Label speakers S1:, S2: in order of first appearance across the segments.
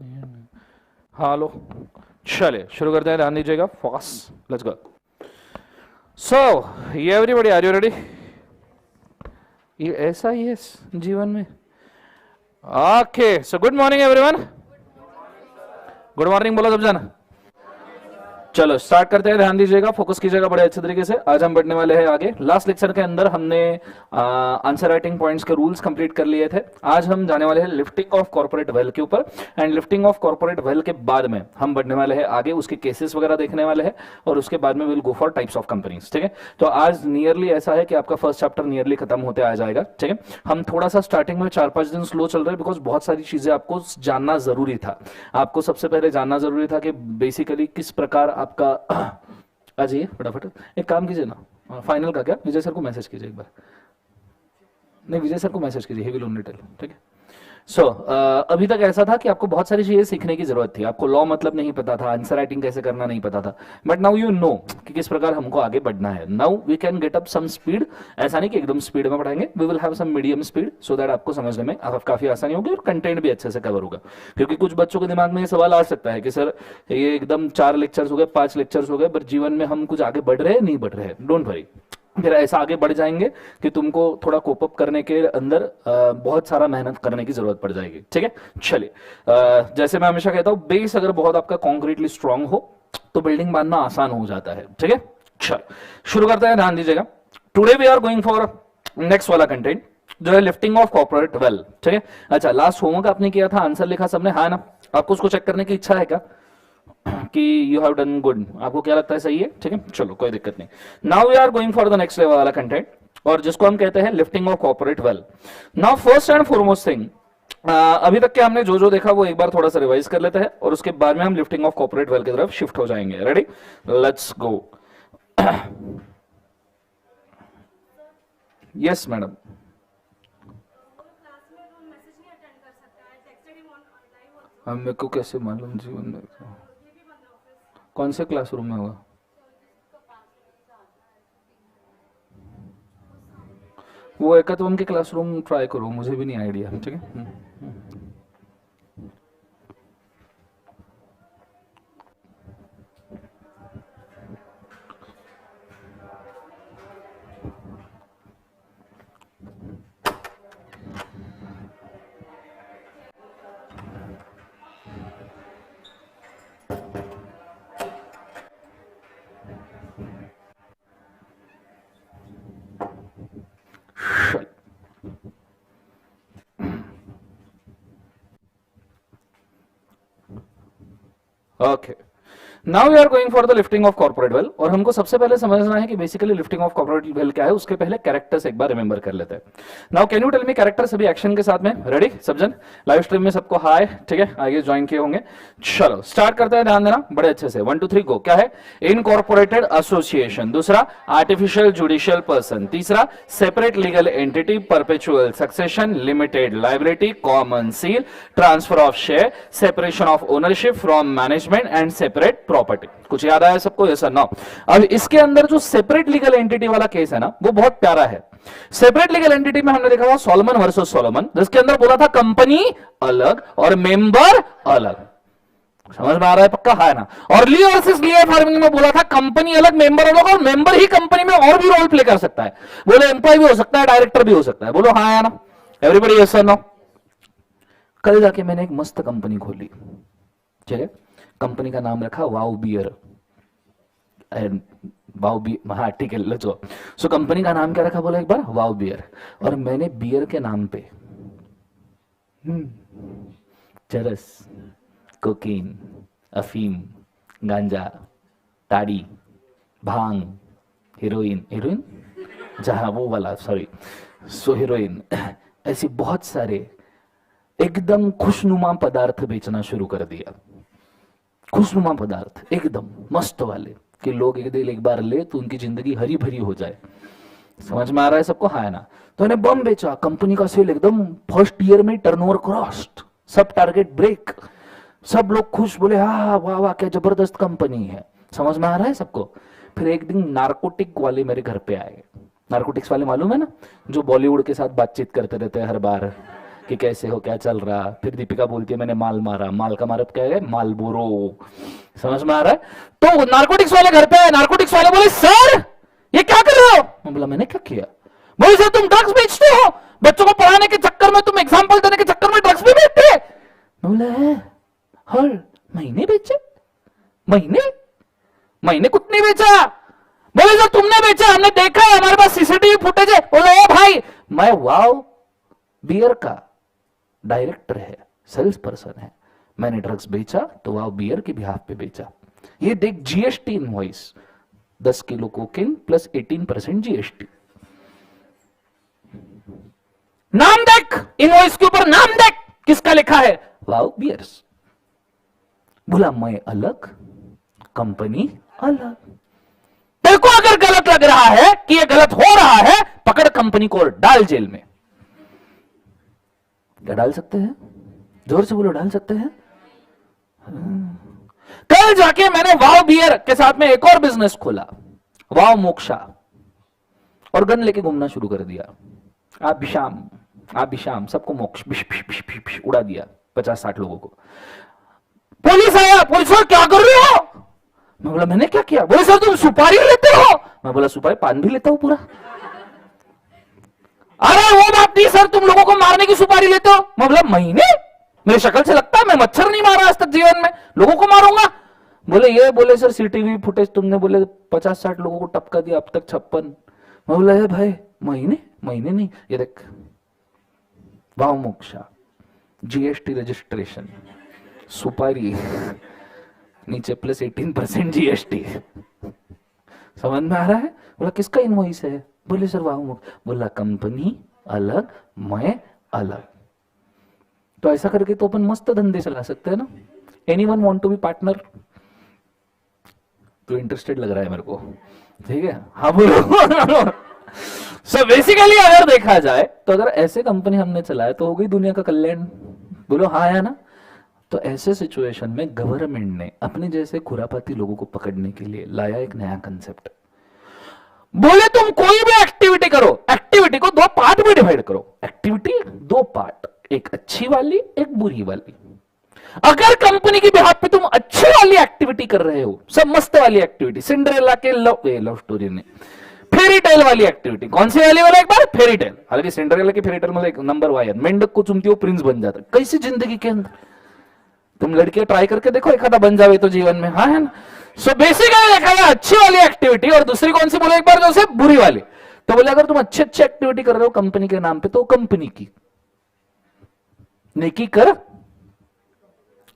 S1: Hello, चलिए शुरू करते हैं, ध्यान दीजिएगा, focus, let's go. So everybody, are you ready? ये ऐसा ही है जीवन में। Okay, so good morning everyone. Good morning बोलो सब जन। चलो स्टार्ट करते हैं, ध्यान दीजिएगा, फोकस कीजिएगा बड़े अच्छे तरीके से। आज हम बढ़ने वाले हैं आगे। लास्ट लेक्चर के अंदर हमने आंसर राइटिंग पॉइंट्स के रूल्स कंप्लीट कर लिए थे। आज हम जाने वाले हैं लिफ्टिंग ऑफ कॉर्पोरेट वेल्थ के ऊपर, and lifting of corporate wealth के बाद में हम बढ़ने वाले हैं आगे, उसके केसेस वगैरह देखने वाले हैं, और उसके बाद में will go for types of companies. ठीक है, तो आज नियरली ऐसा है कि आपका फर्स्ट चैप्टर नियरली खत्म होते आ जाएगा। ठीक है, हम थोड़ा सा स्टार्टिंग में 4-5 दिन स्लो चल रहे हैं, बिकॉज बहुत सारी चीजें आपको जानना जरूरी था। आपको सबसे पहले जानना जरूरी था कि बेसिकली किस प्रकार आपका आ जाइए फटाफट, एक काम कीजिए ना, फाइनल का क्या, विजय सर को मैसेज कीजिए एक बार। नहीं, विजय सर को मैसेज कीजिए, ही विल ओनली टेल। ठीक है, सो अभी तक ऐसा था कि आपको बहुत सारी चीजें सीखने की जरूरत थी। आपको लॉ मतलब नहीं पता था, आंसर राइटिंग कैसे करना नहीं पता था, बट नाउ यू नो कि किस प्रकार हमको आगे बढ़ना है। Now we can get up some speed. ऐसा नहीं कि एकदम स्पीड में पढ़ाएंगे, we will have some medium speed, so that आपको समझने में काफी आसानी होगी और कंटेंट भी अच्छे से कवर होगा। क्योंकि कुछ बच्चों के दिमाग में ये सवाल आ सकता है कि सर ये एकदम 4 लेक्चर्स हो गए, 5 लेक्चर्स हो गए, पर जीवन में हम कुछ आगे बढ़ रहे हैं नहीं बढ़ रहे हैं। डोंट वरी, फिर ऐसा आगे बढ़ जाएंगे कि तुमको थोड़ा कोप अप करने के अंदर बहुत सारा मेहनत करने की जरूरत पड़ जाएगी। ठीक है, चलिए, जैसे मैं हमेशा कहता हूं, बेस अगर बहुत आपका कॉन्क्रीटली स्ट्रांग हो तो बिल्डिंग बांधना आसान हो जाता है। ठीक है, चलो शुरू करते हैं, ध्यान दीजिएगा। Today we are going for next वाला कंटेंट जो है लिफ्टिंग ऑफ कॉर्पोरेट वेल्थ। ठीक है, अच्छा, लास्ट होमवर्क आपने किया था, आंसर लिखा सबने, हाँ ना? आपको उसको चेक करने की इच्छा है क्या कि यू हैव डन गुड? आपको क्या लगता है सही है? ठीक है, चलो कोई दिक्कत नहीं। Now we are going for the next level वाला कंटेंट, और जिसको हम कहते हैं lifting of corporate wealth. Now first and foremost thing, अभी तक के हमने जो जो देखा वो एक बार थोड़ा सा रिवाइज कर लेते हैं, और उसके बाद में हम लिफ्टिंग ऑफ कॉर्पोरेट वेल्थ की तरफ शिफ्ट हो जाएंगे। Ready, let's go. Yes madam. हम मेरे को कैसे मालूम जीवन में कौन से क्लासरूम में होगा? वो एकत्वम के क्लासरूम ट्राई करो, मुझे भी नहीं आइडिया। ठीक है, okay, now we are going for the lifting of corporate wealth, और हमको सबसे पहले समझना है कि basically lifting of corporate wealth क्या है। उसके पहले कैरेक्टर्स एक बार रिमेंबर कर लेते हैं। Now can you tell me characters अभी एक्शन के साथ में? रेडी सबजन? लाइव स्ट्रीम में सबको हाय, ठीक है, आगे ज्वाइन किए होंगे। चलो स्टार्ट करते हैं, ध्यान देना बड़े अच्छे से। 1 2 3 गो। क्या है? इनकॉर्पोरेटेड एसोसिएशन, दूसरा आर्टिफिशियल जुडिशियल पर्सन, तीसरा separate legal entity, perpetual succession, limited liability, common seal, transfer of share, separation of ownership from management and separate property. कुछ याद आया सबको? Yes sir, no? अब इसके अंदर जो सेपरेट लीगल एंटिटी वाला केस है ना, वो बहुत प्यारा है। सेपरेट लीगल एंटिटी में हमने देखा था सॉलोमन वर्सेस सॉलोमन, जिसके अंदर बोला था कंपनी अलग और मेंबर अलग। समझ में आ रहा है पक्का? है ना? और ली वर्सेस ली फार्मिंग में बोला था कंपनी अलग मेंबर अलग, और मेंबर ही कंपनी में और भी रोल प्ले कर सकता है। बोले एम्प्लॉय भी हो सकता है, डायरेक्टर भी हो सकता है। बोलो हाँ या ना एवरीबॉडी? Yes sir, no? कल जाके मैंने एक मस्त कंपनी खोली। ठीक है, कंपनी का नाम रखा वाओ बियर। वाओ बियर, हाँ ठीक है, लेट्स गो। सो कंपनी का नाम क्या रखा बोला एक बार? Wow beer. और मैंने बियर के नाम पे चरस, कोकीन, अफीम, गांजा, ताड़ी, भांग, हीरोइन, हीरोइन जहां वो वाला, सॉरी, सो हीरोइन, ऐसी बहुत सारे एकदम खुशनुमा पदार्थ बेचना शुरू कर दिया। खुशनुमा पदार्थ एकदम मस्त वाले कि लोग एक बार ले तो उनकी जिंदगी हरी भरी हो जाए। समझ में आ रहा है सबको? हाँ ना? तो इन्हें बम बेचा, कंपनी का सेल एकदम फर्स्ट ईयर में टर्नओवर क्रॉस्ड, सब टारगेट ब्रेक, सब लोग खुश, बोले हाँ वाह वाह क्या जबरदस्त कंपनी है। समझ में आ रहा है सबको? फिर एक दिन नार्कोटिक वाले मेरे घर पे आए। नार्कोटिक्स वाले मालूम है ना, जो बॉलीवुड के साथ बातचीत करते रहते हैं हर बार, कि कैसे हो, क्या चल रहा। फिर दीपिका बोलती है मैंने माल मारा, माल का मतलब क्या है, मालबोरो। समझ में आ रहा है। तो नारकोटिक्स वाले घर पे आए, नारकोटिक्स वाले बोले सर ये क्या कर रहे हो। मैं बोला मैंने क्या किया। बोले सर तुम ड्रग्स बेचते हो, बच्चों को पढ़ाने के चक्कर में, तुम एग्जाम्पल देने के चक्कर में ड्रग्स भी बेचते। मैं बोला हर महीने बेचे, महीने कुछ नहीं बेचा। बोले सर तुमने बेचा, हमने देखा है, हमारे पास सीसीटीवी फुटेज है। बोले ए भाई मैं वाव बियर का डायरेक्टर है, सेल्स पर्सन है, मैंने ड्रग्स बेचा तो वाव बियर के बिहाफ पे बेचा। ये देख GST invoice, 10 kilo cocaine plus 18% GST. नाम देख इनवॉइस के ऊपर, नाम देख किसका लिखा है, वाव बियर्स। बोला मैं अलग, कंपनी अलग। तेरे को अगर गलत लग रहा है कि ये गलत हो रहा है, पकड़ कंपनी को और डाल जेल में। क्या डाल सकते हैं, जोर से बोलो, डाल सकते हैं। कल जाके मैंने वाव बियर के साथ में एक और बिजनेस खोला, वाव मोक्षा, और गन लेके घूमना शुरू कर दिया। आप भी शाम सबको मोक्ष उड़ा दिया, 50-60 लोगों को। पुलिस आया, पुलिस क्या कर रहे हो। मैं बोला मैंने क्या किया। बोले सर तुम सुपारी लेते हो। मैं बोला सुपारी, पान भी लेता हूं पूरा। अरे वो बात नहीं सर, तुम लोगों को मारने की सुपारी लेते हो। मैं बोला महीने, मेरी शक्ल से लगता है मैं मच्छर नहीं मारा आज तक जीवन में, लोगों को मारूंगा। बोले सर सीटीवी फुटेज तुमने बोले 50-60 लोगों को टपका दिया, अब तक 56। मैं बोला है भाई महीने नहीं, ये देख वाव मोक्षा, जीएसटी रजिस्ट्रेशन, सुपारी, नीचे प्लस 18% जीएसटी। समझ में आ रहा है। बोला किसका इनवॉइस है। बोले सर वाह। बोला कंपनी अलग, मैं अलग। तो ऐसा करके तो अपन मस्त धंधे चला सकते हैं ना। Anyone want to be partner. तो इंटरेस्टेड लग रहा है मेरे को, ठीक है। हाँ बोलो। सो बेसिकली अगर देखा जाए तो अगर ऐसे कंपनी हमने चलाए तो हो गई दुनिया का कल्याण। बोलो हाँ है ना। तो ऐसे सिचुएशन में गवर्नमेंट ने अपने जैसे खुरापाती लोगों को पकड़ने के लिए लाया एक नया कंसेप्ट। बोले तुम कोई भी एक्टिविटी करो, एक्टिविटी को 2 पार्ट में डिवाइड करो। एक्टिविटी 2 पार्ट, एक अच्छी वाली, एक बुरी वाली। अगर कंपनी की बिहाफ पे तुम अच्छी वाली एक्टिविटी कर रहे हो, सब मस्त वाली एक्टिविटी, सिंड्रेला के लव स्टोरी ने फेरी टेल वाली एक्टिविटी। कौन सी वाली वाला, एक बार फेरी टेल। हालांकि सिंड्रेला की फेरी टेल में एक नंबर 1 मेंढक को चुमती हो प्रिंस बन जाता। कैसी जिंदगी के अंदर तुम लड़कियां ट्राई करके देखो, एक आधा बन जावे तो जीवन में। हाँ है ना। सो बेसिकली देखा गया अच्छी वाली एक्टिविटी, और दूसरी कौन सी बोले एक बार, जो से बुरी वाली। तो बोले अगर तुम अच्छी एक्टिविटी कर रहे हो कंपनी के नाम पे, तो कंपनी की नेकी कर,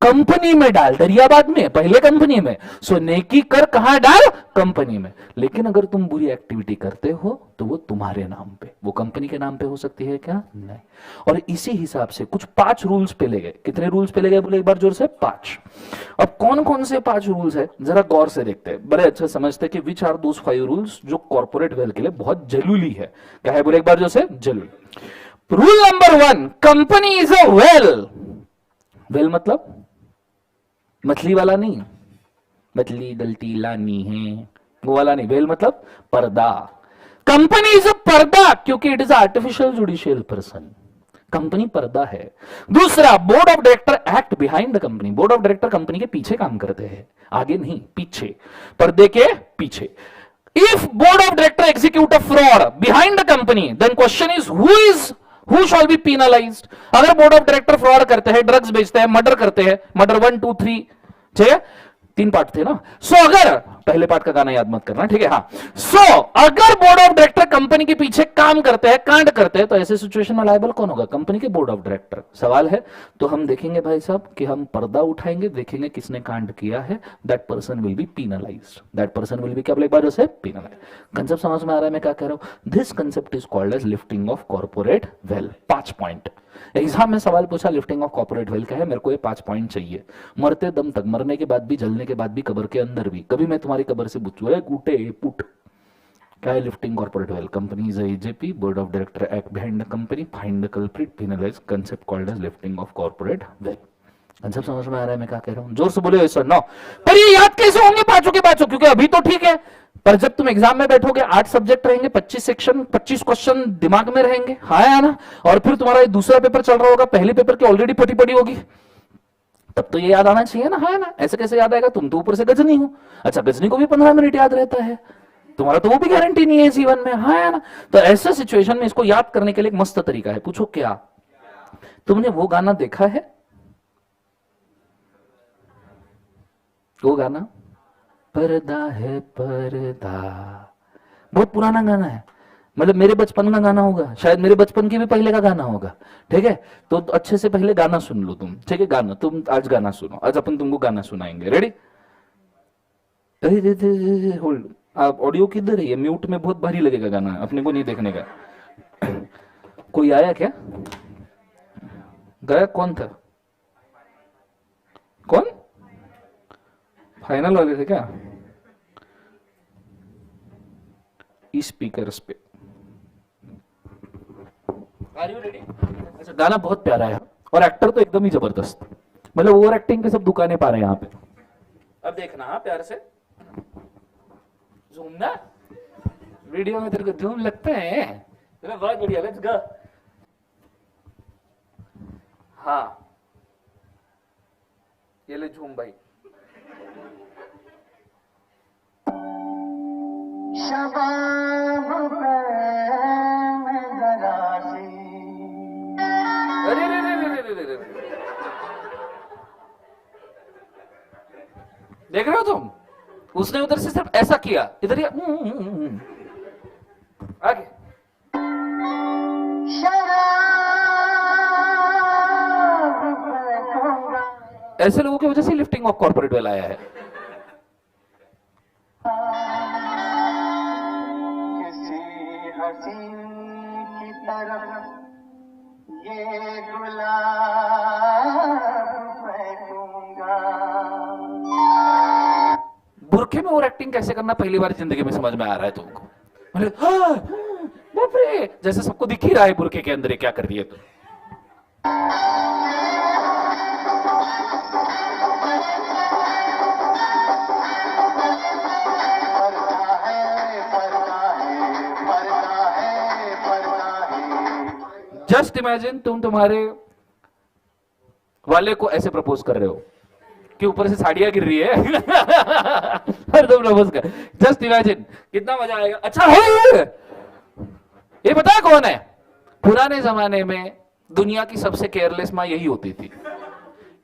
S1: कंपनी में डाल, दरियाबाद में पहले कंपनी में। सो नेकी कर कहां डाल, कंपनी में। लेकिन अगर तुम बुरी एक्टिविटी करते हो तो वो तुम्हारे नाम पे, वो कंपनी के नाम पे हो सकती है क्या, नहीं। और इसी हिसाब से कुछ 5 रूल्स पे ले गए। कितने रूल्स पे ले गए बोले एक बार जोर से, 5। अब कौन कौन से 5 रूल्स है जरा गौर से देखते हैं, बड़े अच्छे समझते हैं कि विच आर दोस 5 रूल्स जो कॉर्पोरेट वेल के लिए बहुत जरूरी है। क्या है बोले एक बार जोर से, जरूरी। Rule number 1, company is a well. Well मतलब मछली वाला नहीं, मछली गलती लानी है वो वाला नहीं। वेल मतलब पर्दा। कंपनी इज अ पर्दा, क्योंकि it is artificial judicial person. Company पर्दा है। दूसरा, board of director act behind the company. Board of director company के पीछे काम करते हैं, आगे नहीं, पीछे, पर्दे के पीछे। If board of director execute a fraud behind the company, then question is who shall be penalised. अगर बोर्ड ऑफ डायरेक्टर फ्रॉड करते हैं, ड्रग्स बेचते हैं, मर्डर करते हैं, मर्डर 1 2 3, ठीक है, 3 पार्ट थे ना। सो अगर पहले पार्ट का गाना याद मत करना, ठीक है। हाँ, सो अगर बोर्ड ऑफ डायरेक्टर कंपनी के पीछे काम करते हैं, कांड करते हैं, तो ऐसे सिचुएशन में लायबल कौन होगा, कंपनी के बोर्ड ऑफ डायरेक्टर। सवाल है तो हम देखेंगे भाई साहब कि हम पर्दा उठाएंगे, देखेंगे किसने कांड किया है, that person will be penalised. That person will be क्या, एक बार उसे पीनलाइज्ड। कंसेप्ट समझ में आ रहा है मैं क्या कह रहा हूं। This concept is called as lifting of corporate veil. 5 point exam में सवाल पूछा, लिफ्टिंग ऑफ कॉर्पोरेट वेल का है, मेरे को ये 5 पॉइंट चाहिए। मरते दम तक, मरने के बाद भी, जलने के बाद भी, कब्र के अंदर भी, कभी मैं तुम्हारी कब्र से पूछूंगा गुटे पुट क्या है lifting corporate veil. Company is AJP, board of director act behind the company, find the culprit, penalise. Concept called as lifting of corporate veil. Concept समझ में आ रहा है मैं क्या कह रहा हूं, जोर से बोले सर। नो, पर ये याद कैसे होंगे पांचों के पांचों, क्योंकि अभी तो ठीक है, पर जब तुम एग्जाम में बैठोगे 8 सब्जेक्ट रहेंगे, 25 सेक्शन, 25 क्वेश्चन दिमाग में रहेंगे, हाँ या ना, और फिर तुम्हारा दूसरा पेपर चल रहा होगा, पहले पेपर की ऑलरेडी पटी पड़ी होगी, तब तो ये याद आना चाहिए ना, हाँ ना। ऐसे कैसे याद आएगा, तुम तो ऊपर से गजनी हो। अच्छा, गजनी को भी 15 मिनट याद रहता है, तुम्हारा तो वो भी गारंटी नहीं है जीवन में, हाँ या ना। तो ऐसा सिचुएशन में इसको याद करने के लिए एक मस्त तरीका है। पूछो क्या? तुमने वो गाना देखा है, वो गाना पर्दा है पर्दा, बहुत पुराना गाना है, मतलब मेरे बचपन का गाना होगा, शायद मेरे बचपन के भी पहले का गाना होगा, ठीक है। तो अच्छे से पहले गाना सुन लो तुम, ठीक है। गाना तुम आज गाना सुनो, आज अपन तुमको गाना सुनाएंगे, रेडी? होल्ड, आप ऑडियो किधर है? ये म्यूट में बहुत भारी लगेगा गाना, अपने को नहीं देखने का। कोई आया क्या? गायक कौन था? कौन? फाइनल वाले थे क्या? स्पीकर्स पे। Are you ready? अच्छा, गाना बहुत प्यारा है और एक्टर तो एकदम ही जबरदस्त, मतलब ओवर एक्टिंग के सब दुकानें पा रहे हैं यहाँ पे। अब देखना, हाँ प्यार से झूम ना, वीडियो में तेरे को झूम लगता है, चलो बहुत बढ़िया, लेट्स गो। हाँ ये ले झूम भाई। अरे रे रे रे रे रे रे, देख रहे हो तुम? उसने उधर से सिर्फ ऐसा किया, इधर ही आगे। ऐसे लोगों की वजह से लिफ्टिंग ऑफ कॉर्पोरेट वेल आया है। ये बुरखे में और एक्टिंग कैसे करना पहली बार जिंदगी में समझ में आ रहा है तुमको, मतलब हाँ, बाप रे, जैसे सबको दिख ही रहा है बुरखे के अंदर क्या कर रही है तुम। जस्ट इमेजिन तुम तुम्हारे वाले को ऐसे प्रपोज कर रहे हो कि ऊपर से साड़ियां गिर रही है और तुम प्रपोज कर, जस्ट इमेजिन कितना मजा आएगा। अच्छा है, ये पता है कौन है? पुराने जमाने में दुनिया की सबसे केयरलेस माँ यही होती थी।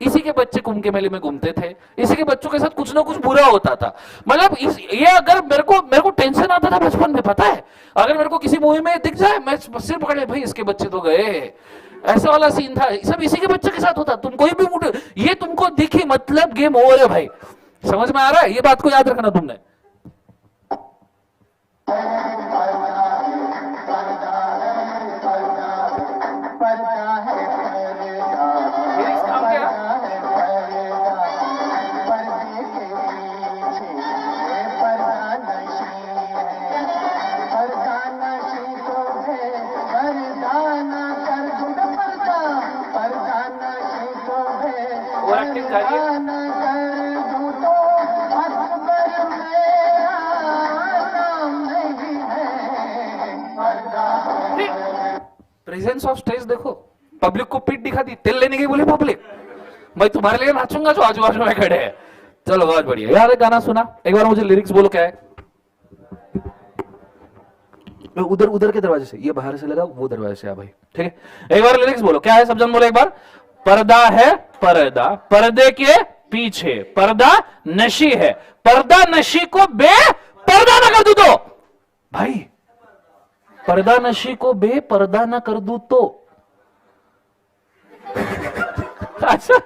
S1: इसी के बच्चे कुंभ के मेले में घूमते थे, इसी के बच्चों के साथ कुछ ना कुछ बुरा होता था। मतलब ये अगर मेरे को टेंशन आता था बचपन में, पता है, अगर मेरे को किसी मूवी में दिख जाए, मैं सिर पकड़ ले, भाई इसके बच्चे तो गए, ऐसा वाला सीन था। सब इसी के बच्चे के साथ होता। तुम कोई भी मूड, ये तुमको दिखी मतलब गेम ओवर है भाई। समझ में आ रहा है? ये बात को याद रखना तुमने। प्रेजेंस ऑफ स्टेज देखो, पब्लिक को पीठ दिखा दी, तेल लेने की बोली पब्लिक, भाई तुम्हारे लिए नाचूंगा जो आजू बाजू में खड़े हैं। चलो बहुत बढ़िया। यार एक गाना सुना, एक बार मुझे लिरिक्स बोलो क्या है। उधर उधर के दरवाजे से, ये बाहर से लगा, वो दरवाजे से आ भाई, ठीक है। एक बार लिरिक्स बोलो क्या है, सब जन बोलो एक बार। पर्दा है पर्दा, पर्दे के पीछे पर्दा नशी है, पर्दा नशी को बेपर्दा ना कर दूं तो, भाई पर्दा नशी को बेपर्दा ना कर दूं तो अच्छा,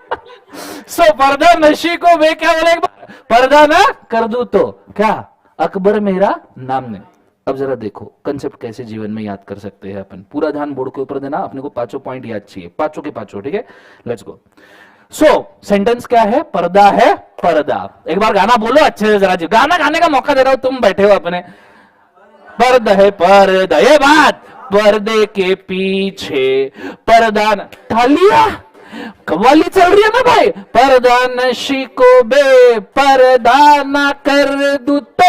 S1: सो पर्दा नशी को बे क्या बोले एक बार, पर्दा ना कर दूं तो क्या, अकबर मेरा नाम ने। अब जरा देखो कंसेप्ट कैसे जीवन में याद कर सकते हैं अपन। पूरा ध्यान बोर्ड के ऊपर देना, अपने को पांचों पॉइंट याद चाहिए, पांचों के पांचों, ठीक है। Let's go. सो सेंटेंस क्या है, पर्दा है पर्दा। एक बार गाना बोलो अच्छे से, जरा जी गाना गाने का मौका दे रहा हूं, तुम बैठे हो अपने। पर्दा है पर्दा, ये बात, पर्दे के पीछे पर्दा, तालियां कव्वाली चल रही है ना भाई। पर्दा नशी को बे पर्दा ना कर दूं तो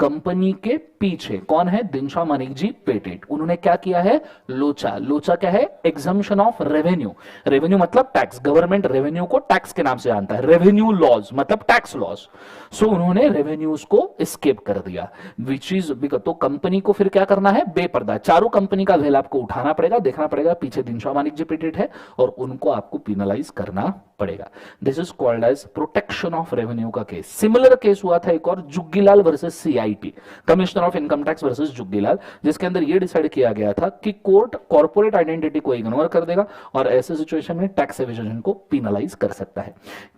S1: कंपनी के पीछे कौन है? दिनशा मानिक जी पेटेट। उन्होंने क्या किया है? लोचा। लोचा क्या है? Exemption of revenue. रेवेन्यू मतलब टैक्स, गवर्नमेंट रेवेन्यू को टैक्स के नाम से जानता है, रेवेन्यू लॉज मतलब टैक्स लॉज। सो उन्होंने रेवेन्यूज को एस्केप कर दिया, विच इज तो कंपनी को फिर क्या करना है? बेपर्दा चारों कंपनी का वेल आपको उठाना पड़ेगा, देखना पड़ेगा पीछे दिनशा मानिक जी पेटेट है और उनको आपको पिनलाइज करना पड़ेगा। This is called as protection of revenue का केस। सिमिलर केस हुआ था एक और, Juggilal versus CIT, commissioner of income tax versus Juggilal, जिसके अंदर यह डिसाइड किया गया था कि कोर्ट कॉर्पोरेट आइडेंटिटी को इग्नोर कर देगा और ऐसे सिचुएशन में टैक्स एविजन को पिनलाइज कर सकता है।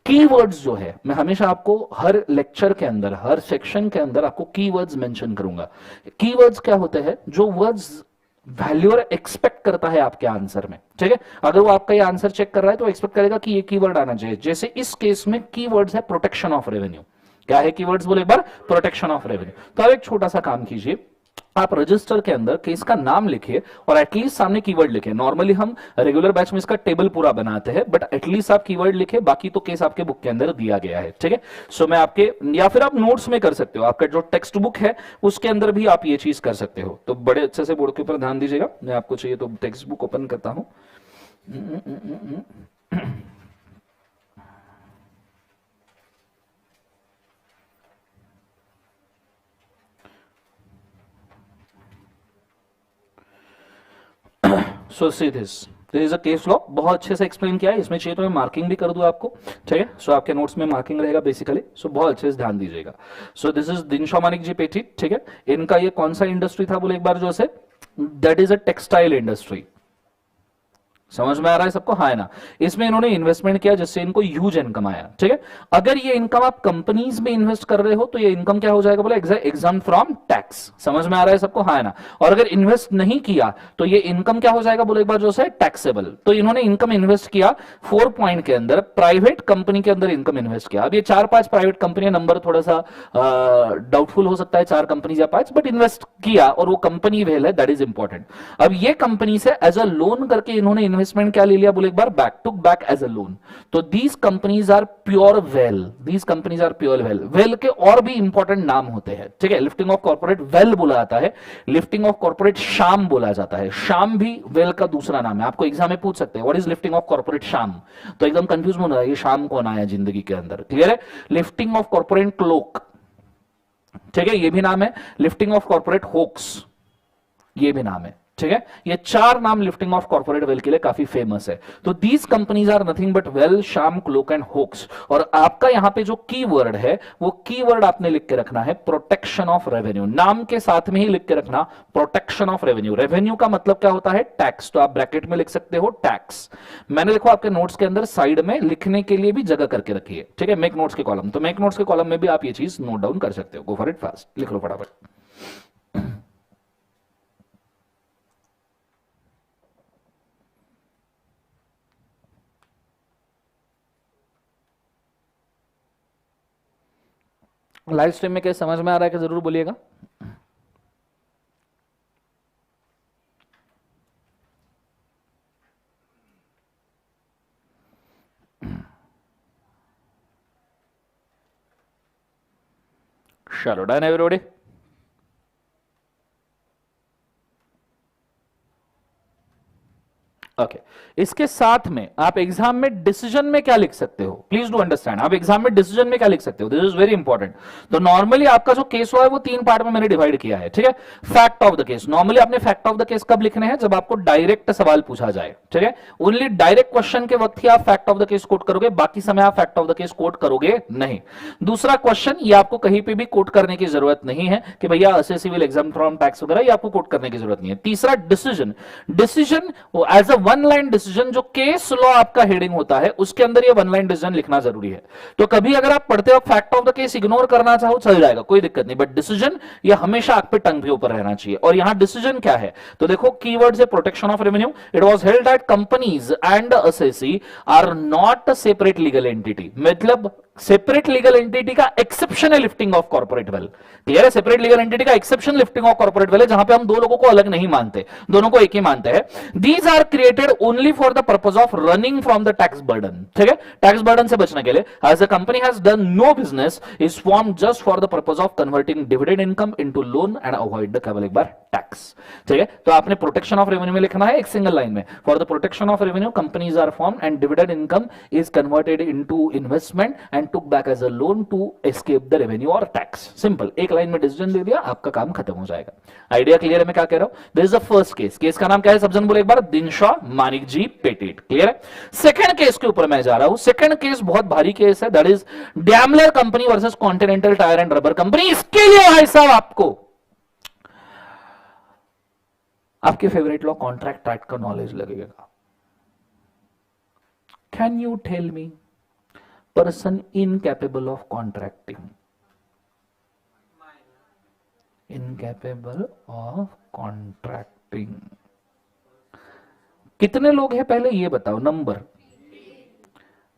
S1: कीवर्ड्स जो है, मैं हमेशा आपको हर लेक्चर के अंदर, हर सेक्शन के अंदर आपको कीवर्ड्स मेंशन करूंगा। कीवर्ड्स क्या होते हैं? जो वर्ड्स वैल्यूअर एक्सपेक्ट करता है आपके आंसर में, ठीक है। अगर वो आपका ये आंसर चेक कर रहा है तो एक्सपेक्ट करेगा कि ये कीवर्ड आना चाहिए। जैसे इस केस में कीवर्ड्स है प्रोटेक्शन ऑफ रेवेन्यू। क्या है कीवर्ड्स? बोले एक बार, प्रोटेक्शन ऑफ रेवेन्यू। तो आप एक छोटा सा काम कीजिए, आप रजिस्टर के अंदर केस का नाम लिखिए और एटलीस्ट सामने कीवर्ड लिखिए। नॉर्मली हम रेगुलर बैच में इसका टेबल पूरा बनाते हैं, बट एटलीस्ट आप कीवर्ड लिखिए, बाकी तो केस आपके बुक के अंदर दिया गया है, ठीक है। सो मैं आपके, या फिर आप नोट्स में कर सकते हो, आपका जो टेक्स्ट बुक है उसके अंदर भी आप ये चीज कर सकते हो। तो बड़े अच्छे से बोर्ड के ऊपर ध्यान दीजिएगा। मैं आपको चाहिए तो टेक्स्ट बुक ओपन करता हूं। So see this is a case law, बहुत अच्छे से एक्सप्लेन किया है। इसमें चाहिए तो मैं मार्किंग भी कर दूं आपको, ठीक है। सो आपके नोट्स में मार्किंग रहेगा बेसिकली। सो बहुत अच्छे से ध्यान दीजिएगा। So this is Dinshaw Maneckji Petit, ठीक है। इनका ये कौन सा इंडस्ट्री था? बोले एक बार जो से, that is a textile industry. समझ में आ रहा है सबको? हाँ है ना। इसमें इन्होंने इन्वेस्टमेंट किया जिससे इनको ह्यूज इनकम आया, ठीक है। अगर ये इनकम आप कंपनीज में इन्वेस्ट कर रहे हो तो ये इनकम क्या हो जाएगा? बोले एग्जाम फ्रॉम टैक्स। समझ में आ रहा है सबको? हाँ है ना। और अगर इन्वेस्ट नहीं किया तो ये इनकम क्या हो जाएगा? बोले एक बार जो है टैक्सेबल। तो इन्होंने इनकम इन्वेस्ट किया 4 पॉइंट के अंदर, प्राइवेट कंपनी के अंदर इनकम इन्वेस्ट किया। अब ये 4-5 प्राइवेट कंपनी, नंबर थोड़ा सा डाउटफुल हो सकता है, 4 कंपनी या 5, बट इन्वेस्ट किया और वो कंपनी वेल है, दैट इज इंपॉर्टेंट। अब ये कंपनी से एज अ लोन करके इन्होंने इन्वेस्टमेंट क्या ले लिया? बोले एक बार back to back as a loan. तो these companies are pure veil, these companies are pure veil. Veil के और भी इंपॉर्टेंट नाम होते हैं, ठीक है। लिफ्टिंग ऑफ कॉर्पोरेट वेल बोला जाता है, लिफ्टिंग ऑफ कॉर्पोरेट शाम बोला जाता है। शाम भी वेल का दूसरा नाम है। आपको एग्जाम में पूछ सकते हैं what is lifting of corporate शाम, तो एकदम कंफ्यूज होना है, ये शाम कौन आया जिंदगी के अंदर, क्लियर है। लिफ्टिंग ऑफ कॉर्पोरेट क्लोक, ठीक है, ये भी नाम है। लिफ्टिंग ऑफ कॉर्पोरेट होक्स, ये भी नाम है, ठीक है। ये 4 नाम लिफ्टिंग ऑफ कॉर्पोरेट वेल के लिए काफी फेमस है। तो these companies are nothing but veil, sham, cloak and hoax. और आपका यहां पे जो कीवर्ड है वो कीवर्ड आपने लिख के रखना है प्रोटेक्शन ऑफ रेवेन्यू। नाम के साथ में ही लिख के रखना प्रोटेक्शन ऑफ रेवेन्यू। रेवेन्यू का मतलब क्या होता है? टैक्स। तो आप ब्रैकेट में लिख सकते हो टैक्स। मैंने देखो आपके नोट्स के अंदर साइड में लिखने के लिए भी जगह करके रखी है, ठीक है, मेक नोट्स के कॉलम। तो मेक नोट्स के कॉलम में भी आप ये चीज नोट डाउन कर सकते हो। गो फॉर इट फास्ट, लिख लो फटाफट। लाइव स्ट्रीम में क्या समझ में आ रहा है कि जरूर बोलिएगा। चलो डन एवरीबॉडी। ओके इसके साथ में आप एग्जाम में डिसीजन में क्या लिख सकते हो? प्लीज डू अंडरस्टैंड, आप एग्जाम में डिसीजन में क्या लिख सकते हो? This is very important. तो नॉर्मली आपका जो केस हुआ है वो 3 पार्ट में मैंने डिवाइड किया है, ठीक है। Fact of the case, normally आपने फैक्ट ऑफ द केस कब लिखने हैं? जब आपको डायरेक्ट सवाल पूछा जाए, ठीक है। ओनली डायरेक्ट क्वेश्चन के वक्त ही आप fact of the case quote करोगे, बाकी समय आप fact of the case quote करोगे नहीं। दूसरा क्वेश्चन, ये आपको कहीं पे भी कोट करने की जरूरत नहीं है कि भैया ऐसे सिविल एग्जाम फ्रॉम टैक्स वगैरह, ये आपको कोट करने की जरूरत नहीं है। तीसरा decision, decision as a 1 line decision, जो केस लॉ आपका हेडिंग होता है उसके अंदर ये 1 लाइन डिसीजन लिखना जरूरी है। तो कभी अगर आप पढ़ते हो fact of the case ignore करना चाहो चल जाएगा, कोई दिक्कत नहीं, बट डिसीजन ये हमेशा आप पे टंग के ऊपर रहना चाहिए। और यहां डिसीजन क्या है? तो देखो कीवर्ड है protection of revenue. It was held that companies and SSC are not separate legal entity. मतलब सेपरेट लीगल एंटिटी का एक्सेप्शन है lifting of corporate veil. Clear है? सेपरेट लीगल एंटिटी का exception lifting of corporate veil है, जहां पे हम दो लोगों को अलग नहीं मानते, दोनों को एक ही मानते हैं। These are created only for the purpose of running from the tax burden. ठीक है, टैक्स बर्डन से बचने के लिए। As the company has done no business is form just for the purpose of converting dividend income into loan and avoid the केवल एक बार tax. ठीक है, तो आपने प्रोटेक्शन ऑफ रेवेन्यू में लिखना है एक सिंगल लाइन में, for the protection of revenue companies are form and dividend income is converted into investment and took back as a loan to escape the revenue और टैक्स। सिंपल, एक line में decision दे दिया, आपका काम खत्म हो जाएगा। आइडिया क्लियर है मैं क्या कह रहा हूं? This is the first case. Case का नाम क्या है सब जन बोले एक बार? दिनशॉ मानिक जी पेटेंट। क्लियर है? सेकंड केस के ऊपर मैं जा रहा हूं। सेकंड केस बहुत भारी केस है, that is Daimler company versus continental tyre and rubber company. इसके लिए भाई साहब आपको आपके फेवरेट लॉ कॉन्ट्रैक्ट एक्ट का नॉलेज लगेगा। Can you tell me person incapable of contracting? Incapable of contracting कितने लोग हैं पहले ये बताओ? नंबर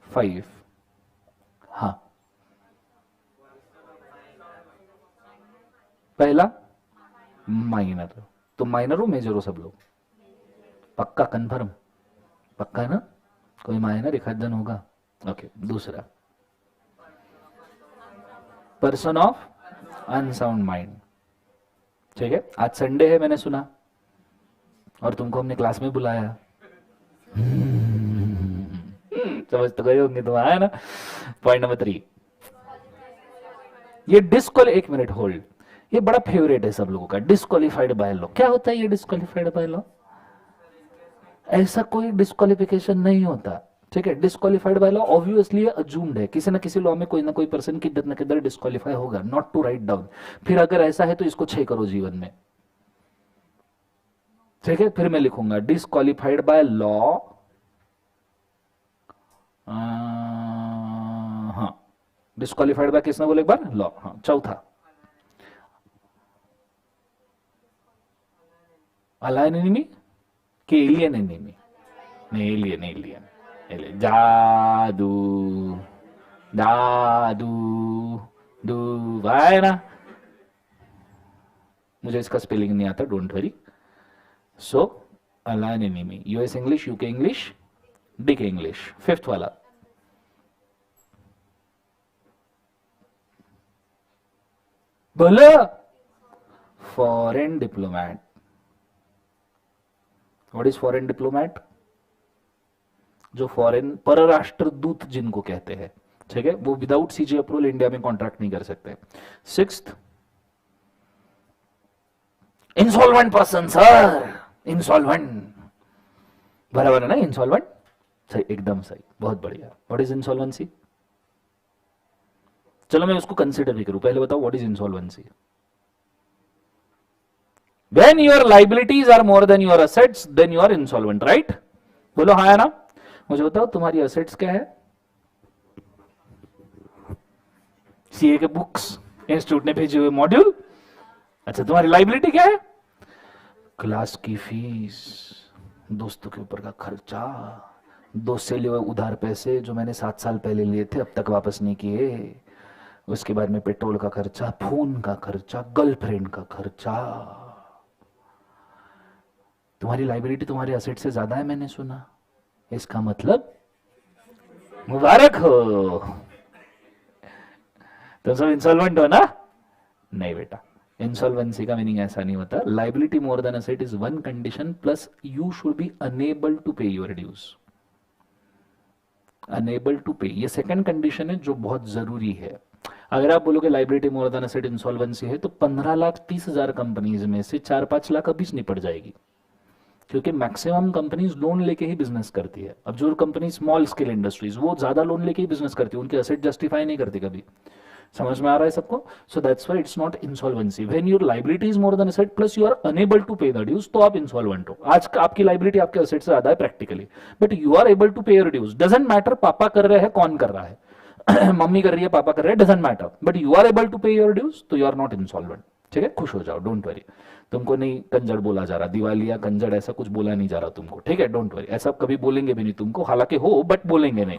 S1: 5। हाँ, पहला माइनर। तो माइनर हो मेजर हो सब लोग? पक्का कंफर्म? पक्का ना? कोई माइनर एक जन होगा? ओके। दूसरा पर्सन ऑफ अनसाउंड माइंड। ठीक है, आज संडे है मैंने सुना और तुमको हमने क्लास में बुलाया। समझ तो गए होंगे तुम, आया ना? पॉइंट नंबर 3, ये एक मिनट होल्ड, ये बड़ा फेवरेट है सब लोगों का, डिस्क्वालिफाइड बाय लॉ। क्या होता है ये डिस्क्वालिफाइड बाय लॉ? ऐसा कोई डिस्क्वालिफिकेशन नहीं होता। ठीक है, disqualified by law obviously assumed है, किसी ना किसी लॉ में कोई ना कोई पर्सन किधर ना किधर डिस्क्वालिफाई होगा, नॉट टू राइट डाउन। फिर अगर ऐसा है तो इसको 6 करो जीवन में। ठीक है, फिर मैं लिखूंगा डिस्क्वालिफाइड बाय लॉ। हाँ, डिस्क्वालिफाइड बाय किसने बोले एक बार? लॉ। हाँ, चौथा अलायन एनिमी कि एलियन एनिमी? नहीं, एलियन एलियन एलियन। जादू जादू दू आए ना, मुझे इसका स्पेलिंग नहीं आता, don't worry. So alien enemy, US English, UK English, DK English. Fifth वाला बोलो, foreign diplomat. What is foreign diplomat? जो फॉरेन परराष्ट्र दूत जिनको कहते हैं। ठीक है, वो विदाउट सीजी अप्रूवल इंडिया में कॉन्ट्रैक्ट नहीं कर सकते। Sixth insolvent person. Sir insolvent बराबर है ना? इंसॉल्वेंट सही, एकदम सही, बहुत बढ़िया। What is insolvency? चलो मैं उसको कंसिडर भी करूं, पहले बताओ what is insolvency? When your liabilities are more than your assets, then you are insolvent, right? बोलो हाँ है ना? मुझे बताओ तुम्हारी assets क्या है? सीए के बुक्स, इंस्टीट्यूट ने भेजे हुए मॉड्यूल। अच्छा, तुम्हारी लाइबिलिटी क्या है? क्लास की फीस, दोस्तों के ऊपर का खर्चा, दोस्त से लिए हुए उधार पैसे जो मैंने 7 साल पहले लिए थे अब तक वापस नहीं किए, उसके बाद में पेट्रोल का खर्चा, फोन का खर्चा, गर्लफ्रेंड का खर्चा। तुम्हारी लाइबिलिटी तुम्हारे एसेट से ज्यादा है मैंने सुना, इसका मतलब मुबारक हो, तुम सब इंसॉल्वेंट हो ना? नहीं बेटा, इंसॉल्वेंसी का मीनिंग ऐसा नहीं होता। Liability more than asset is one condition, plus you should be unable to pay your dues. Unable to pay, ये सेकंड कंडीशन है जो बहुत जरूरी है। अगर आप बोलोगे liability more than asset insolvency है, तो 15,30,000 कंपनीज में से 4-5 लाख अभी निपट जाएगी, क्योंकि मैक्सिमम कंपनीज लोन लेके ही बिजनेस करती है। अब जो कंपनी स्मॉल स्केल इंडस्ट्रीज, वो ज्यादा लोन लेके ही बिजनेस करती है, उनके एसेट जस्टिफाई नहीं करती कभी। समझ में आ रहा है सबको? So that's why it's not insolvency. When your liability is more than asset plus you are unable to pay the dues, तो आप इंसॉल्वेंट हो। आज आपकी लाइबिलिटी आपके एसेट से ज्यादा है practically, but you are able to pay your dues. Doesn't matter पापा कर रहे हैं, कौन कर रहा है मम्मी कर रही है, पापा कर रहे हैं, doesn't matter, but you are able to pay your dues, तो यू आर नॉट इंसॉल्वेंट। ठीक है, खुश हो जाओ, डोंट वरी। तुमको नहीं कंजड़ बोला जा रहा, दिवालिया कंजड़ ऐसा कुछ बोला नहीं जा रहा तुमको, ठीक है, डोंट वरी, ऐसा कभी बोलेंगे भी नहीं तुमको, हालांकि हो बट बोलेंगे नहीं।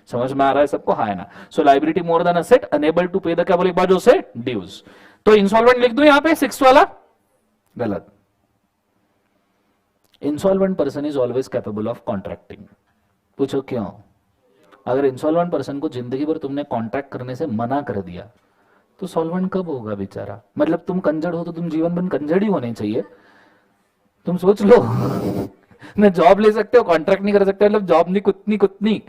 S1: समझ में आ रहा है सबको, हाँ है ना। So liability more than asset, unable to pay the क्या बोले एक बार जो से ड्यूज। तो इंसॉल्वेंट लिख दूं यहां पे 6 वाला, गलत। Insolvent person is always capable of contracting. पूछो क्यों? अगर इंसॉल्वेंट पर्सन को जिंदगी भर तुमने कॉन्ट्रैक्ट करने से मना कर दिया तो सॉल्वेंट कब होगा बेचारा? मतलब तुम कंजड़ हो तो तुम जीवन भर कंजड़ ही होने चाहिए। तुम सोच लो न जॉब ले सकते हो, कॉन्ट्रैक्ट नहीं कर सकते, मतलब जॉब नहीं कुतनी कुतनी।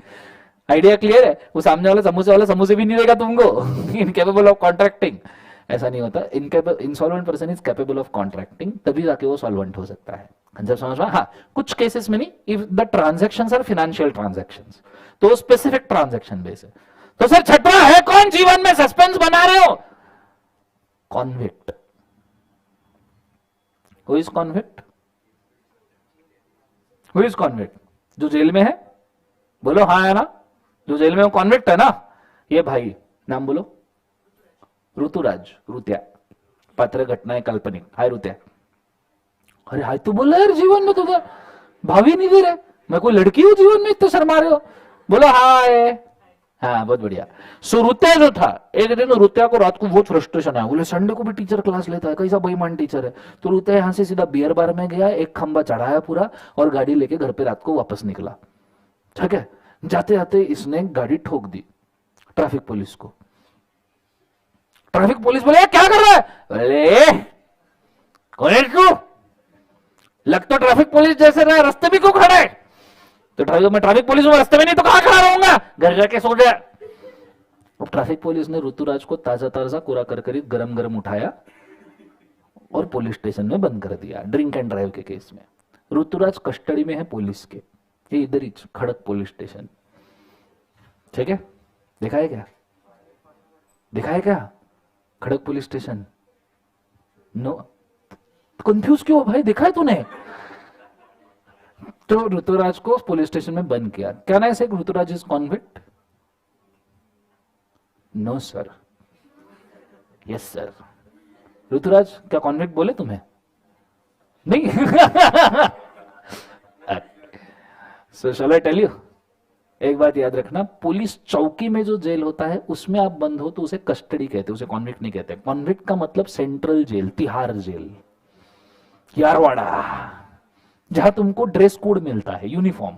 S1: आइडिया क्लियर है? वो सामने वाला समोसे भी नहीं देगा तुमको इनकेपेबल ऑफ कॉन्ट्रैक्टिंग, ऐसा नहीं होता। Insolvent person is capable of contracting, तभी जाके वो सॉल्वेंट हो सकता है। जब समझ में, हाँ कुछ केसेस में नहीं, if the transactions are financial transactions, तो स्पेसिफिक ट्रांजैक्शन बेस है। तो सर छठवा है कौन जीवन में? सस्पेंस बना रहे हो, convict. Who is convict? Who is convict? जो जेल में है, बोलो हाँ है ना, जो जेल में वो कॉन्विक्ट है ना। ये भाई नाम बोलो, ऋतुराज, रुत्या, पात्र घटना है काल्पनिक। हाय रुत्या। अरे हाय तो बोल रहा यार, जीवन में तो भाभी नहीं दे रहे, मैं कोई लड़की हूं जीवन में इतने शर्मा रहे हो, बोलो हाय। हाँ बहुत बढ़िया। सो रुत्या जो था, एक दिन रुत्या को रात को बहुत फ्रस्ट्रेशन आया, बोले संडे को भी टीचर क्लास लेता है, कैसा बेईमान टीचर है। तो रुत्या यहां से सीधा बियर बार में गया, एक खंबा चढ़ाया पूरा और गाड़ी लेके घर पे रात को वापस निकला। ठीक है, जाते जाते इसने गाड़ी ठोक दी ट्रैफिक पुलिस को। ट्रैफिक पुलिस बोले क्या कर रहा है? बोले कौन है तू? लग तो ट्रैफिक पुलिस जैसे रहा, रास्ते भी क्यों खड़ा है? तो मैं ट्रैफिक पुलिस हूं, रास्ते में नहीं तो कहां खड़ा रहूंगा, घर जाके सो जा। अब ट्रैफिक पुलिस ने ऋतुराज को ताजा ताजा कूड़ा करकरीत गरम गरम उठाया और पुलिस स्टेशन में बंद कर दिया, ड्रिंक एंड ड्राइव के केस में। ऋतुराज कस्टडी में है पुलिस के, ये इधर ही खड़क पुलिस स्टेशन। ठीक है, देखा है क्या? देखा है क्या खड़क पुलिस स्टेशन? नो, कंफ्यूज क्यों हो भाई? देखा है तूने? तो ऋतुराज को पुलिस स्टेशन में बंद किया। क्या ना ऐसे Rituraj is convict? No sir. Yes sir. Rituraj क्या कॉन्विक्ट बोले तुम्हें? नहीं सो शैल आई टेल यू, एक बात याद रखना, पुलिस चौकी में जो जेल होता है उसमें आप बंद हो तो उसे कस्टडी कहते हैं, उसे कॉन्विक्ट नहीं कहते। कॉन्विक्ट का मतलब सेंट्रल जेल, तिहाड़ जेल, यारवाड़ा, जहां तुमको ड्रेस कोड मिलता है, यूनिफॉर्म,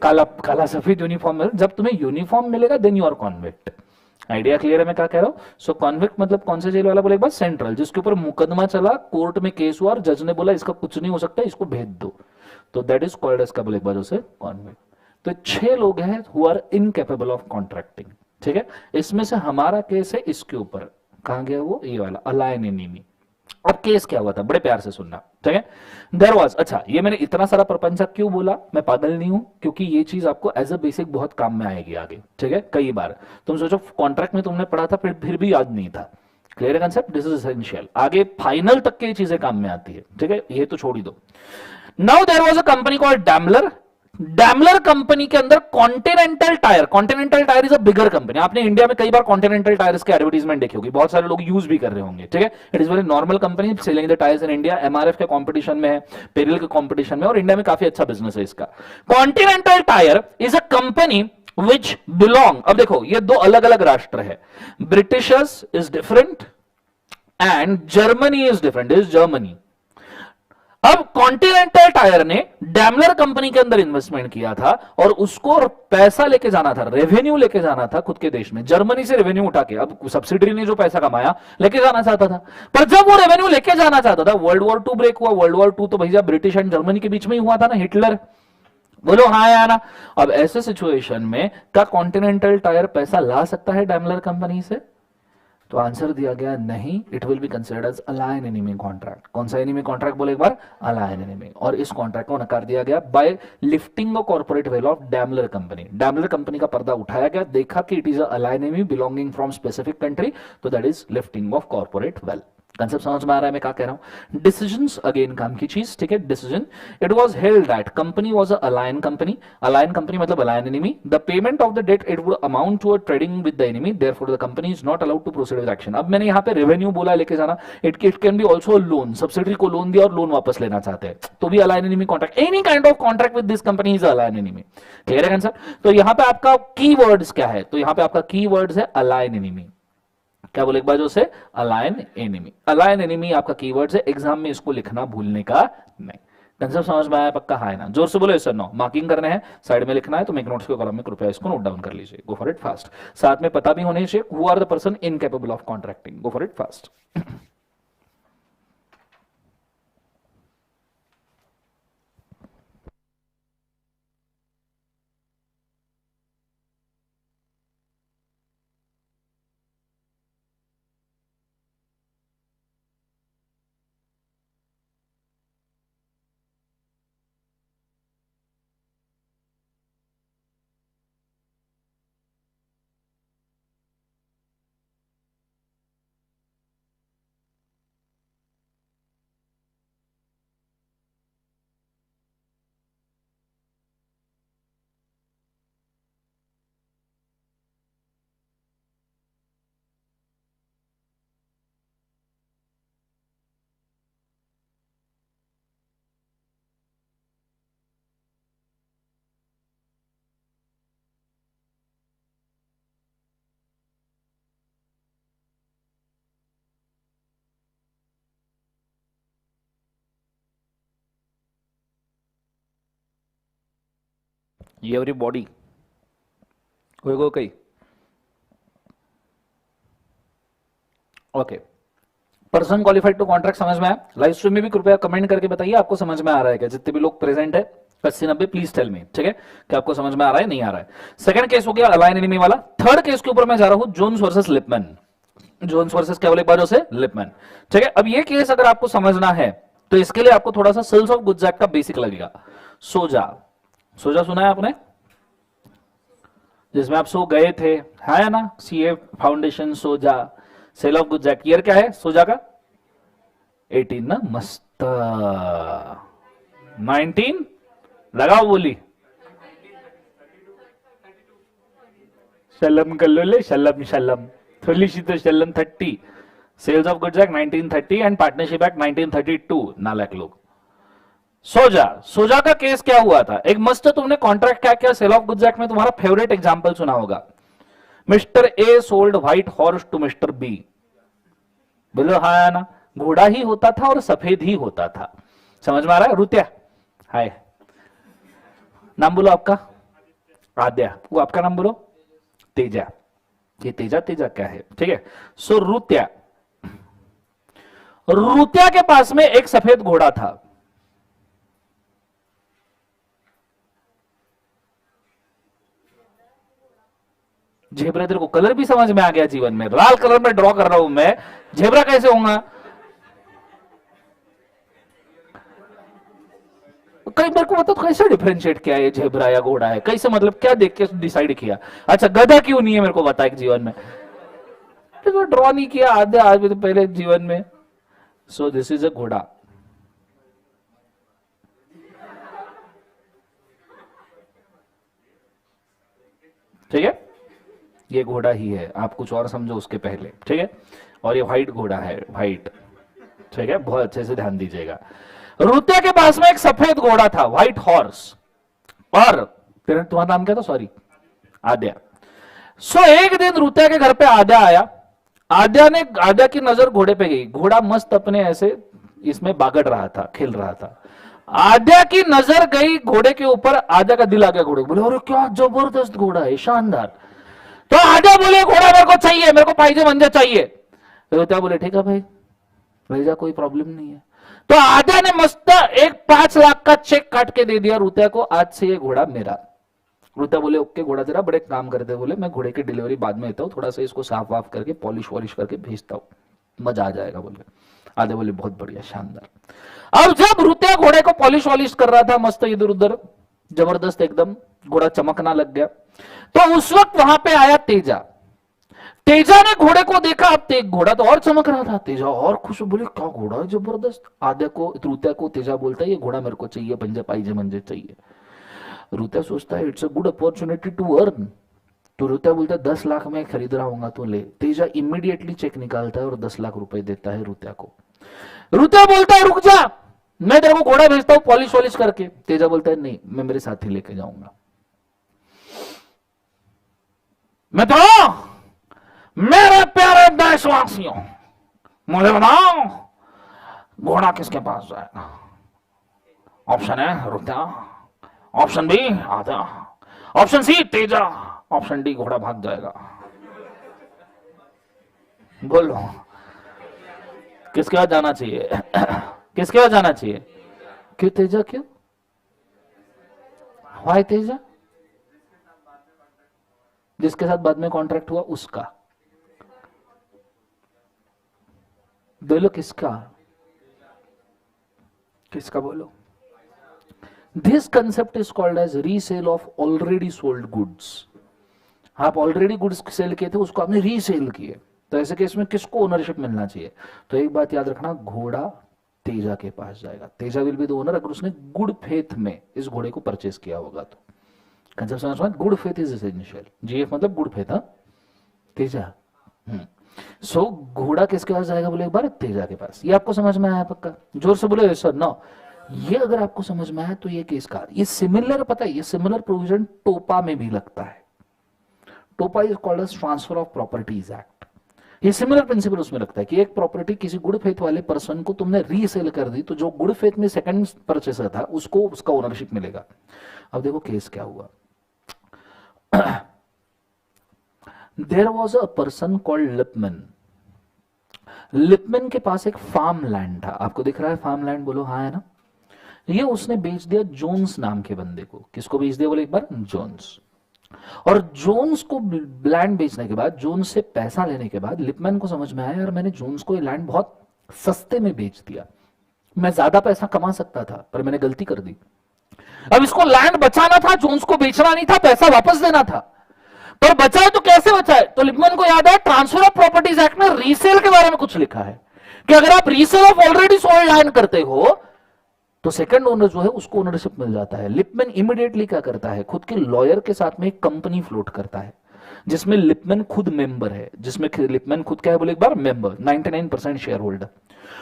S1: काला काला सफेद यूनिफॉर्म। जब तुम्हें यूनिफॉर्म मिलेगा then you are convict. Idea clear है मैं क्या कह रहा हूं? सो कॉन्विक्ट मतलब कौन से जेल वाला बोले एक बार? सेंट्रल, जिसके ऊपर मुकदमा चला, कोर्ट में केस हुआ और जज ने बोला इसका कुछ नहीं हो सकता, इसको भेज दो, तो दैट इज कॉल्ड एज का बोले एक बार उसे कॉन्विक्ट। तो 6 लोग हैं who are incapable of contracting. ठीक है, इसमें से हमारा केस है इसके ऊपर, कहां गया वो? ये वाला, अलायन एनिमी। अब केस क्या हुआ था, बड़े प्यार से सुनना। ठीक है, देयर वाज, अच्छा ये मैंने इतना सारा प्रपंचा क्यों बोला? मैं पागल नहीं हूं, क्योंकि ये चीज आपको एज अ बेसिक बहुत काम में आएगी आगे। ठीक है, कई बार तुम सोचो कॉन्ट्रैक्ट में तुमने पढ़ा था फिर भी याद नहीं था। क्लियर है कंसेप्ट? दिस इज एसेंशियल, आगे फाइनल तक की चीजें काम में आती है। ठीक है, ये तो छोड़ ही दो। Now there was a company called Daimler. Daimler company के अंदर continental tyre, continental tyre is a bigger company. आपने इंडिया में कई बार कॉन्टिनेंटल टायर्स के एडवर्टाइजमेंट देखी होगी, बहुत सारे लोग यूज भी कर रहे होंगे। ठीक है, it is very normal company selling the tyres in India. MRF के कंपटीशन में है, पेरिल के कंपटीशन में, और इंडिया में काफी अच्छा बिजनेस है इसका। Continental tyre is a company which belong, अब देखो ये 2 अलग अलग राष्ट्र है, Britishers is different and Germany is different, is Germany. अब कॉन्टिनेंटल टायर ने डैमलर कंपनी के अंदर इन्वेस्टमेंट किया था और उसको पैसा लेके जाना था, रेवेन्यू लेके जाना था खुद के देश में, जर्मनी से रेवेन्यू उठा के। अब सब्सिडी ने जो पैसा कमाया लेके जाना चाहता था, पर जब वो रेवेन्यू लेके जाना चाहता था, वर्ल्ड वॉर 2 ब्रेक हुआ। वर्ल्ड वॉर 2 तो भैया ब्रिटिश एंड जर्मनी के बीच में ही हुआ था ना, हिटलर, बोलो हाँ या ना। अब ऐसे सिचुएशन में क्या कॉन्टिनेंटल टायर पैसा ला सकता है डैमलर कंपनी से? तो आंसर दिया गया नहीं, it will be considered as alien enemy contract. कौन सा एनिमी कॉन्ट्रैक्ट बोले एक बार? अलायन एनिमी। और इस कॉन्ट्रैक्ट को नकार दिया गया by lifting the corporate veil of Daimler company. Daimler company का पर्दा उठाया गया, देखा कि it is a alien enemy belonging from specific country, तो that is lifting of corporate veil. Concept समझ में आ रहा है मैं क्या कह रहा हूं? डिसीजंस अगेन काम की चीज, ठीक है। Decision, it was held that company was a alien company, alien company मतलब alien enemy, the payment of the debt it would amount to a trading with the enemy, therefore the company is not allowed to proceed with action. अब मैंने यहां पे revenue बोला लेके जाना, it can be also loan, subsidiary को loan दिया और लोन वापस लेना चाहते हैं तो भी alien enemy contract, any kind of contract with this company is अलायन enemy. Clear है आंसर? तो यहां पे आपका कीवर्ड्स क्या है? तो यहां पे आपका कीवर्ड्स है अलायन एनिमी। क्या बोले एक बार जो से? अलायन एनिमी। अलायन एनिमी आपका कीवर्ड्स है, एग्जाम में इसको लिखना भूलने का नहीं। कंसेप्ट समझ में आया? पक्का हां ना? जोर से बोलो सर नो। मार्किंग करने हैं, साइड में लिखना है तो मेक नोट्स के कॉलम में कृपया इसको नोट डाउन कर लीजिए। Go for it fast. साथ में पता भी होने चाहिए who are the person incapable of contracting. Go for it fast. Everybody कोई कई okay. Person qualified to contract समझ में आया? लाइव स्ट्रीम में भी कृपया कमेंट करके बताइए आपको समझ में आ रहा है क्या? जितने भी लोग प्रेजेंट है 80-90 प्लीज टेल मी, ठीक है, कि आपको समझ में आ रहा है नहीं आ रहा है। सेकंड केस हो गया अलायन एनिमी वाला। थर्ड केस के ऊपर मैं जा रहा हूं, Jones versus Lippman. Jones versus क्या बोले एक बार से? लिपमैन, ठीक है। अब ये केस अगर आपको समझना है तो इसके लिए आपको थोड़ा सा सेल्स ऑफ गुड्स एक्ट का बेसिक लगेगा। सोजा, सोजा सुना है आपने? जिसमें आप सो गए थे, है ना? सीए फाउंडेशन, सोजा, sale of goods act. Year क्या है सोजा का? 18 ना? मस्त। 19 लगाओ बोली, शलम कर लो ले, शलम शलम थोड़ी सी तो शलम। 30 sales of goods act 1930 and partnership act 1932। नालायक लोग। सोजा, सोजा का केस क्या हुआ था? एक मस्त तुमने कॉन्ट्रैक्ट क्या किया सेल ऑफ गुड्स एक्ट में? तुम्हारा फेवरेट एग्जांपल सुना होगा, mister A sold white horse to mister B. बोलो हाँ ना? घोड़ा ही होता था और सफेद ही होता था। समझ में आ रहा है? रुत्या हाय, नाम बोलो आपका? आद्या। वो आपका नाम बोलो? तेजा। ये तेजा, तेजा क्या है? ठीक है। सो रुत्या, रुत्या के पास में एक सफेद घोड़ा था। झेबरा, तेरे को कलर भी समझ में आ गया जीवन में? लाल कलर में ड्रॉ कर रहा हूं मैं, झेबरा कैसे होगा? कई बार को मतलब कैसे डिफरेंशिएट किया ये झेबरा या घोड़ा है? कैसे मतलब क्या देख के डिसाइड किया? अच्छा गधा क्यों नहीं है मेरे को बता एक जीवन में? तो ड्रॉ नहीं किया आधे आज भी तो पहले जीवन में। सो दिस इज अ घोड़ा, ठीक है? ये घोड़ा ही है, आप कुछ और समझो उसके पहले, ठीक है? और ये व्हाइट घोड़ा है, व्हाइट, ठीक है? बहुत अच्छे से ध्यान दीजिएगा। रुत्या के पास में एक सफेद घोड़ा था, व्हाइट हॉर्स। और तुम्हारा नाम क्या था? सॉरी, आद्या। सो एक दिन रुत्या के घर पे आद्या आया। आद्या की नजर घोड़े पे गई। घोड़ा मस्त अपने ऐसे इसमें बागड़ रहा था, खेल रहा था। आद्या की नजर गई घोड़े के ऊपर, आद्या का दिल आ गया घोड़े। बोले अरे क्या जबरदस्त घोड़ा है, शानदार। तो आद्या बोले घोड़ा मेरे को चाहिए, मेरे को पाइजे मंजा चाहिए। रुत्या बोले ठीक है भाई ले जा, कोई प्रॉब्लम नहीं है। तो आद्या ने मस्त एक 5 लाख का चेक काट के दे दिया रुत्या को, आज से ये घोड़ा मेरा। रुत्या बोले ओके घोड़ा तेरा, बड़े काम करते। बोले मैं घोड़े की डिलीवरी बाद में देता हूँ, थोड़ा सा इसको साफ वाफ करके पॉलिश वॉलिश करके भेजता हूँ, मजा आ जाएगा। बोले आद्या बोले बहुत बढ़िया, शानदार। अब जब रुत्या घोड़े को पॉलिश वॉलिश कर रहा था मस्त इधर उधर, जबरदस्त एकदम, घोड़ा चमकना लग गया। तो उस वक्त वहां पे आया तेजा। तेजा ने घोड़े को देखा, अब घोड़ा तो और चमक रहा था। तेजा और खुश, बोले क्या घोड़ा है जबरदस्त। आद्या को, रूत्या को तेजा बोलता है ये घोड़ा मेरे को चाहिए, पंजे पाइजे मंजे चाहिए। रूत्या सोचता है it's a good opportunity to earn. तो रूत्या बोलता है 10 लाख में खरीद रहा हूँ तो ले। तेजा इमीडिएटली चेक निकालता है और 10 लाख रुपए देता है रूत्या को। रूत्या बोलता है रुक जा, मैं तेरे को घोड़ा भेजता हूँ पॉलिश वॉलिश करके। तेजा बोलता है नहीं, मैं मेरे साथ ही लेके जाऊंगा। मैं तो मेरे प्यारे देशवासियों, मुझे बताओ घोड़ा किसके पास जाएगा? ऑप्शन है Rutya, option B Adya, option C Teja, option D घोड़ा भाग जाएगा। बोलो किसके पास जाना चाहिए? किसके पास जाना चाहिए? क्यों तेजा, क्यों? वाई तेजा? जिसके साथ बाद में कॉन्ट्रैक्ट हुआ उसका। बोलो किसका? किसका बोलो? This concept is called as resale of already sold goods. आप ऑलरेडी गुड्स सेल किए थे, उसको आपने रीसेल किए, तो ऐसे केस में किसको ओनरशिप मिलना चाहिए? तो एक बात याद रखना, घोड़ा तेजा के पास जाएगा। Teja will be the owner अगर उसने गुड फेथ में इस घोड़े को परचेस किया होगा तो। कंसेप्ट समझ में? Good faith is essential. GF मतलब गुड फेथ। हाँ, तेजा। सो घोड़ा किसके पास जाएगा बोले एक बार? तेजा के पास। ये आपको समझ में आया पक्का? जोर से बोले सर। नो, ये अगर आपको समझ में आया तो ये केस का, ये सिमिलर, पता है ये सिमिलर प्रोविजन टोपा में भी लगता है। TOPA is called as transfer of properties act. ये सिमिलर प्रिंसिपल उसमें लगता है कि एक प्रॉपर्टी किसी गुड फेथ वाले पर्सन को तुमने रीसेल कर दी, तो जो गुड फेथ में सेकंड परचेसर था उसको उसका ओनरशिप मिलेगा। अब देखो केस क्या हुआ। There was a person called Lippman. Lippman के पास एक फार्म लैंड था। आपको दिख रहा है फार्म लैंड? बोलो हाँ है ना। ये उसने बेच दिया जोन्स नाम के बंदे को। किसको बेच दिया बोले एक बार? जोन्स। और जोन्स को लैंड बेचने के बाद, जोन्स से पैसा लेने के बाद लिपमैन को समझ में आया यार मैंने जोन्स को ये लैंड बहुत सस्ते में बेच दिया, मैं ज्यादा पैसा कमा सकता था पर मैंने गलती कर दी। अब इसको लैंड बचाना था, जोन्स को बेचना नहीं था, पैसा वापस देना था। पर बचाए तो कैसे बचाए? तो लिपमैन को याद है ट्रांसफर ऑफ प्रॉपर्टीज एक्ट में रीसेल के बारे में कुछ लिखा है कि अगर आप resale of already sold land करते हो तो सेकंड ओनर जो है उसको ओनरशिप मिल जाता है। लिपमैन इमीडिएटली क्या करता है, खुद के लॉयर के साथ में एक कंपनी फ्लोट करता है जिसमें लिपमैन खुद मेंबर है, जिसमें लिपमैन खुद क्या है बोले एक बार? Member, 99% share holder.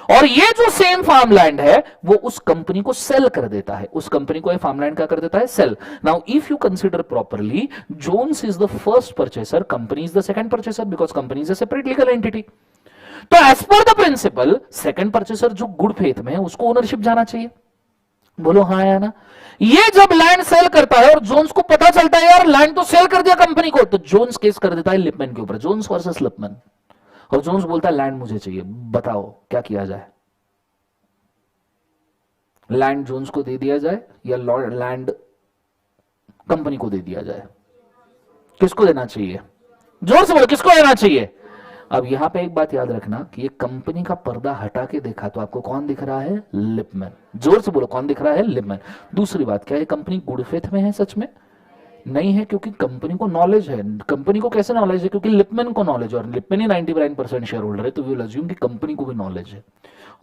S1: और ये जो सेम फार्मलैंड है वो उस कंपनी को सेल कर देता है। उस कंपनी को ये फार्मलैंड क्या कर देता है? Sale. Now if you consider properly, Jones is the first purchaser, company is the second purchaser, because company is a separate legal entity. तो as per the principle second purchaser जो good faith में है उसको ownership जाना चाहिए। बोलो हाँ या ना। ये जब लैंड सेल करता है और जोन्स को पता चलता है यार लैंड तो सेल कर दिया कंपनी को, तो जोन्स केस कर देता है लिपमैन के ऊपर, जोन्स वर्सेस लिपमैन। और जोन्स बोलता है लैंड मुझे चाहिए, बताओ क्या किया जाए? लैंड जोन्स को दे दिया जाए या लैंड कंपनी को दे दिया जाए? किसको देना चाहिए? जोर से बोलो किसको देना चाहिए? अब यहां पे एक बात याद रखना कि ये कंपनी का पर्दा हटा के देखा तो आपको कौन दिख रहा है? लिपमैन। जोर से बोलो कौन दिख रहा है? लिपमैन। दूसरी बात, क्या ये कंपनी गुड फेथ में है? सच में नहीं है, क्योंकि कंपनी को नॉलेज है। कंपनी को कैसे नॉलेज है? क्योंकि लिपमैन को नॉलेज है और लिपमैन ही 99% शेयर होल्डर है, तो वी विल अज्यूम कि कंपनी को भी नॉलेज है।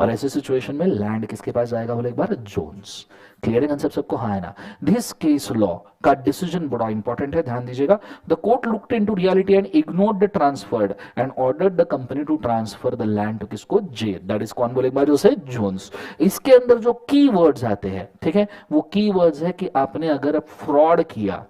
S1: और ऐसे सिचुएशन में लैंड किसके पास जाएगा बोले एक बार? जोन्स। क्लियर है कंसेप्ट सबको? हाँ है ना। दिस केस लॉ का डिसीजन बड़ा इंपॉर्टेंट है, ध्यान दीजिएगा। The court looked into reality and ignored the transferred and ordered the company to transfer the land to किसको? जे, दैट इज कौन बोले एक बार? जो से जोन्स। इसके अंदर जो की वर्ड्स आते हैं, ठीक है, वो की वर्ड्स है कि आपने अगर फ्रॉड किया,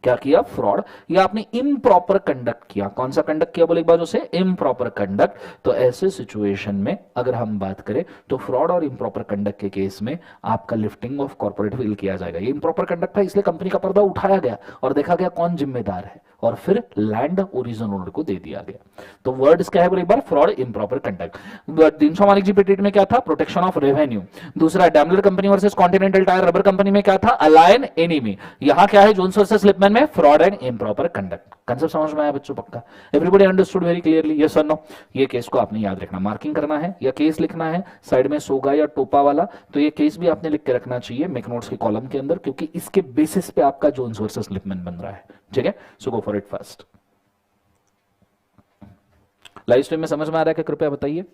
S1: क्या किया? फ्रॉड, या आपने इम्प्रॉपर कंडक्ट किया। कौन सा कंडक्ट किया बोले एक बार? उसे इम्प्रॉपर कंडक्ट। तो ऐसे सिचुएशन में अगर हम बात करें तो फ्रॉड और इम्प्रॉपर कंडक्ट के केस में आपका लिफ्टिंग ऑफ कॉर्पोरेट विल किया जाएगा। ये इम्प्रॉपर कंडक्ट था इसलिए कंपनी का पर्दा उठाया गया और देखा गया कौन जिम्मेदार है, और फिर लैंड ओरिजिनल ओनर को दे दिया गया। तो वर्ड क्या है बोले एक बार? Fraud, improper conduct. 300 मालिक जी पेटेंट में क्या था? Protection of revenue. दूसरा Daimler company versus continental tyre rubber company में क्या था? Alien enemy. यहां क्या है? जोन्स वर्सेस लिपमैन में fraud and improper conduct. Concept समझ में आया बच्चों पक्का? Everybody understood very clearly? Yes और नो? ये केस को आपने याद रखना, मार्किंग करना है या केस लिखना है साइड में सोगा या टोपा वाला, तो ये केस भी आपने लिख के रखना चाहिए मेक नोट्स के कॉलम के अंदर, क्योंकि इसके बेसिस पे आपका जोन्स वर्सेस लिपमैन बन रहा है। ठीक है, so go for it first. Live stream में समझ में आ रहा है कि कृपया बताइए।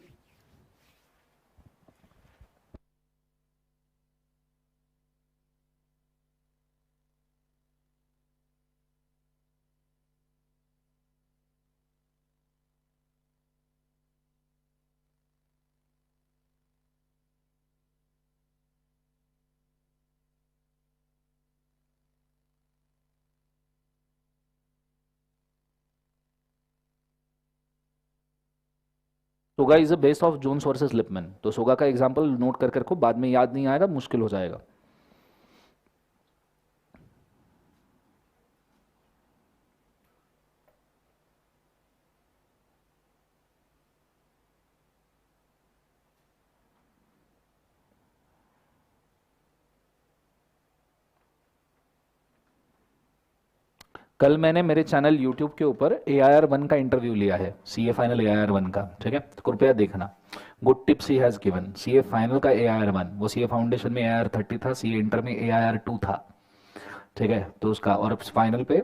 S1: सोगा is a based of Jones versus Lipman, तो सोगा का एग्जांपल नोट कर रखो, बाद में याद नहीं आएगा, मुश्किल हो जाएगा। कल मैंने मेरे चैनल यूट्यूब के ऊपर AIR-1 का इंटरव्यू लिया है, CA फाइनल AIR-1 का, ठीक है, तो कृपया देखना। Good tips he has given. CA final का AIR-1, वो CA फाउंडेशन में AIR-30 था, CA इंटर में AIR-2 था, ठीक है, तो उसका, और फाइनल पे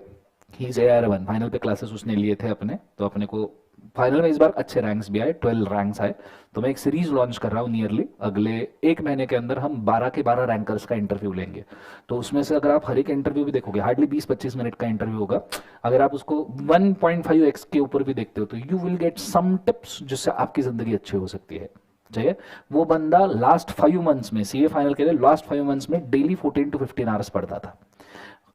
S1: ही इज AIR-1, फाइनल पे क्लासेस उसने लिए थे अपने, तो अपने को फाइनल में इस बार अच्छे रैंक्स भी आए, 12 रैंक्स आए। तो मैं एक सीरीज लॉन्च कर रहा हूँ नियरली, अगले एक महीने के अंदर हम 12 के 12 रैंकर्स का इंटरव्यू लेंगे। तो उसमें से अगर आप हर एक इंटरव्यू भी देखोगे, हार्डली 20-25 मिनट का इंटरव्यू होगा, अगर आप उसको 1.5x के ऊपर भी देखते हो तो you will get some tips जिससे आपकी जिंदगी अच्छी हो सकती है। ठीक है, वो बंदा लास्ट 5 मंथ्स में, CA फाइनल के लिए लास्ट 5 मंथ्स में डेली 14 to 15 आवर्स पढ़ता था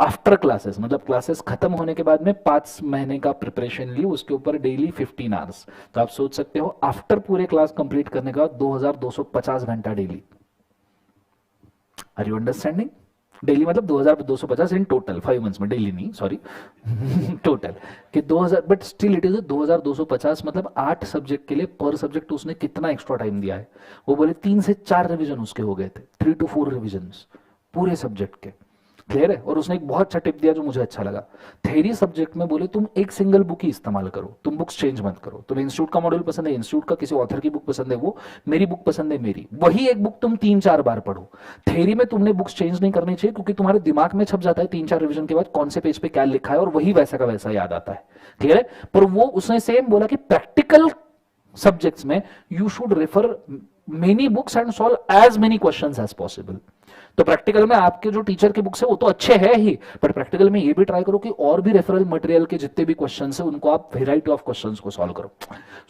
S1: आफ्टर क्लासेस, मतलब क्लासेस खत्म होने के बाद में 5 महीने का प्रिपरेशन ली, उसके ऊपर डेली 15 आवर्स। तो आप सोच सकते हो आफ्टर पूरे क्लास कंप्लीट करने का 2250 घंटा daily. Are you understanding? Daily मतलब 2250 इन टोटल 5 मंथ्स में, डेली नहीं, सॉरी टोटल कि 2000, बट स्टिल इट इज 2250, मतलब 8 सब्जेक्ट के लिए पर सब्जेक्ट उसने कितना एक्स्ट्रा टाइम दिया है। वो बोले 3 से 4 रिवीजन उसके हो गए थे, 3 to 4 रिवीजन पूरे सब्जेक्ट के। क्लियर है? और उसने एक बहुत अच्छा टिप दिया जो मुझे अच्छा लगा। थ्योरी सब्जेक्ट में बोले तुम एक सिंगल बुक ही इस्तेमाल करो, तुम बुक्स चेंज मत करो। तुम्हें इंस्टीट्यूट का मॉड्यूल पसंद है, इंस्टीट्यूट का किसी ऑथर की बुक पसंद है वो, मेरी बुक पसंद है मेरी, वही एक बुक तुम 3-4 बार पढ़ो। थ्योरी में तुमने बुक्स चेंज नहीं करनी चाहिए, क्योंकि तुम्हारे दिमाग में छप जाता है 3-4 रिवीजन के बाद कौन से पेज पे क्या लिखा है, और वही वैसा का वैसा याद आता है। क्लियर है? पर वो उसने सेम बोला कि प्रैक्टिकल सब्जेक्ट्स में you should refer many books and solve as many questions as possible. तो प्रैक्टिकल में आपके जो टीचर के बुक्स है वो तो अच्छे हैं ही, बट प्रैक्टिकल में ये भी ट्राई करो कि और भी रेफरल मटेरियल के जितने भी क्वेश्चंस है उनको आप वेराइटी ऑफ क्वेश्चंस को सॉल्व करो।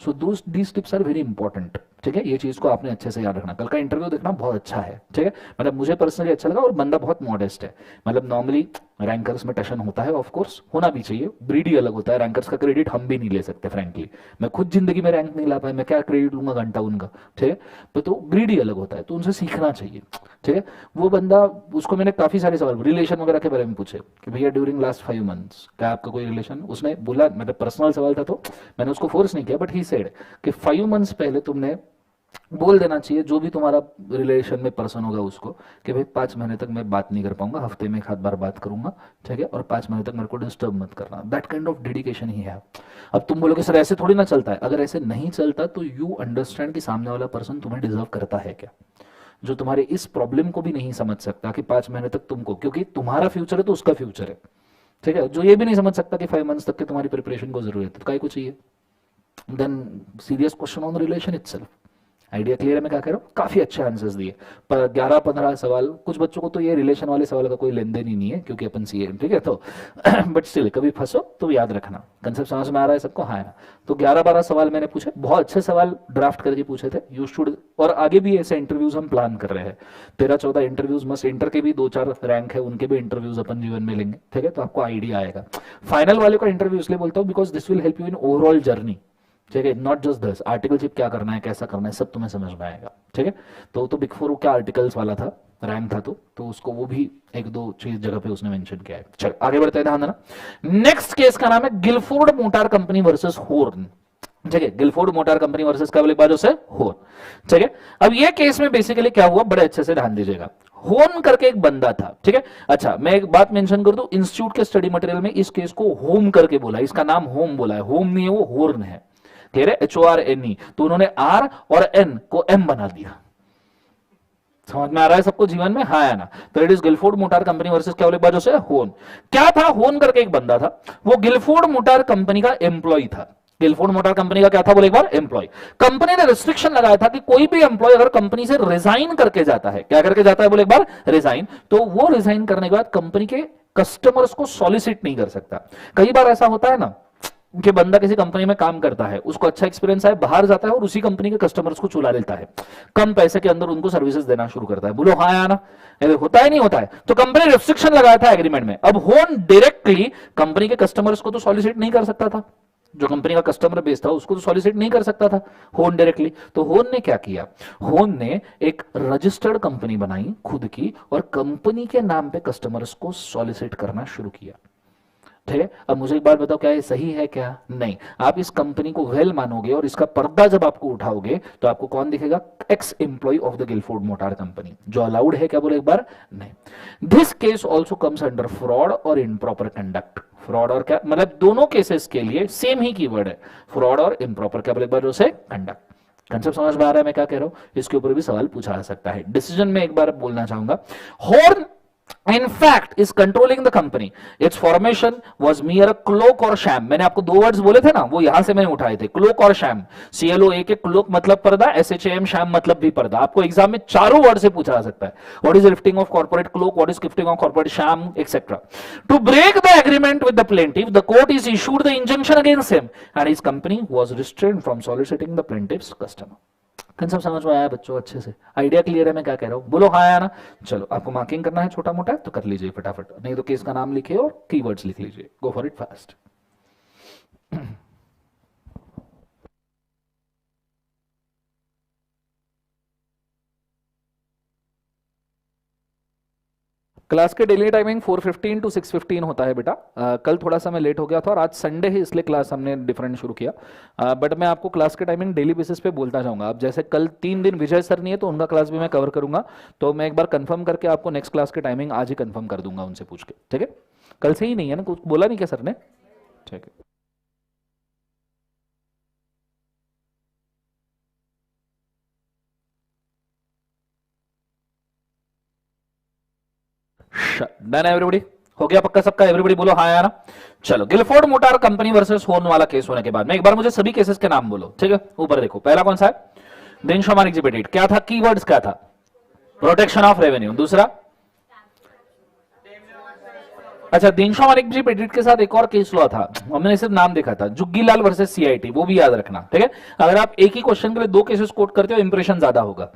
S1: So these tips are very important. ठीक है, ये चीज को आपने अच्छे से याद रखना। कल का इंटरव्यू देखना बहुत अच्छा है, ठीक है, मतलब मुझे पर्सनली अच्छा लगा, और बंदा बहुत मॉडेस्ट है। मतलब नॉर्मली रैंकर्स में टशन होता है, ऑफ कोर्स होना भी चाहिए, ब्रीड ही अलग होता है। रैंकर्स का क्रेडिट हम भी नहीं ले सकते फ्रैंकली, मैं खुद जिंदगी में रैंक नहीं ला पाया, मैं क्या क्रेडिट लूंगा घंटा उनका, ठीक है, तो ब्रीड ही अलग होता है, तो उनसे सीखना चाहिए। ठीक है, वो बंदा, उसको मैंने काफी सारे सवाल रिलेशन वगैरह के बारे में पूछे कि भैया ड्यूरिंग लास्ट 5 मंथ्स क्या आपका कोई रिलेशन, उसने बोला, मतलब पर्सनल सवाल था तो मैंने उसको फोर्स नहीं किया, बट ही सेड कि 5 मंथ्स पहले तुमने बोल देना चाहिए जो भी तुम्हारा रिलेशन में पर्सन होगा उसको कि भाई 5 महीने तक मैं बात नहीं कर पाऊंगा, हफ्ते में 1 बार बात करूंगा, ठीक है, और 5 महीने तक मेरे को डिस्टर्ब मत करना। दैट काइंड ऑफ डेडिकेशन ही है। अब तुम बोलोगे सर ऐसे थोड़ी ना चलता है, अगर ऐसे नहीं चलता तो यू अंडरस्टैंड कि सामने वाला पर्सन तुम्हें डिजर्व करता है क्या, जो तुम्हारे इस प्रॉब्लम को भी नहीं समझ सकता कि 5 महीने तक तुमको, क्योंकि तुम्हारा फ्यूचर है तो उसका फ्यूचर है, ठीक है, जो ये भी नहीं समझ सकता कि 5 मंथ्स तक की तुम्हारी प्रिपरेशन को जरूरत है, तो काय को चाहिए? Then serious question on relation itself. Idea clear है मैं क्या कह रहा हूँ? काफी अच्छे आंसर्स दिए, पर 11-15 सवाल, कुछ बच्चों को तो ये रिलेशन वाले सवाल का कोई लेन देन ही नहीं है क्योंकि अपन सीए, ठीक है, तो बट स्टिल कभी फंसो तो याद रखना। कंसेप्ट समझ में आ रहा है सबको? हाँ ना? तो 11-12 सवाल मैंने पूछे, बहुत अच्छे सवाल ड्राफ्ट करके पूछे थे, यू शुड, और आगे भी ऐसे इंटरव्यूज हम प्लान कर रहे हैं, 13-14 इंटरव्यूज, मस्ट इंटर के भी 2-4 रैंक है, उनके भी इंटरव्यूज अपन जीवन में लेंगे, ठीक है, तो आपको आइडिया आएगा। फाइनल वाले का इंटरव्यू इसलिए बोलता हूँ because this will help you in overall journey, ठीक है, नॉट जस्ट दिस आर्टिकलशिप क्या करना है, कैसा करना है, सब तुम्हें समझ में आएगा, ठीक है। तो बिग फोर क्या आर्टिकल्स वाला था, रैंक था, तो उसको वो भी 1-2 चीज जगह पे उसने मेंशन किया है। चल आगे बढ़ते हैं, ध्यान देना। नेक्स्ट केस का नाम है गिलफोर्ड मोटार कंपनी वर्सेस होर्न, ठीक है, गिलफोर्ड मोटार कंपनी वर्सेस क्या बोले बाजू से होर्न, ठीक है। अब ये केस में बेसिकली क्या हुआ, बड़े अच्छे से ध्यान दीजिएगा। होर्न करके एक बंदा था, ठीक है। अच्छा मैं एक बात मेंशन कर दूं, इंस्टीट्यूट के स्टडी मटेरियल में इस केस को होम करके बोला, इसका नाम होम बोला है, होम नहीं है वो, होर्न है, कह रहे HORNE, तो उन्होंने R और N को M बना दिया। समझ में आ रहा है सबको जीवन में? हाँ या ना? तो it is Gilford motor company versus क्या बोले बाजू से होर्न। क्या था, होर्न करके एक बंदा था, वो गिलफोर्ड मोटार कंपनी का एम्प्लॉय था, गिलफोर्ड मोटर कंपनी का क्या था बोले एक बार, एम्प्लॉय। कंपनी ने रिस्ट्रिक्शन लगाया था कि कोई भी एम्प्लॉय अगर कंपनी से रिजाइन करके जाता है, क्या करके जाता है बोले एक बार, रिजाइन, तो वो रिजाइन करने के बाद कंपनी के कस्टमर्स को सॉलिसिट नहीं कर सकता। कई बार ऐसा होता है ना कि बंदा किसी कंपनी में काम करता है, उसको अच्छा एक्सपीरियंस है, बाहर जाता है और उसी कंपनी के कस्टमर्स को चुला लेता है, कम पैसे के अंदर उनको सर्विसेज देना शुरू करता है। बोलो हाँ या ना, होता है नहीं होता है? तो कंपनी ने रिस्ट्रिक्शन लगाया था एग्रीमेंट में। अब होन डायरेक्टली कंपनी के कस्टमर्स को तो सॉलिसिट नहीं कर सकता था, जो कंपनी का कस्टमर बेस था उसको तो सॉलिसिट नहीं कर सकता था होन डायरेक्टली। तो होन ने क्या किया, होन ने एक रजिस्टर्ड कंपनी बनाई खुद की और कंपनी के नाम पे कस्टमर्स को सॉलिसिट करना शुरू किया। ठीक है, अब मुझे एक बात बताओ, क्या ये सही है? क्या नहीं? आप इस कंपनी को वेल मानोगे और इसका पर्दा जब आपको उठाओगे तो आपको कौन दिखेगा? Ex employ of the Gilford motor company, जो अलाउड है क्या बोले एक बार? नहीं। This case also comes under fraud और इम्प्रॉपर कंडक्ट। फ्रॉड और क्या मतलब, दोनों केसेस के लिए सेम ही कीवर्ड है, फ्रॉड और इम्प्रॉपर, क्या बोले एक बार, जो से कंडक्ट। कंसेप्ट समझ में आ रहा है मैं क्या कह रहा हूं? इसके ऊपर भी सवाल पूछा जा सकता है। डिसीजन में एक बार बोलना चाहूंगा, horn in fact is controlling the company, its formation was mere a cloak or sham। मैंने आपको दो वर्ड्स बोले थे ना, वो यहां से मैंने उठाए थे, क्लोक और शैम। CLOA के क्लोक मतलब पर्दा, SHAM शैम मतलब भी पर्दा। आपको एग्जाम में चारों वर्ड से पूछा जा सकता है, what is lifting of corporate cloak, what is lifting of corporate sham, etcetera. To break the agreement with the plaintiff, the court is issued the injunction against him and his company was restrained from soliciting the plaintiff's customer. सब समझ में आया बच्चों? अच्छे से idea clear है मैं क्या कह रहा हूं? बोलो हाँ या ना। चलो, आपको मार्किंग करना है छोटा मोटा तो कर लीजिए फटाफट, नहीं तो केस का नाम लिखिए और कीवर्ड्स लिख लीजिए। Go for it fast. Class के डेली टाइमिंग 4:15 to 6:15 होता है बेटा। कल थोड़ा सा मैं लेट हो गया था और आज संडे है इसलिए क्लास हमने डिफरेंट शुरू किया। बट मैं आपको क्लास के टाइमिंग डेली बेसिस पे बोलता जाऊंगा। अब जैसे कल 3 दिन विजय सर नहीं है तो उनका क्लास भी मैं कवर करूंगा, तो मैं एक बार कंफर्म करके आपको नेक्स्ट क्लास के टाइमिंग आज ही कंफर्म कर दूंगा उनसे पूछ के। ठीक है, कल से ही नहीं है ना, कुछ बोला नहीं क्या सर ने? ठीक है। डन एवरीबॉडी, हो गया पक्का सबका? एवरीबॉडी बोलो हाँ या ना। चलो, गिलफोर्ड मोटर कंपनी वर्सेस होर्न वाला केस होने के बाद में एक बार मुझे सभी केसेस के नाम बोलो। ठीक है, ऊपर देखो, पहला कौन सा है? दिनशॉ एग्जिबिटेड। क्या था कीवर्ड्स, क्या था? Protection of revenue. दूसरा, अच्छा, दिनशॉ एग्जिबिटेड के साथ एक और केस लॉ था, हमने सिर्फ नाम देखा था, जुग्गीलाल वर्सेस CIT, वो भी याद रखना। ठीक है, अगर आप एक ही क्वेश्चन के लिए 2 केसेस कोट करते हो इंप्रेशन ज्यादा होगा।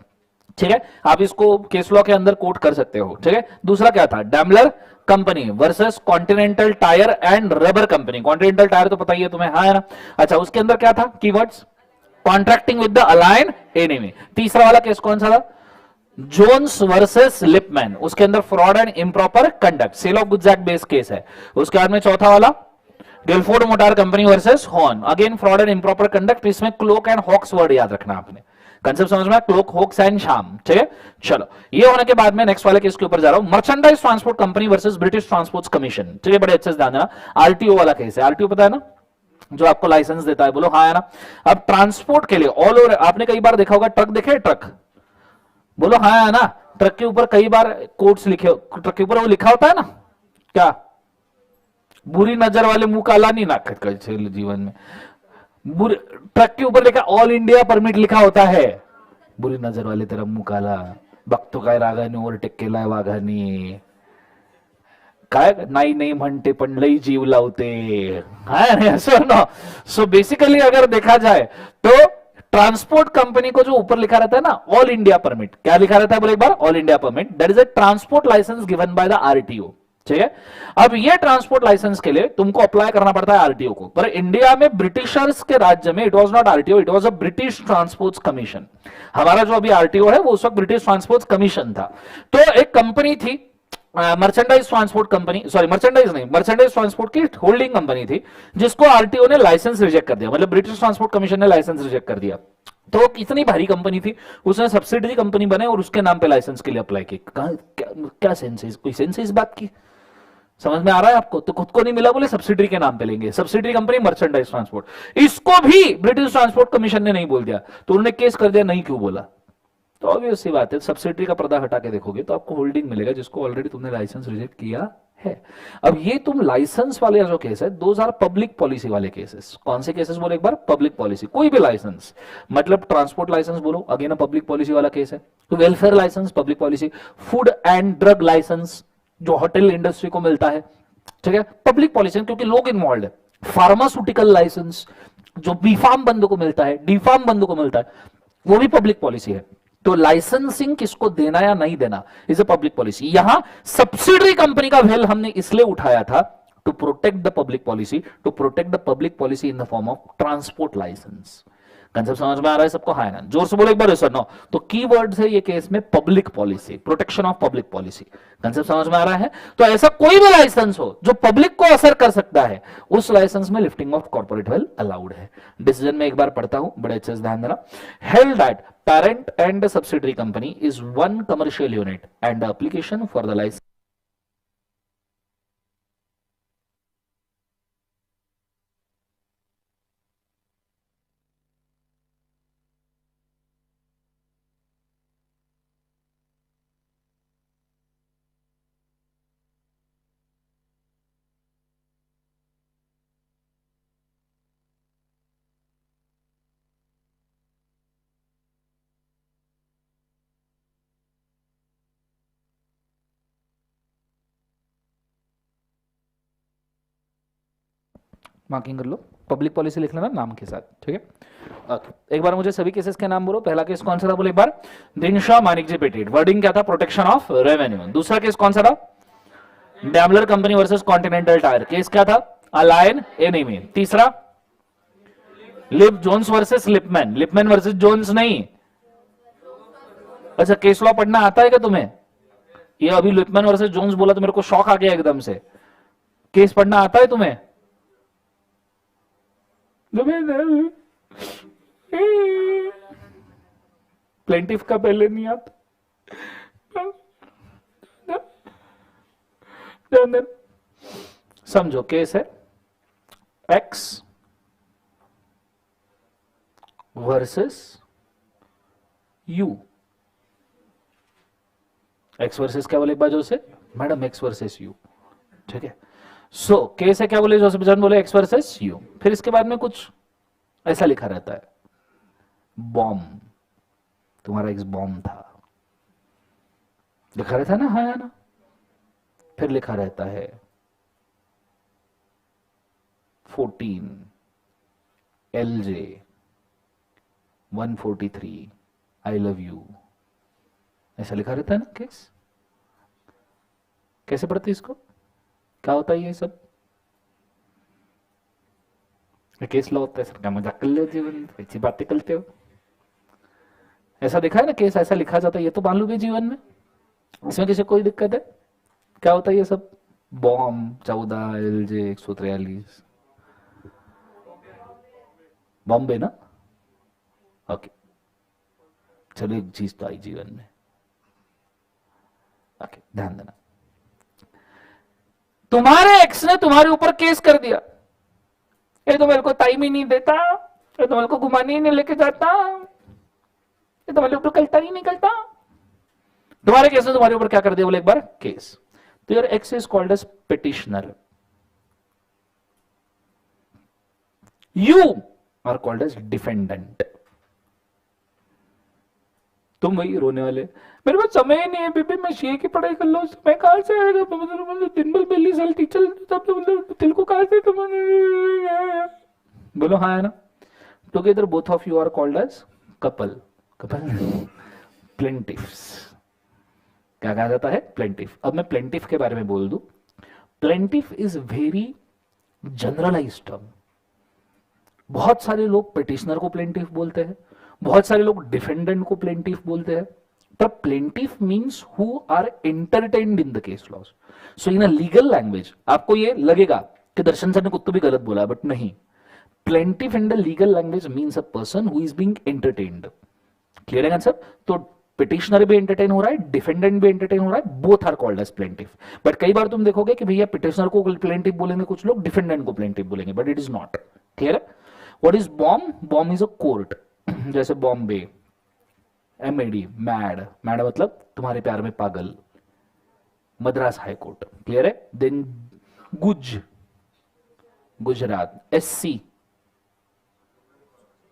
S1: ठीक है, आप इसको केस लॉ के अंदर कोट कर सकते हो। ठीक है, दूसरा क्या था? Daimler company versus continental tyre and rubber company. Continental tyre तो पता ही है तुम्हें, हाँ है ना? अच्छा, उसके अंदर क्या था keywords? Contracting with the align enemy. तीसरा वाला केस कौन सा था? जोन्स वर्सेस लिपमैन, उसके अंदर fraud and improper conduct, sale of goods act based case है। उसके बाद में चौथा वाला Gilford motor company versus Horne, again fraud and improper conduct. इसमें क्लोक एंड हॉक्स वर्ड याद रखना आपने, कंसेप्ट समझ में? क्लोक, हॉक्स एंड शाम। ठीक है, चलो, ये होने के बाद में नेक्स्ट वाले केस के ऊपर जा रहा हूं, merchandise transport company versus British transport commission. ठीक है, बड़े अच्छे से ध्यान देना, RTO वाला केस है। RTO पता है ना, जो आपको लाइसेंस देता है। बोलो हाँ है ना। अब ट्रांसपोर्ट के लिए ऑल ओवर, आपने कई बार देखा होगा ट्रक देखे, ट्रक, बोलो हाँ है ना। ट्रक के ऊपर कई बार कोट्स लिखे, ट्रक के ऊपर वो लिखा होता है ना, क्या? बुरी नजर वाले मुंह काला नहीं ना जीवन में। ट्रक के ऊपर लिखा ऑल इंडिया परमिट लिखा होता है, बुरी नजर वाले तेरा मुंह काला, बघतो काय रागाने ओव्हरटेक केलाय वाघाने, काय नाही नाही म्हणते पण लई जीव लावते, असं ना। सो बेसिकली अगर देखा जाए तो ट्रांसपोर्ट कंपनी को जो ऊपर लिखा रहता है ना, ऑल इंडिया परमिट, क्या लिखा रहता है बोले एक बार? All India permit, that is a transport licence given by the RTO। ठीक है, अब ये ट्रांसपोर्ट लाइसेंस के लिए तुमको अप्लाई करना पड़ता है RTO को, पर इंडिया में ब्रिटिशर्स के राज्य में it was not RTO, it was a British transport commission. हमारा जो अभी RTO है वो उस वक्त ब्रिटिश ट्रांसपोर्ट कमीशन था। तो एक कंपनी थी merchandise transport company, sorry merchandise नहीं, मर्चेंडाइज ट्रांसपोर्ट की होल्डिंग कंपनी थी, जिसको RTO ने लाइसेंस रिजेक्ट कर दिया, मतलब ब्रिटिश ट्रांसपोर्ट कमीशन ने लाइसेंस रिजेक्ट कर दिया। तो कितनी भारी कंपनी थी, उसने सब्सिडरी कंपनी बनाई और उसके नाम पे लाइसेंस के लिए अप्लाई की। क्या सेंस है, कोई सेंस है इस बात की? समझ में आ रहा है आपको? तो खुद को नहीं मिला बोले सब्सिडरी के नाम पे लेंगे, सब्सिडरी कंपनी मर्चेंडाइज ट्रांसपोर्ट। इसको भी ब्रिटिश ट्रांसपोर्ट कमीशन ने नहीं बोल दिया, तो उन्होंने केस कर दिया। नहीं क्यों बोला? तो ऑब्वियस सी बात है, सब्सिडरी का पर्दा हटा के देखोगे तो आपको होल्डिंग मिलेगा जिसको ऑलरेडी तुमने लाइसेंस रिजेक्ट किया है। अब ये तुम लाइसेंस वाले जो केस है, दोज आर पब्लिक पॉलिसी वाले केसेस। कौन से केसेस बोले एक बार? Public policy. कोई भी लाइसेंस, मतलब ट्रांसपोर्ट लाइसेंस बोलो, अगेन पब्लिक पॉलिसी वाला केस है। तो welfare licence public policy, food and drug licence जो होटल इंडस्ट्री को मिलता है, ठीक है, पब्लिक पॉलिसी, क्योंकि लोग इन्वॉल्व है। फार्मास्यूटिकल लाइसेंस जो बी फार्म बंदों को मिलता है, डी फार्म बंदों को मिलता है, वो भी पब्लिक पॉलिसी है। तो लाइसेंसिंग किसको देना या नहीं देना इज अ पब्लिक पॉलिसी। यहां सब्सिडरी कंपनी का वेल हमने इसलिए उठाया था to protect the public policy, to protect the public policy in the form of transport licence. Concept समझ में आ रहा है सबको? हाँ ना? जोर से बोलो एक बार सर नो। तो कीवर्ड्स है ये केस में public policy, protection of public policy. Concept समझ में आ रहा है? तो ऐसा कोई भी लाइसेंस हो जो पब्लिक को असर कर सकता है, उस लाइसेंस में lifting of corporate well allowed है। डिसीजन में एक बार पढ़ता हूं, बड़े अच्छे से ध्यान देना। Held that parent and the subsidiary company is one commercial unit and the application for the license marking कर लो, पब्लिक पॉलिसी लिख लेना नाम के साथ, ठीक है। एक बार मुझे सभी केसेस के नाम बोलो। पहला केस कौन सा था बोले एक बार? दिनशा मानिकजी पेटेंट, वर्डिंग क्या था? Protection of revenue. दूसरा केस कौन सा था? Daimler company versus continental tyre, case क्या था? Alien enemy. तीसरा lip Jones versus Lippman, Lippman versus Jones नहीं। अच्छा, केस लॉ पढ़ना आता है क्या तुम्हें? ये अभी लिपमैन वर्सेस जोन्स बोला तो मेरे को शौक आ गया एकदम से। केस पढ़ना आता है तुम्हें? प्लेंटिफ का पहले नहीं आता। समझो, केस है x versus you. X versus क्या बोले एक बार जो से मैडम? एक्स वर्सेस यू, ठीक है। सो केस है क्या बोले जोसेफ जॉन? बोले एक्स वर्सेस यू। फिर इसके बाद में कुछ ऐसा लिखा रहता है, बॉम्ब, तुम्हारा एक्स बॉम्ब था, लिखा रहता है ना? हाँ या ना? फिर लिखा रहता है 14 LJ 143 आई लव यू, ऐसा लिखा रहता है ना केस। कैसे पढ़ते इसको? क्या होता है ये सब? केस लॉ होता है सर, क्या मजाक कर लो जीवन, ऐसी बातें करते हो? ऐसा देखा है ना केस, ऐसा लिखा जाता है, ये तो मालूम है जीवन में, इसमें किसी कोई दिक्कत है? क्या होता है ये सब? बॉम्ब 14 LJ 143, बॉम्बे ना? ओके, चलो एक चीज तो आई जीवन में। ओके, ध्यान देना। तुम्हारे एक्स ने तुम्हारे ऊपर केस कर दिया, ये तो मेरे को टाइम ही नहीं देता, ये तो मेरे को घुमाने ही नहीं लेके जाता, ये तो मेरे ऊपर कलता ही नहीं करता। तुम्हारे केस ने तुम्हारे ऊपर क्या कर दिया बोले एक बार? केस। तो your ex is called as petitioner, you are called as defendant. तुम वही रोने वाले, मेरे पास समय ही नहीं है बेबी, मैं सीए की पढ़ाई कर लो, समय कहां से आएगा? मतलब दिन भर बिल्ली साल टीचर, तब तो मतलब दिल को कहां से तुम बोलो? हाँ है ना? Together both of you are called as couple, couple plaintiffs. क्या कहा जाता है? प्लेंटिफ। अब मैं प्लेंटिफ के बारे में बोल दूं, plaintiff is very generalised term. बहुत सारे लोग पिटिशनर को प्लेंटिफ बोलते हैं, बहुत सारे लोग डिफेंडेंट को प्लेंटिफ बोलते हैं, पर plaintiff means who are entertained in the case laws. So in a legal language आपको ये लगेगा कि दर्शन सर ने कुछ तो भी गलत बोला, बट नहीं। Plaintiff in the legal language means a person who is being entertained. Clear है आंसर? तो पिटिशनर भी एंटरटेन हो रहा है, डिफेंडेंट भी एंटरटेन हो रहा है, both are called as plaintiff. But कई बार तुम देखोगे कि भैया पिटिशनर को प्लेंटिफ बोलेंगे कुछ लोग, डिफेंडेंट को प्लेंटिफ बोलेंगे, but it is not. Clear है? What is bomb? Bomb is a court, जैसे बॉम्बे, MAD मैड, मैड मतलब तुम्हारे प्यार में पागल, मद्रास हाई कोर्ट, क्लियर है। Then Gujarat, SC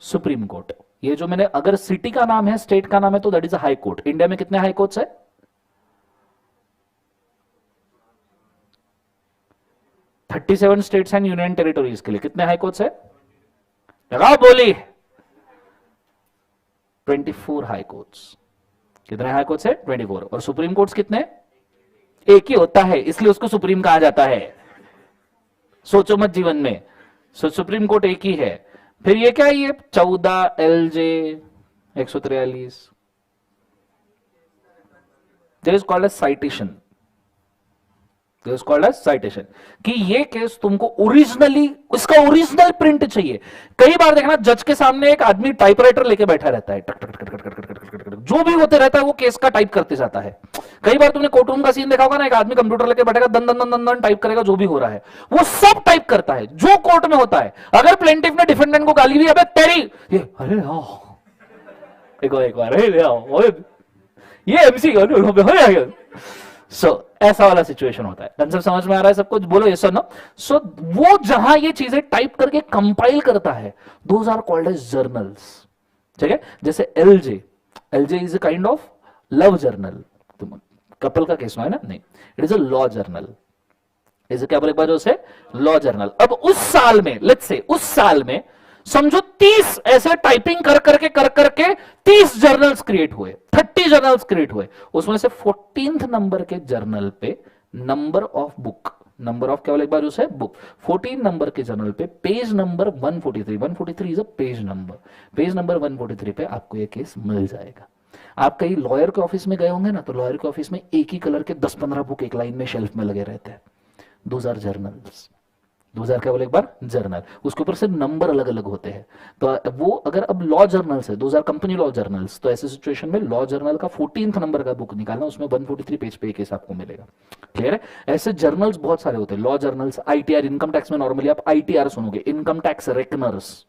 S1: supreme court. ये जो मैंने, अगर सिटी का नाम है, स्टेट का नाम है, तो that is a high court. India में कितने हाई कोर्ट्स है? 37 स्टेट्स एंड यूनियन टेरिटोरीज के लिए कितने हाई कोर्ट्स है? लगाओ बोली। 24 हाई कोर्ट्स। कितने हाई कोर्ट्स है? 24। और सुप्रीम कोर्ट्स कितने? एक ही होता है, इसलिए उसको सुप्रीम कहा जाता है। सोचो मत जीवन में, सुप्रीम कोर्ट एक ही है। फिर ये क्या है? ये 14 LJ 143। There is called as citation, citation, कि ये केस तुमको ओरिजिनली, इसका ओरिजिनल प्रिंट चाहिए। कई बार देखना, जज के सामने एक आदमी टाइपराइटर लेके बैठा रहता है, टक टक टक टक टक टक टक टक टक, जो भी होते रहता है वो केस का टाइप करते जाता है। कई बार तुमने कोर्ट रूम का सीन देखा होगा ना, एक आदमी कंप्यूटर लेके बैठेगा, दन दन दन दन दन टाइप करेगा, जो भी हो रहा है वो सब टाइप करता है जो कोर्ट में होता है। अगर प्लेंटिफ ने डिफेंडेंट को गाली दी, अबे तेरी ये, अरे एक बार ये MC सो ऐसा वाला सिचुएशन होता है। कंसेप्ट समझ में आ रहा है सबको? बोलो यस और नो। सो वो जहां ये चीजें टाइप करके कंपाइल करता है, those are called as journals, ठीक है। जैसे LJ is a kind of love journal. Couple का केस है ना? नहीं, it is a law journal. इसे क्या बोले जो से? Law journal. अब उस साल में, लेट्स से उस साल में समझो 30 ऐसे टाइपिंग कर करके 30 जर्नल्स क्रिएट हुए, 30 जर्नल्स क्रिएट हुए। उसमें से 14th नंबर के जर्नल पे number of book, number of क्या बोले एक बार उसे? बुक। 14 नंबर के जर्नल पे page number 143 is a page number, page number 143 पे आपको ये केस मिल जाएगा। आप कहीं लॉयर के ऑफिस में गए होंगे ना, तो लॉयर के ऑफिस में एक ही कलर के 10-15 बुक एक लाइन में शेल्फ में लगे रहते हैं। 2000 जर्नल्स, 2000 क्या बोले एक बार? जर्नल। उसके ऊपर से नंबर अलग अलग होते हैं। तो वो अगर अब लॉ जर्नल्स है, 2000 कंपनी लॉ जर्नल्स, तो ऐसे सिचुएशन में लॉ जर्नल का 14th नंबर का बुक निकालना, उसमें 143 पेज पे केस आपको मिलेगा। क्लियर है? ऐसे जर्नल्स बहुत सारे होते हैं, law journals. ITR, income tax में नॉर्मली आप ITR सुनोगे, इनकम टैक्स रेकनर्स।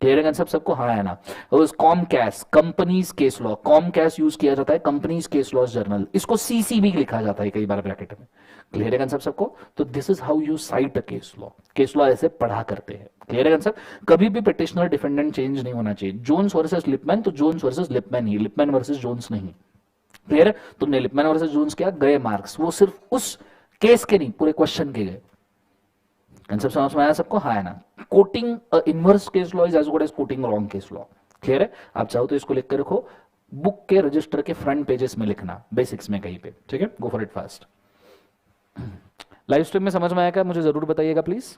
S1: क्लियर है सबको? हाँ है ना? कॉमकैस, कंपनीज केस लॉ, कॉमकैस यूज किया जाता है, कंपनीज केस लॉ जर्नल। इसको CC भी लिखा जाता है कई बार ब्रैकेट में। क्लियर है कंसेप्ट सबको? तो this is how you site a case law. Case law ऐसे पढ़ा करते हैं। क्लियर है कंसेप्ट? कभी भी पिटिशनर डिफेंडेंट चेंज नहीं होना चाहिए। जोन्स वर्सेस लिपमैन, तो जोन्स वर्सेस लिपमैन ही, लिपमैन वर्सेस जोन्स नहीं। क्लियर है? तुमने लिपमैन वर्सेस जोन्स किया, गए मार्क्स। वो सिर्फ उस केस के नहीं, पूरे क्वेश्चन के गए। कंसेप्ट समझ में आया सबको? हाँ है ना? Quoting inverse case law is as good as quoting wrong case law. Clear है? आप चाहो तो इसको लिख कर रखो, बुक के रजिस्टर के फ्रंट पेजेस में लिखना, बेसिक्स में कहीं पे। ठीक है, गो for it fast. Live stream में समझ में आया क्या? मुझे जरूर बताइएगा प्लीज।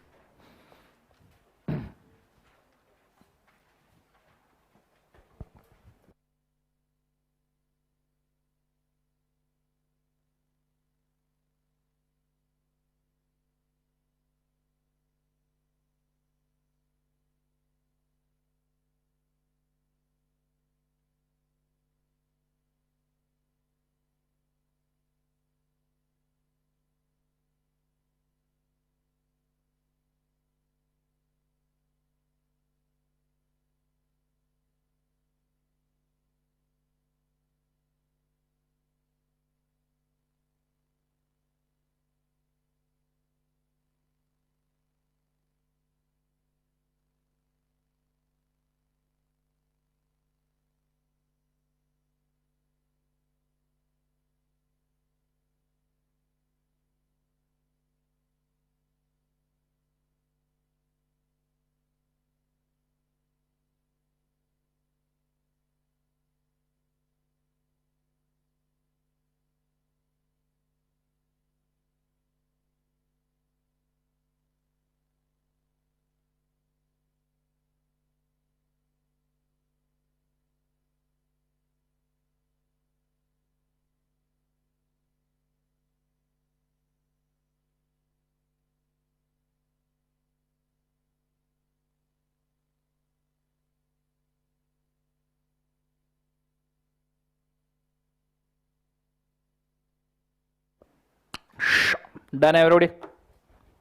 S1: डन है एवरीबॉडी?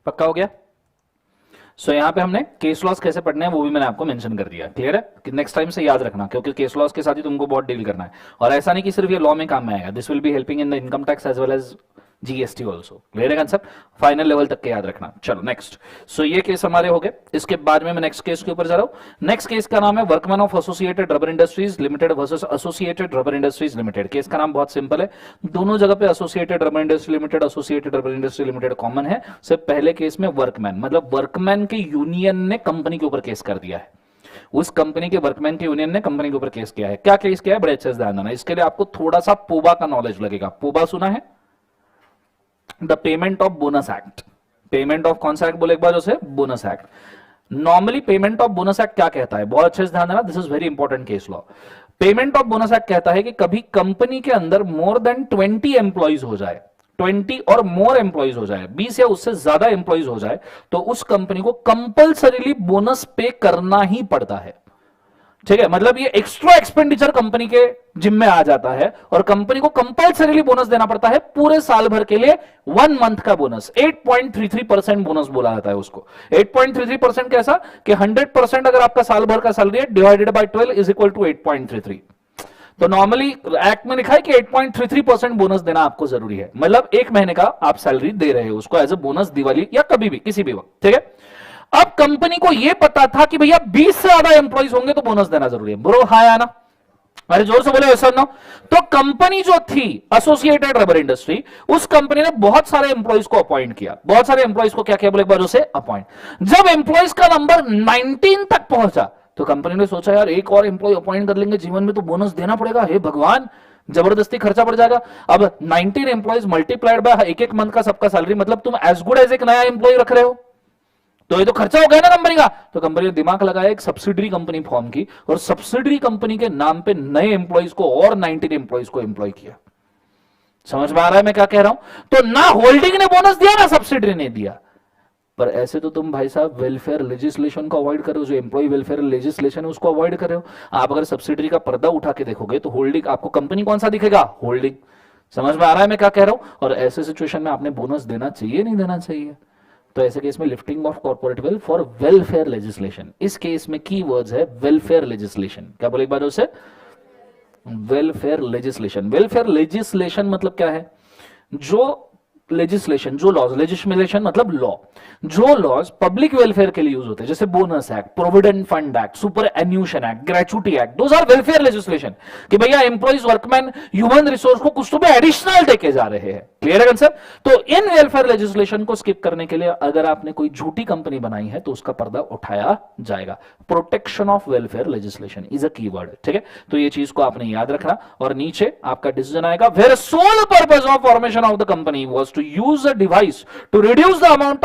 S1: पक्का हो गया? सो यहाँ पे हमने केस लॉस कैसे पढ़ने हैं वो भी मैंने आपको मेंशन कर दिया। क्लियर है? कि नेक्स्ट टाइम से याद रखना, क्योंकि केस लॉस के साथ ही तुमको बहुत डील करना है। और ऐसा नहीं कि सिर्फ ये लॉ में काम में आएगा, this will be helping in the income tax as well as GST also. Clear है कंसेप्ट? फाइनल लेवल तक के याद रखना। चलो नेक्स्ट। सो ये केस हमारे हो गए। इसके बाद में मैं नेक्स्ट केस के ऊपर जा रहा हूं। नेक्स्ट केस का नाम है workman of associated rubber industries limited versus associated rubber industries limited. Case का नाम बहुत सिंपल है, दोनों जगह पे associated rubber industry limited associated rubber industry limited common है। सिर्फ पहले केस में वर्कमैन मतलब वर्कमैन के यूनियन ने कंपनी के ऊपर केस कर दिया है। उस कंपनी के वर्कमैन के यूनियन ने कंपनी के ऊपर केस किया है। क्या केस किया है? बड़े अच्छे से ध्यान देना। इसके लिए आपको थोड़ा सा पोबा का नॉलेज लगेगा। पोबा सुना है? The payment of bonus act. Payment of कौन सा एक्ट बोले एक बार उसे? Bonus act. Normally payment of bonus act क्या कहता है? बहुत अच्छे से ध्यान देना, this is very important case law. Payment of bonus act कहता है कि कभी कंपनी के अंदर मोर देन 20 एम्प्लॉइज हो जाए, 20 और मोर एम्प्लॉइज हो जाए, 20 या उससे ज्यादा एम्प्लॉइज हो जाए, तो उस कंपनी को कंपल्सरीली बोनस पे करना ही पड़ता है। ठीक है, मतलब ये एक्स्ट्रा एक्सपेंडिचर कंपनी के जिम्मे आ जाता है और कंपनी को कंपल्सरीली बोनस देना पड़ता है पूरे साल भर के लिए। 1 मंथ का बोनस 8.33% बोनस बोला जाता है उसको। 8.33% कैसा कि 100% अगर आपका साल भर का सैलरी है divided by 12 is equal to 8.33। तो नॉर्मली एक्ट में लिखा है कि 8.33% बोनस देना आपको जरूरी है, मतलब 1 महीने का आप सैलरी दे रहे हो उसको एज ए बोनस दिवाली या कभी भी किसी भी वक्त। ठीक है, अब कंपनी को यह पता था कि भैया 20 से ज्यादा एम्प्लॉइज होंगे तो बोनस देना जरूरी है। ब्रो हाय आना, अरे जोर से बोले वैसा ना। तो कंपनी जो थी एसोसिएटेड रबर इंडस्ट्री, उस कंपनी ने बहुत सारे एम्प्लॉइज को अपॉइंट किया। बहुत सारे एम्प्लॉइज को क्या किया बोले एक बार उसे? अपॉइंट। जब एम्प्लॉइज का नंबर 19 तक पहुंचा तो कंपनी ने सोचा यार एक और एम्प्लॉय अपॉइंट कर लेंगे, जीवन में तो बोनस देना पड़ेगा, हे भगवान जबरदस्ती खर्चा बढ़ जाएगा। अब 19 एम्प्लॉइज मल्टीप्लाइड बाय एक मंथ का सबका सैलरी, मतलब तुम एज गुड एज एक नया एम्प्लॉय रख रहे हो, तो ये तो खर्चा हो गया ना कंपनी का। तो कंपनी ने दिमाग लगाया, एक सब्सिडरी कंपनी फॉर्म की और सब्सिडरी कंपनी के नाम पे नए एम्प्लॉइज को और 19 एम्प्लॉइज को एम्प्लॉय किया। समझ में आ रहा है मैं क्या कह रहा हूं? तो ना होल्डिंग ने बोनस दिया ना सब्सिडरी ने दिया। पर ऐसे तो तुम भाई साहब वेलफेयर लेजिस्लेशन को अवॉइड कर रहे हो, जो एम्प्लॉय वेलफेयर लेजिस्लेशन है उसको अवॉइड कर रहे हो। आप अगर सब्सिडरी का पर्दा उठा के देखोगे तो होल्डिंग आपको कंपनी कौन सा दिखेगा? होल्डिंग। समझ में आ रहा है मैं क्या कह रहा हूं? और ऐसे सिचुएशन में आपने बोनस देना चाहिए नहीं देना चाहिए? तो ऐसे केस में lifting of corporate wealth for welfare legislation, इस केस में की वर्ड्स है वेलफेयर लेजिस्लेशन। क्या बोले एक बार उसे? Welfare legislation. वेलफेयर लेजिस्लेशन मतलब क्या है? जो लेजिस्लेशन, जो लॉज, लेजिस्लेशन मतलब लॉ, जो लॉज पब्लिक वेलफेयर के लिए यूज होते हैं, जैसे bonus act, provident fund act, superannuation act, gratuity act, those are welfare legislation. कि भैया एम्प्लॉइज, वर्कमैन, ह्यूमन रिसोर्स को कुछ तो भी एडिशनल देके जा रहे हैं। क्लियर है कंसेप्ट? तो इन वेलफेयर लेजिस्लेशन को स्किप करने के लिए अगर आपने कोई झूठी कंपनी बनाई है तो उसका पर्दा उठाया जाएगा। Protection of welfare legislation is a keyword. ठीक है, तो ये चीज को आपने याद रखना और नीचे आपका डिसीजन आएगा, where sole purpose of formation of the company was to use a device to reduce the amount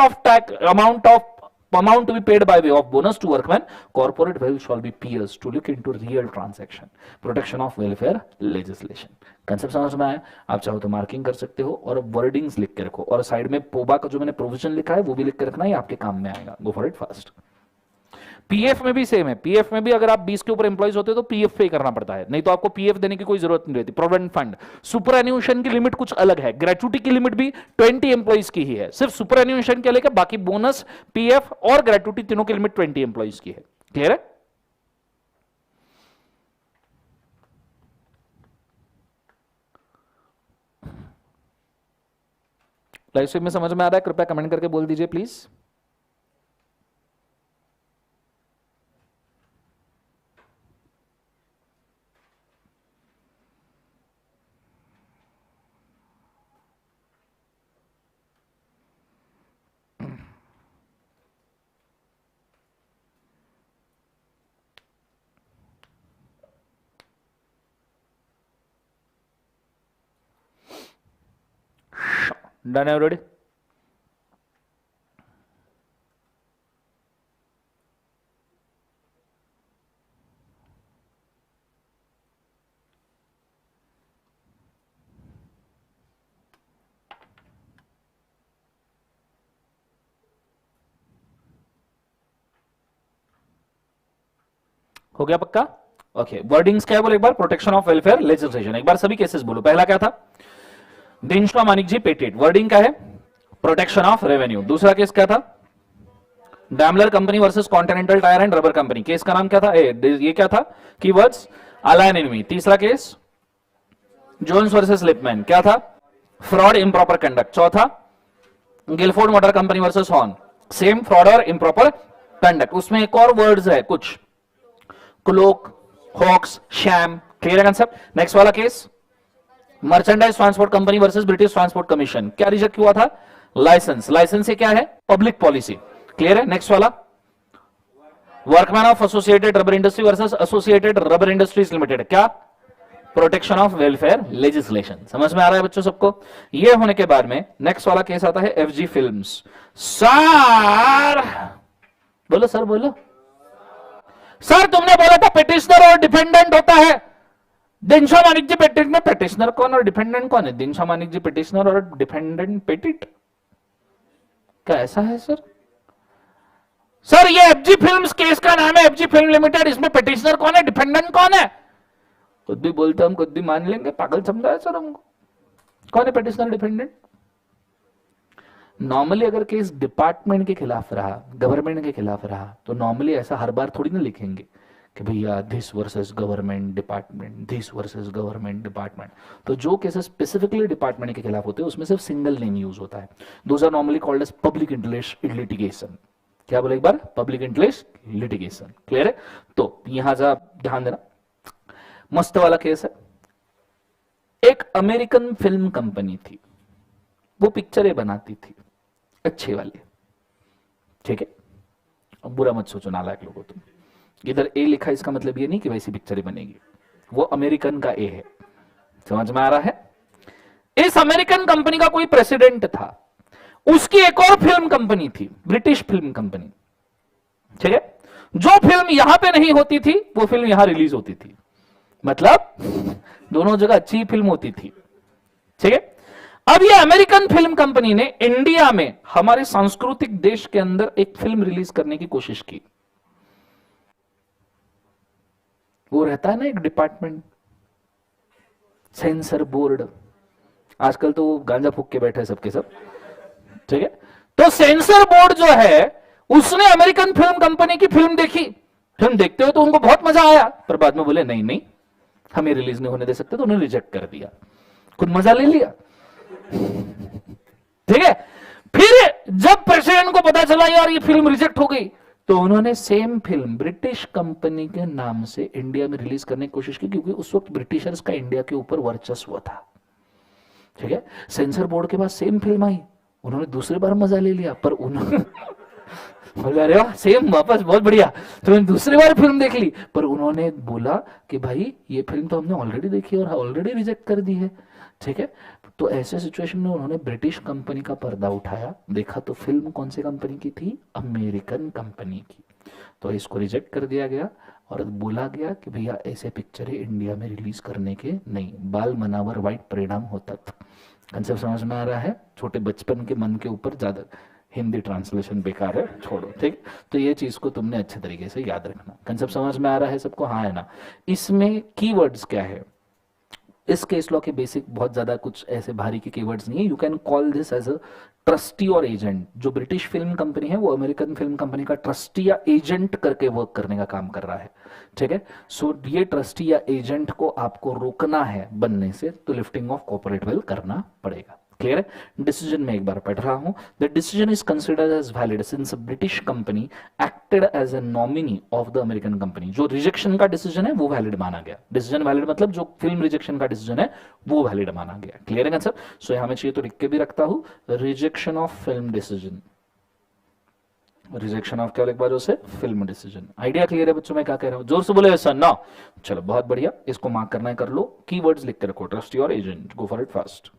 S1: to be paid by way of bonus to workmen, corporate wealth shall be peers to look into real transaction, protection of welfare legislation। Concept समझ में आया? आप चाहो तो marking कर सकते हो और वर्डिंग्स लिख के रखो, और साइड में पोबा का जो मैंने प्रोविजन लिखा है वो भी लिख के रखना, ये आपके काम में आएगा। गो फॉर इट फास्ट। पीएफ में भी सेम है। पीएफ में भी अगर आप 20 के ऊपर एम्प्लॉइज होते तो पीएफ पे करना पड़ता है, नहीं तो आपको पीएफ देने की कोई जरूरत नहीं रहती। प्रोविडेंट फंड, सुपर एन्यूशन की लिमिट कुछ अलग है, ग्रेचुटी की लिमिट भी 20 एम्प्लॉइज की ही है। सिर्फ सुपर एन्यूशन के लेकर बाकी बोनस, पीएफ और ग्रेचुटी तीनों की लिमिट 20 एम्प्लॉइज की है। क्लियर है? लाइव स्ट्रीम में समझ में आ रहा है? कृपया कमेंट करके बोल दीजिए प्लीज। Done everybody? हो गया पक्का? ओके, वर्डिंग्स क्या है बोलो एक बार? Protection of welfare legislation. एक बार सभी केसेस बोलो। पहला क्या था? Dinshaw Maneckji patent. Wording क्या है? Protection of revenue. दूसरा केस क्या था? Daimler company versus continental tyre and rubber company. Case का नाम क्या था? ये क्या था? Keywords alien enemy. तीसरा केस जोन्स वर्सेस लिपमैन। क्या था? Fraud improper conduct. चौथा Gilford motor company versus Horne, same fraud और इम्प्रॉपर कंडक्ट। उसमें एक और वर्ड्स है कुछ, क्लोक, हॉक्स, शैम। क्लियर है कंसेप्ट? नेक्स्ट वाला case merchandise transport company versus British transport commission. क्या रिजेक्ट हुआ था? लाइसेंस। लाइसेंस से क्या है? Public policy. क्लियर है? नेक्स्ट वाला workman of associated rubber industry versus associated rubber industries limited. क्या? Protection of welfare legislation. समझ में आ रहा है बच्चों सबको? ये होने के बाद में नेक्स्ट वाला केस आता है एफजी फिल्म्स। सर बोलो, सर बोलो, सर तुमने बोला था पिटिशनर और डिफेंडेंट होता है। दिनशा मानिक जी पेटिशनर, पिटिशनर कौन और डिफेंडेंट कौन है? दिनशा मानिक जी पिटिशनर और डिफेंडेंट पेटिट, क्या ऐसा है सर? सर ये एफजी फिल्म्स केस का नाम है, एफजी फिल्म लिमिटेड, इसमें पिटिशनर कौन है, डिफेंडेंट कौन है? खुद भी बोलते हम खुद भी मान लेंगे, पागल समझा है सर हमको। कौन है पिटिशनर डिफेंडेंट? नॉर्मली अगर केस डिपार्टमेंट के खिलाफ रहा, गवर्नमेंट के खिलाफ रहा, तो नॉर्मली ऐसा हर बार थोड़ी ना लिखेंगे कि भैया this versus government department, this versus government department. तो जो केसेस स्पेसिफिकली डिपार्टमेंट के खिलाफ होते हैं उसमें सिर्फ सिंगल नेम यूज होता है। Those are normally called as public interest litigation. क्या बोले एक बार? Public interest litigation. क्लियर है? तो यहां से ध्यान देना, मस्त वाला केस है। एक अमेरिकन फिल्म कंपनी थी, वो पिक्चरें बनाती थी अच्छे वाले, ठीक है? अब बुरा मत सोचो नालायक लोगों तुम, इधर ए लिखा इसका मतलब ये नहीं कि वैसी पिक्चरें बनेगी। वो अमेरिकन का ए है। समझ में आ रहा है? इस अमेरिकन कंपनी का कोई प्रेसिडेंट था, उसकी एक और फिल्म कंपनी थी, ब्रिटिश फिल्म कंपनी, ठीक है? जो फिल्म यहां पे नहीं होती थी वो फिल्म यहां रिलीज होती थी, मतलब दोनों जगह अच्छी फिल्म होती थी, ठीक है? अब ये अमेरिकन फिल्म कंपनी ने इंडिया में हमारे सांस्कृतिक देश के अंदर एक फिल्म रिलीज करने की कोशिश की। वो रहता है ना एक डिपार्टमेंट, सेंसर बोर्ड, आजकल तो गांजा फूक के बैठे सबके सब, ठीक है? तो सेंसर बोर्ड जो है उसने अमेरिकन फिल्म कंपनी की फिल्म देखी। फिल्म देखते हुए तो उनको बहुत मजा आया, पर बाद में बोले नहीं नहीं हमें रिलीज नहीं होने दे सकते, तो उन्होंने रिजेक्ट कर दिया। खुद मजा ले लिया, ठीक है? फिर जब प्रेसिडेंट को पता चला यार ये फिल्म रिजेक्ट हो गई, तो उन्होंने सेम फिल्म ब्रिटिश कंपनी के नाम से इंडिया में रिलीज करने की कोशिश की, क्योंकि उस वक्त ब्रिटिशर्स का इंडिया के ऊपर वर्चस्व था, ठीक है? सेंसर बोर्ड के पास सेम फिल्म आई, उन्होंने दूसरी बार मजा ले लिया, पर उन्होंने बोला अरे वाह सेम वापस बहुत बढ़िया, तो उन्होंने दूसरी बार फिल्म देख ली, पर उन्होंने बोला कि भाई ये फिल्म तो हमने ऑलरेडी देखी और ऑलरेडी रिजेक्ट कर दी है, ठीक है? तो ऐसे सिचुएशन में उन्होंने ब्रिटिश कंपनी का पर्दा उठाया, देखा तो फिल्म कौन सी कंपनी की थी? अमेरिकन कंपनी की। तो इसको रिजेक्ट कर दिया गया और बोला गया कि भैया ऐसे पिक्चरें इंडिया में रिलीज करने के नहीं, बाल मनावर वाइट परिणाम होता था। कंसेप्ट समझ में आ रहा है? छोटे बचपन के मन के ऊपर ज्यादा हिंदी ट्रांसलेशन बेकार है, छोड़ो, ठीक? तो ये चीज को तुमने अच्छे तरीके से याद रखना। कंसेप्ट समझ में आ रहा है सबको? हाँ है ना? इसमें कीवर्ड्स क्या है? इस केस लॉ के बेसिक बहुत ज्यादा कुछ ऐसे भारी के कीवर्ड्स नहीं है। You can call this as a trustee और एजेंट। जो ब्रिटिश फिल्म कंपनी है वो अमेरिकन फिल्म कंपनी का ट्रस्टी या एजेंट करके वर्क करने का काम कर रहा है, ठीक है? सो ये ट्रस्टी या एजेंट को आपको रोकना है बनने से, तो लिफ्टिंग ऑफ कॉर्पोरेट वेल्थ करना पड़ेगा। क्लियर है? डिसीजन में एक बार पढ़ रहा हूं। The decision is considered as valid since British company acted as a nominee of the American company. जो रिजेक्शन का डिसीजन है वो वैलिड माना गया। डिसीजन वैलिड मतलब जो फिल्म रिजेक्शन का डिसीजन है वो वैलिड माना गया। क्लियर है सर? सो यहां मैं चाहिए तो लिख के भी रखता हूं, rejection of film decision. Rejection of क्या लिख बाजू से? Film decision. आइडिया क्लियर है बच्चों? मैं क्या कह रहा हूं? जोर से बोले सर ना। चलो बहुत बढ़िया, इसको मार्क करना है कर लो। कीवर्ड्स लिख के रखो, ट्रस्टी और agent. Go for it fast.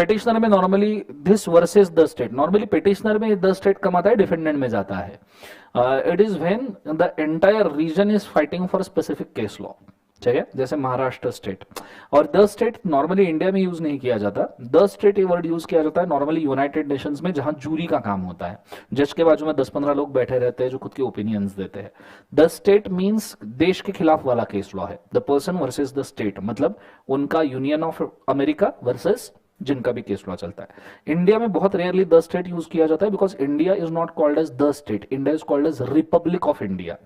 S1: Petitioner में normally this versus the state, normally petitioner में द स्टेट कम आता है, डिफेंडेंट में जाता है. It is when the entire region is fighting for specific case law. ठीक है, जैसे महाराष्ट्र स्टेट. और द स्टेट नॉर्मली इंडिया में यूज नहीं किया जाता. द स्टेट ये वर्ड यूज किया जाता है नॉर्मली यूनाइटेड नेशंस में, जहां जूरी का काम होता है. जज के बाजू में 10-15 लोग बैठे रहते हैं जो खुद के ओपिनियंस देते हैं. द स्टेट मींस देश के खिलाफ वाला केस लॉ है. The person versus the state मतलब उनका यूनियन ऑफ अमेरिका वर्सेस जिनका भी केस लॉ चलता है. इंडिया में बहुत रेयरली द स्टेट यूज किया जाता है because India is not called as the state, India is called as republic of India.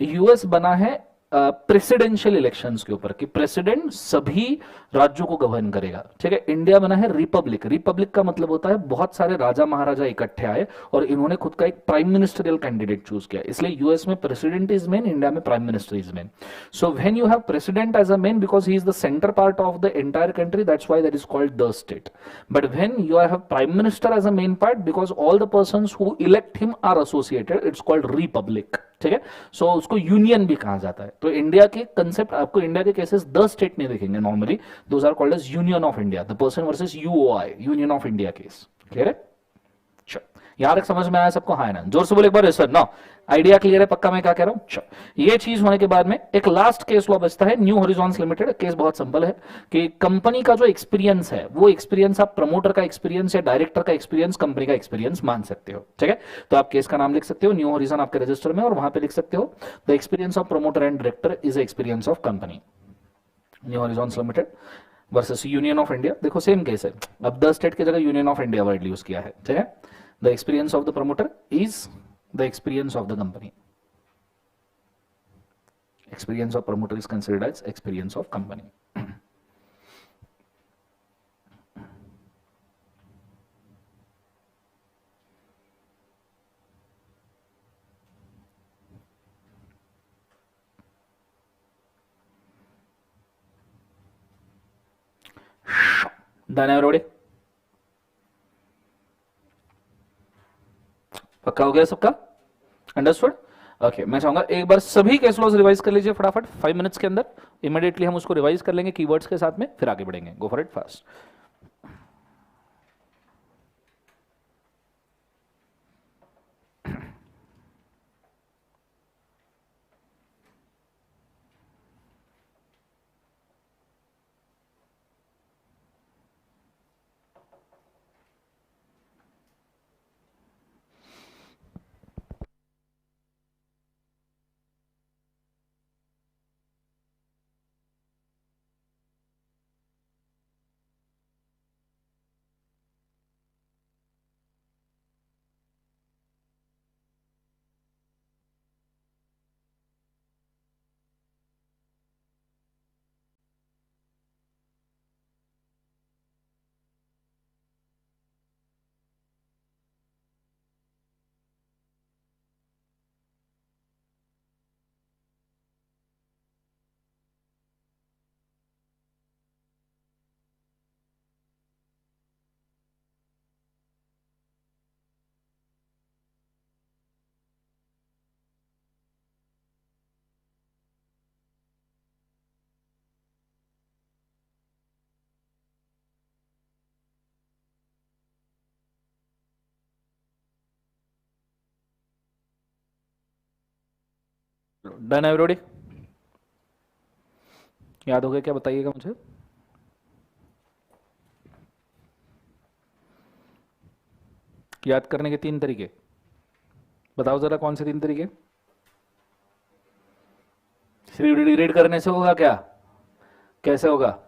S1: US बना है प्रेसिडेंशियल इलेक्शंस के ऊपर कि प्रेसिडेंट सभी राज्यों को गवर्न करेगा. ठीक है, इंडिया बना है रिपब्लिक. रिपब्लिक का मतलब होता है बहुत सारे राजा महाराजा इकट्ठे आए और इन्होंने खुद का एक प्राइम मिनिस्टरियल कैंडिडेट चूज किया. इसलिए यूएस में प्रेसिडेंट इज मेन, इंडिया में prime minister is main. So when you have president as a main because he is the centre part of the entire country, that's why that is called the state. But when you have prime minister as a main part because all the persons who elect him are associated, it's called republic. ठीक है, सो उसको union भी कहा जाता है. तो India के concept आपको इंडिया के केसेस द स्टेट नहीं देखेंगे normally, those are called as union of India. The person versus UOI, union of India case. Clear है? यहां तक समझ में आया सबको? हाँ है ना? जोर से बोले एक बार सर. ना आइडिया क्लियर है? पक्का मैं क्या कह रहा हूं? ये चीज होने के बाद में एक लास्ट केस लॉ बचता है, न्यू हॉरिजॉन्स लिमिटेड. केस बहुत सिंपल है कि कंपनी का जो एक्सपीरियंस है वो एक्सपीरियंस आप प्रमोटर का एक्सपीरियंस या डायरेक्टर का एक्सपीरियंस कंपनी का एक्सपीरियंस मान सकते हो. ठीक है, तो आप केस का नाम लिख सकते हो न्यू हॉरिजॉन आपके रजिस्टर में, और वहां पे लिख सकते हो the experience of promoter and director is experience of company. New horizons limited versus union of India. देखो सेम केस है, अब द स्टेट की जगह union of India word use किया है. ठीक है, the experience of the promoter is the experience of the company. Experience of promoter is considered as experience of company. Done everybody? पक्का हो गया सबका? अंडरस्टूड? ओके, मैं चाहूंगा एक बार सभी केस लॉज रिवाइज कर लीजिए फटाफट 5 मिनट्स के अंदर. इमीडिएटली हम उसको रिवाइज कर लेंगे कीवर्ड्स के साथ में, फिर आगे बढ़ेंगे. गो for it fast. Done everybody? याद हो गया क्या? बताइएगा मुझे. याद करने के 3 तरीके बताओ जरा. कौन से 3 तरीके? सिर्फ रीड करने से होगा क्या? कैसे होगा?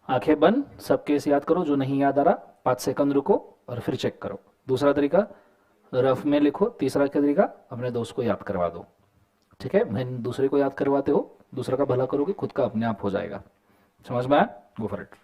S1: आंखें बंद, सब केस याद करो. जो नहीं याद आ रहा 5 सेकंड रुको और फिर चेक करो. दूसरा तरीका रफ में लिखो. तीसरा तरीका अपने दोस्त को याद करवा दो. ठीक है, मैं दूसरे को याद करवाते हो, दूसरा का भला करोगे, खुद का अपने आप हो जाएगा. समझ में आया? गो फॉर इट.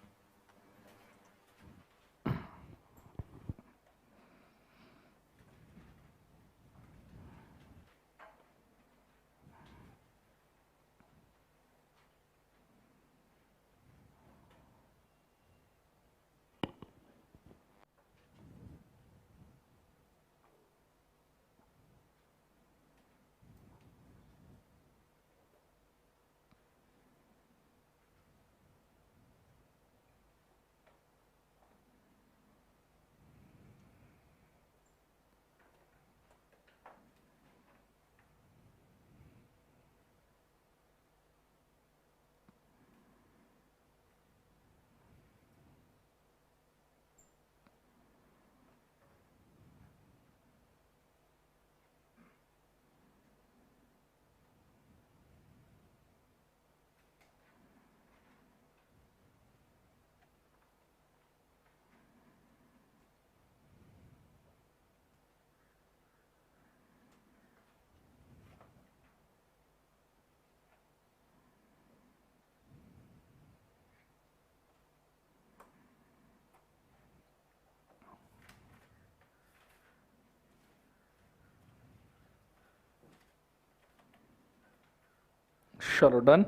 S1: चलो डन।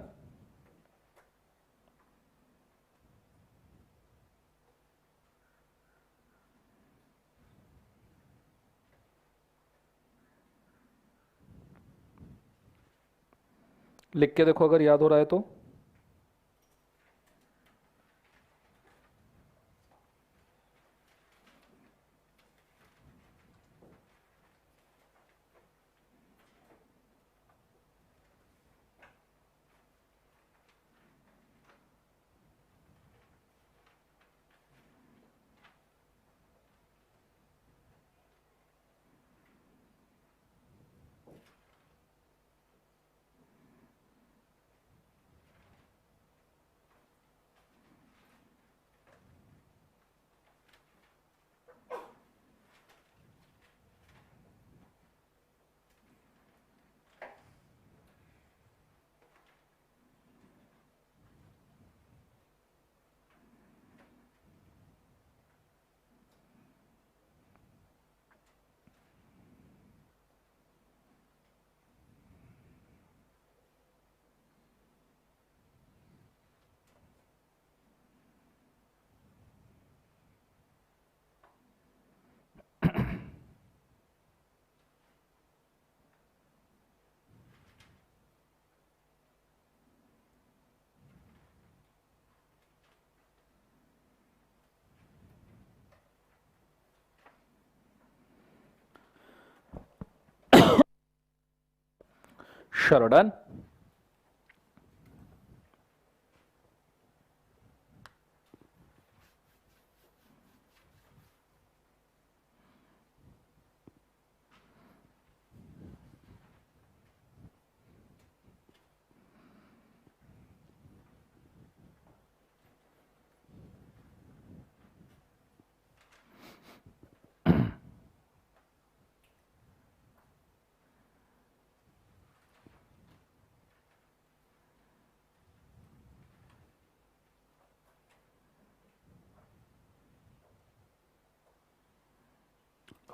S1: लिख के देखो अगर याद हो रहा है तो। चलो डन।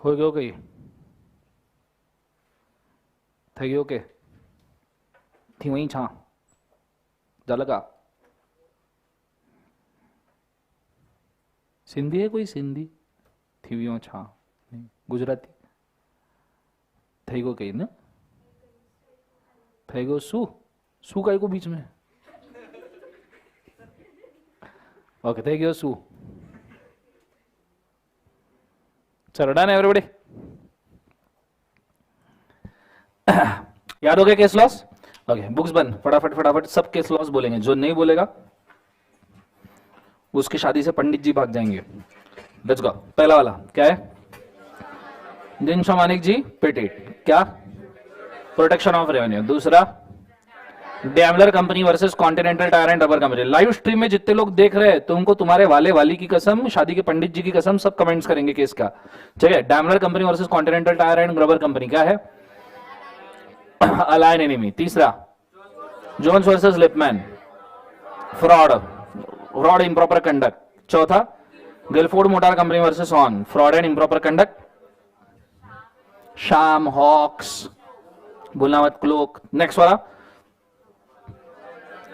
S1: हो गयो कई થઈ ગયો કે थी वहीं छा लगा। सिंधी है कोई सिंधी थी वियो छा नहीं गुजराती થઈ ગયો कई ना થઈ ગયો सू सू का को बीच में ओके થઈ ગયો सू। चलो डन एवरीबॉडी। याद हो गया केस लॉस? ओके बुक्स बंद फटाफट फटाफट सब केस लॉस बोलेंगे, जो नहीं बोलेगा उसकी शादी से पंडित जी भाग जाएंगे। Let's go. पहला वाला क्या है? जिनशा मानिक जी पेटेंट क्या? Protection of revenue. दूसरा Daimler company versus continental tyre and rubber company. Live stream में जितने लोग देख रहे हैं तुमको तुम्हारे वाले वाली की कसम, शादी के पंडित जी की कसम, सब कमेंट्स करेंगे केस का। ठीक है, Daimler company versus continental tyre and rubber company क्या है? Alien enemy. तीसरा Jones versus Lipman fraud, fraud improper conduct. चौथा Gilford motor company versus Horne fraud and improper conduct. Sham hoax बोलना मत क्लोक। नेक्स्ट वाला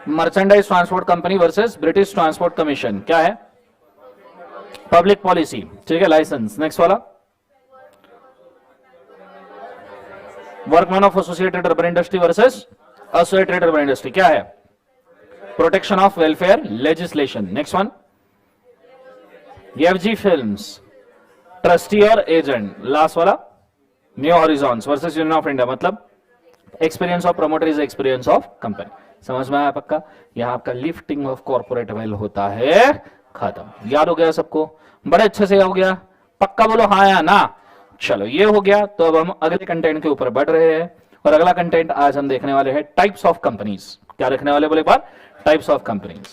S1: merchandise transport company versus British transport commission क्या है? Public policy. ठीक है, licence. Next वाला workman of associated rubber industry versus associated rubber industry क्या है? Protection of welfare legislation. Next one FG films trustee और agent. Last वाला new horizons versus union of India, मतलब experience of promoter is experience of company. समझ में आया पक्का? यहां आपका लिफ्टिंग ऑफ कॉर्पोरेट वेल होता है खत्म। याद हो गया सबको? बड़े अच्छे से हो गया? पक्का बोलो हाँ या ना। चलो ये हो गया, तो अब हम अगले कंटेंट के ऊपर बढ़ रहे हैं और अगला कंटेंट आज हम देखने वाले हैं टाइप्स ऑफ कंपनीज। क्या देखने वाले बोले एक बार? Types of companies.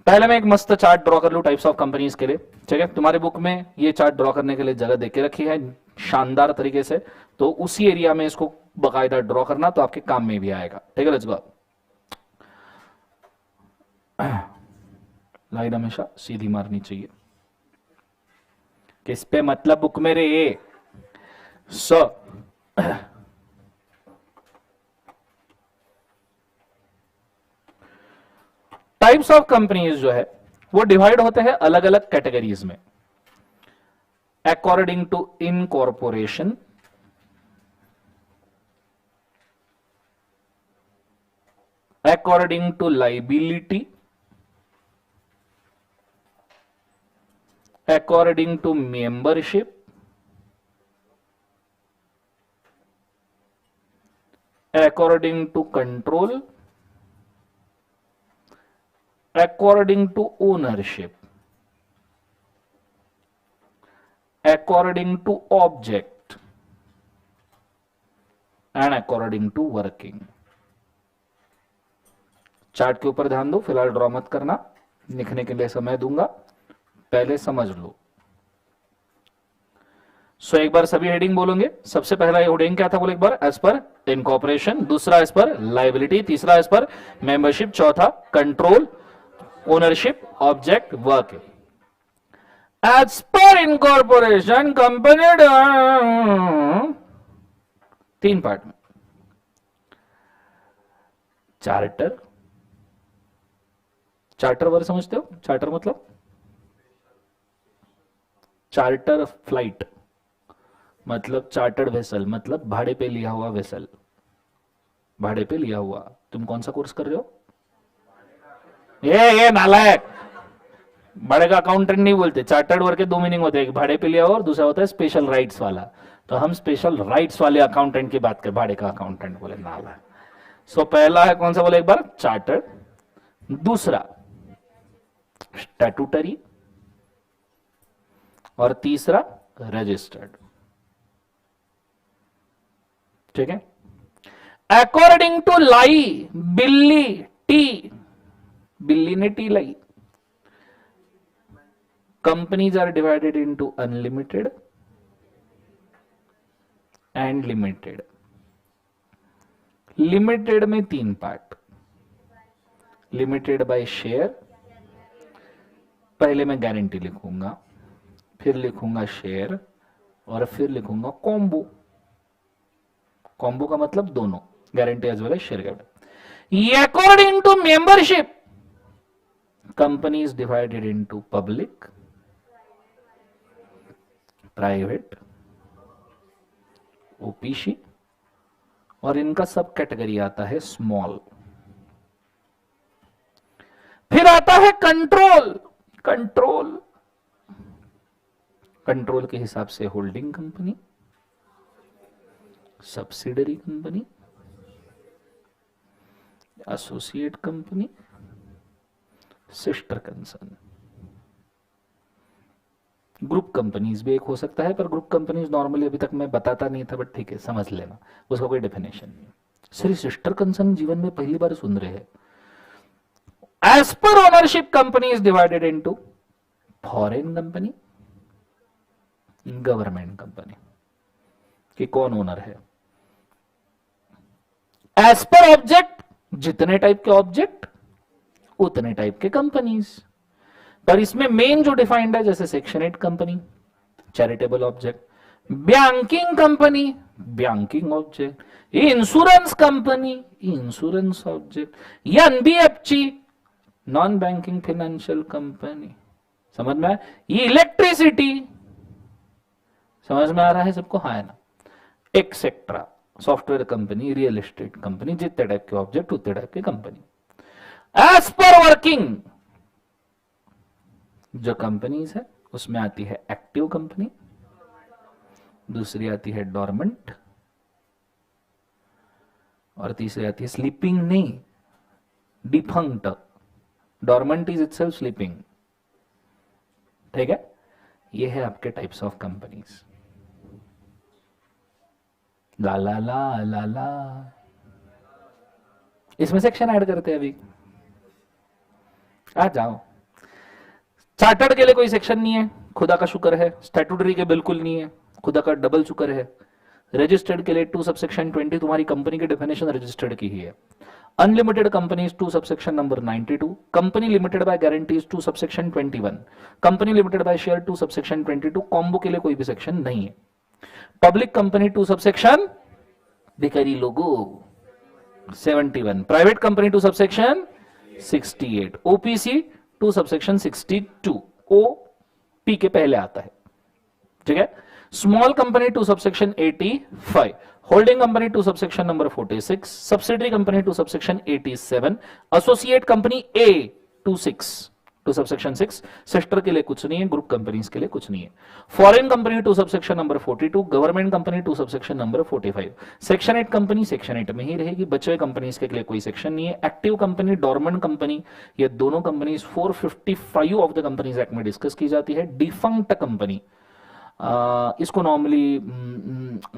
S1: पहले मैं एक मस्त चार्ट ड्रॉ कर लूं टाइप्स ऑफ कंपनीज के लिए। ठीक है, तुम्हारे बुक में ये चार्ट ड्रॉ करने के लिए जगह देके रखी है शानदार तरीके से, तो उसी एरिया में इसको बाकायदा ड्रॉ करना, तो आपके काम में भी आएगा। ठीक है, लेट्स गो। लाइन हमेशा सीधी मारनी चाहिए। किस पे मतलब बुक में रे? सो टाइप्स ऑफ कंपनीज जो है वो डिवाइड होते हैं अलग अलग कैटेगरीज में, according to incorporation, according to liability, according to membership, according to control, according to ownership, according to object, and according to working. Chart के ऊपर ध्यान दो, फिलहाल ड्रॉ मत करना, लिखने के लिए समय दूंगा, पहले समझ लो। सो एक बार सभी हेडिंग बोलेंगे। सबसे पहला हेडिंग क्या था बोले एक बार, एज पर इनकॉर्पोरेशन, दूसरा एज पर लाइबिलिटी, तीसरा एज पर मेंबरशिप, चौथा control, ownership, object, work. As per incorporation company 3 part में, चार्टर, चार्टर वर्ड समझते हो? चार्टर मतलब चार्टर फ्लाइट, मतलब चार्टर्ड वेसल, मतलब भाड़े पे लिया हुआ वेसल, भाड़े पे लिया हुआ। तुम कौन सा कोर्स कर रहे हो? ये नालायक, भाड़े का अकाउंटेंट नहीं बोलते। चार्टर्ड वर्ड के 2 मीनिंग होते हैं, एक भाड़े पे लिया हुआ और दूसरा होता है स्पेशल राइट्स वाला। तो हम स्पेशल राइट्स वाले अकाउंटेंट की बात करें, भाड़े का अकाउंटेंट बोले नालायक। सो पहला है कौन सा बोले एक बार, चार्टर्ड, दूसरा स्टैट्यूटरी और तीसरा रजिस्टर्ड। ठीक है। अकॉर्डिंग टू लाई, बिल्ली, टी, बिल्ली ने टी लाई। Companies are divided into unlimited and limited. Limited में 3 पार्ट, लिमिटेड बाय शेयर, पहले मैं गारंटी लिखूंगा, फिर लिखूंगा शेयर और फिर लिखूंगा कॉम्बो। कॉम्बो का मतलब दोनों, guarantee as well as share capital. According to membership, company is divided into public, private, OPC, और इनका सब कैटेगरी आता है स्मॉल। फिर आता है कंट्रोल। कंट्रोल, कंट्रोल के हिसाब से holding company, subsidiary company, associate company, sister concern. Group companies भी एक हो सकता है, पर ग्रुप कंपनीज नॉर्मली अभी तक मैं बताता नहीं था, बट ठीक है समझ लेना, उसका कोई डेफिनेशन नहीं। सिर्फ सिस्टर कंसर्न जीवन में पहली बार सुन रहे हैं। As per ownership, company is divided into foreign company, government company, कि कौन ओनर है। एज पर ऑब्जेक्ट, जितने टाइप के ऑब्जेक्ट उतने टाइप के कंपनीज। पर इसमें मेन जो डिफाइंड है, जैसे section 8 company, charitable object, banking company, banking object, insurance company, insurance object, या NBFC, non banking financial company. समझ में आया? ये इलेक्ट्रिसिटी, समझ में आ रहा है सबको? हाँ है ना? Etcetera, software company, real estate company, जितने टाइप के ऑब्जेक्ट उतने टाइप के कंपनी। एज पर वर्किंग, जो कंपनीज है उसमें आती है एक्टिव कंपनी, दूसरी आती है डॉर्मेंट, और तीसरी आती है स्लीपिंग नहीं, defunct. Dormant is itself sleeping. ठीक है, ये है आपके टाइप्स ऑफ कंपनीज। ला ला ला ला ला, इसमें सेक्शन ऐड करते हैं अभी, आ जाओ। चार्टर्ड के लिए कोई सेक्शन नहीं है, खुदा का शुक्र है। स्टैट्यूटरी के बिल्कुल नहीं है, खुदा का डबल शुक्र है। रजिस्टर्ड के लिए 2 सबसेक्शन 20, तुम्हारी कंपनी की डेफिनेशन रजिस्टर्ड की ही है। Unlimited companies 2 subsection number 92, company limited by guarantees 2 subsection 21, company limited by share 2 subsection 22। Combo के लिए कोई भी सेक्शन नहीं है। पब्लिक कंपनी 2 सबसेक्शन भिखारी लोगो 71, private company 2 subsection 68, OPC two subsection 62, O P के पहले आता है, ठीक है। Small company two subsection 85, holding company two subsection number 46, subsidiary company two subsection 87, associate company A two 6 two subsection 6, sister के लिए कुछ नहीं है, ग्रुप कंपनीज के लिए कुछ नहीं है। Foreign company two subsection number 42, government company two subsection number 45, section 8 company section 8 में ही रहेगी, बचे हुए कंपनीज के लिए कोई सेक्शन नहीं है। एक्टिव कंपनी, डोरमेंट कंपनी, ये दोनों companies 455 of the companies act में डिस्कस की जाती है। डिफंक्ट कंपनी, इसको नॉर्मली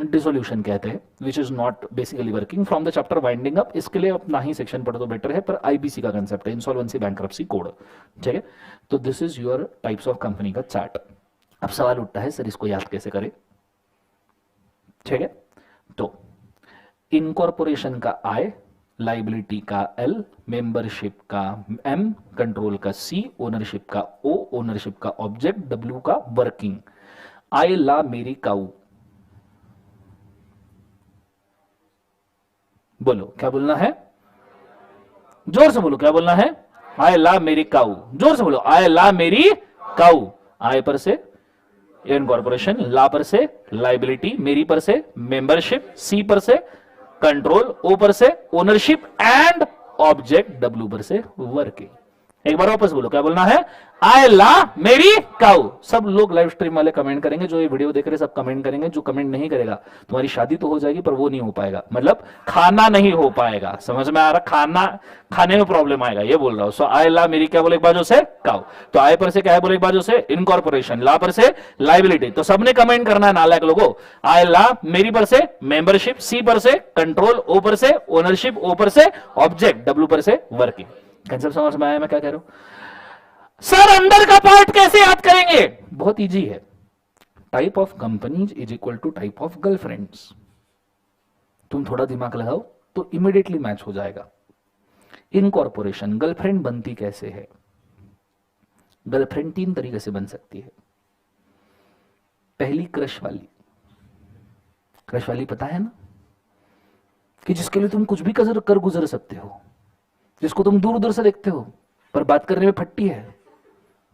S1: डिसोल्यूशन कहते हैं, which is not basically working from the chapter winding up, इसके लिए अपना ही सेक्शन पढ़ो तो बेटर है, पर आईबीसी का कंसेप्ट है, इंसॉल्वेंसी बैंक्रप्सी कोड, ठीक है। तो this is your types of company का चार्ट। अब सवाल उठता है सर इसको याद कैसे करें, ठीक है। तो इनकॉर्पोरेशन का आई, लाइबिलिटी का एल, मेंबरशिप का एम, कंट्रोल का सी, ओनरशिप का ओ, ओनरशिप का ऑब्जेक्ट, डब्ल्यू का वर्किंग। आई ला मेरी काऊ, बोलो क्या बोलना है, जोर से बोलो क्या बोलना है, आई ला मेरी काऊ, जोर से बोलो, आई ला मेरी काऊ। आई पर से इनकॉर्पोरेशन, ला पर से लाइबिलिटी, मेरी पर से मेंबरशिप, सी पर से कंट्रोल, ओ पर से ओनरशिप एंड ऑब्जेक्ट, डब्ल्यू पर से वर्किंग। एक बार वापस बोलो क्या बोलना है, आई ला मेरी काऊ। सब लोग लाइव स्ट्रीम वाले कमेंट करेंगे, जो ये वीडियो देख रहे सब कमेंट करेंगे, जो कमेंट नहीं करेगा तुम्हारी शादी तो हो जाएगी पर वो नहीं हो पाएगा, मतलब खाना नहीं हो पाएगा, समझ में आ रहा, खाना खाने में प्रॉब्लम आएगा, ये बोल रहा हूं। सो आई ला मेरी क्या बोले एक बाजू से काऊ, तो आई पर से क्या है बोले एक बाजू से इनकॉर्पोरेशन, ला पर से लाइबिलिटी, तो सबने कमेंट करना है नालायक लोगों, आई ला मेरी पर से मेंबरशिप, सी पर से कंट्रोल, ओ पर से ओनरशिप, ओ पर से ऑब्जेक्ट, डब्ल्यू पर से वर्किंग। कंसेप्ट समझ में आया मैं क्या कह रहा हूं। सर अंदर का पार्ट कैसे याद करेंगे, बहुत इजी है, type of companies is equal to type of girlfriends. तुम थोड़ा दिमाग लगाओ तो इमीडिएटली मैच हो जाएगा। इनकॉर्पोरेशन, गर्लफ्रेंड बनती कैसे है, गर्लफ्रेंड 3 तरीके से बन सकती है। पहली क्रश वाली, क्रश वाली पता है ना, कि जिसके लिए तुम कुछ भी कर गुजर सकते हो, जिसको तुम दूर दूर से देखते हो पर बात करने में फट्टी है,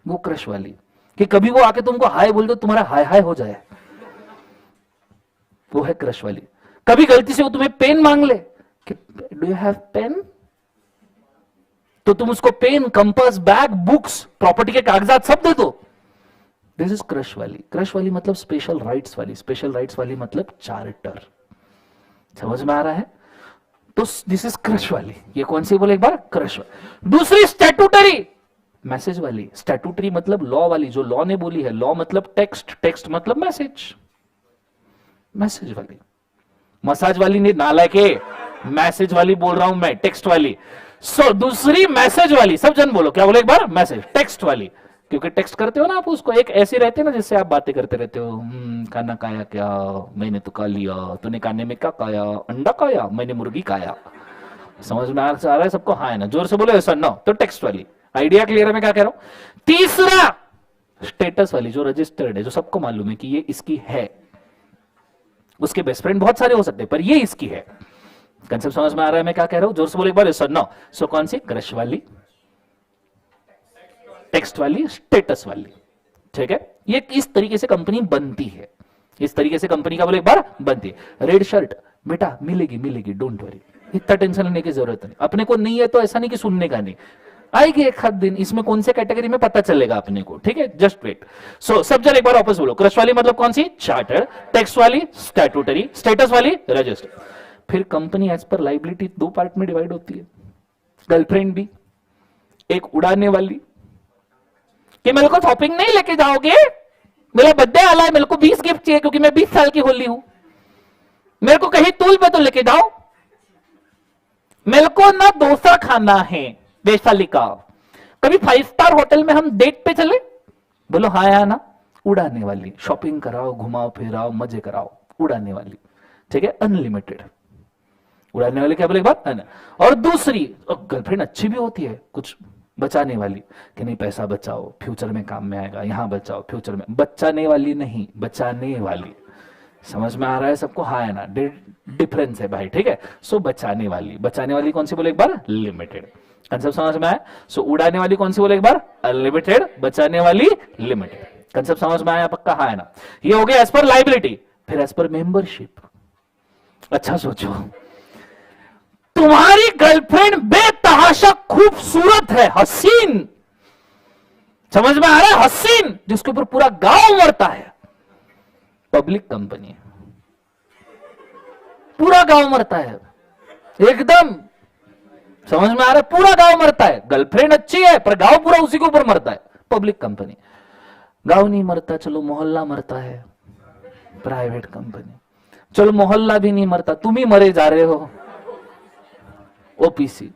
S1: वो क्रश वाली, कि कभी वो आके तुमको हाय बोल दो तुम्हारा हाय हाय हो जाए, वो है क्रश वाली। कभी गलती से वो तुम्हें पेन मांग ले कि डू यू हैव पेन, तो तुम उसको pen, compass, bag, books, property के कागजात सब दे दो, दिस इज क्रश वाली। क्रश वाली मतलब स्पेशल राइट्स वाली, स्पेशल राइट्स वाली मतलब चार्टर, समझ में आ रहा है। तो दिस इज क्रश वाली, ये कौन सी बोले एक बार, क्रश वाली। दूसरी स्टैट्यूटरी, मैसेज वाली, स्टैट्यूटरी मतलब लॉ वाली, जो लॉ ने बोली है, लॉ मतलब टेक्स्ट, टेक्स्ट मतलब मैसेज, मैसेज वाली। मसाज वाली ने नालायके, मैसेज वाली बोल रहा हूं मैं, टेक्स्ट वाली। सो दूसरी मैसेज वाली, सब जन बोलो क्या बोले एक बार, मैसेज, टेक्स्ट वाली, क्योंकि टेक्स्ट करते हो ना आप उसको, एक ऐसे रहते हैं ना जिससे आप बातें करते रहते हो, खाना खाया क्या, मैंने तो खा लिया, तूने खाने में क्या खाया, अंडा खाया, मैंने मुर्गी खाया, समझ में आ रहा है सबको, हाँ है ना, जोर से बोलो ऐसा ना, तो टेक्स्ट वाली। आइडिया क्लियर है मैं क्या कह रहा हूं। तीसरा स्टेटस वाली, जो रजिस्टर्ड है, जो सबको मालूम है कि ये इसकी है, उसके बेस्ट फ्रेंड बहुत सारे हो सकते हैं पर ये इसकी है। कंसेप्ट समझ में आ रहा है मैं क्या कह रहा हूं, जोर से बोलो एक बार, ऐसा ना। सो कौन सी, क्रश वाली, टेक्स्ट वाली, स्टेटस वाली, ठीक है। ये इस तरीके से कंपनी बनती है, इस तरीके से कंपनी का बोले एक बार बनती है। रेड शर्ट बेटा मिलेगी मिलेगी, डोंट वरी, इतना टेंशन लेने की जरूरत नहीं, अपने को नहीं है तो ऐसा नहीं कि सुनने का नहीं, आएगी एक हाथ दिन, इसमें कौन से कैटेगरी में पता चलेगा अपने को, ठीक है, जस्ट वेट। सो सब जन एक बार वापस बोलो, क्रश वाली मतलब कौन सी, चार्टर, टेक्स्ट वाली स्टैट्यूटरी, स्टेटस वाली रजिस्टर। फिर company as per liability 2 part में डिवाइड होती है, गर्लफ्रेंड भी, एक उड़ाने वाली, कि मेरे को शॉपिंग नहीं लेके जाओगे, मेरा बर्थडे वाला है, मेरे को 20 गिफ्ट चाहिए क्योंकि मैं 20 साल की होली हूं, मेरे को कहीं टूल पे तो लेके जाओ, मेरे को ना डोसा खाना है वैशाली का, कभी 5 स्टार होटल में हम डेट पे चले, बोलो हाँ या ना। उड़ाने वाली, शॉपिंग कराओ, घुमाओ फिराओ, मजे कराओ, उड़ाने वाली, ठीक है, अनलिमिटेड। उड़ाने वाले क्या बोले एक बात। और दूसरी गर्लफ्रेंड अच्छी भी होती है, कुछ बचाने वाली, कि नहीं पैसा बचाओ फ्यूचर में काम में आएगा, यहां बचाओ फ्यूचर में, बचाने वाली नहीं, बचाने वाली, समझ में आ रहा है सबको, हाँ है ना, डिफरेंस है भाई, ठीक है। सो बचाने वाली, बचाने वाली कौन सी बोले एक बार, लिमिटेड, कंसेप्ट समझ में आया? सो उड़ाने वाली कौन सी बोले एक बार? अनलिमिटेड। बचाने वाली लिमिटेड। कंसेप्ट समझ में आया पक्का? हाँ है ना? ये हो गया एज पर लाइबिलिटी। फिर एज पर मेंबरशिप। अच्छा सोचो, तुम्हारी गर्लफ्रेंड बेतहाशा खूबसूरत है, हसीन, समझ में आ रहा है? हसीन, जिसके ऊपर पूरा गांव मरता है। पब्लिक कंपनी, पूरा गांव मरता है एकदम, समझ में आ रहा है? पूरा गांव मरता है। गर्लफ्रेंड अच्छी है पर गांव पूरा उसी के ऊपर मरता है। Public company. गांव नहीं मरता, चलो मोहल्ला मरता है, प्राइवेट कंपनी। चलो मोहल्ला भी नहीं मरता, तुम ही मरे जा रहे हो, ओपीसी।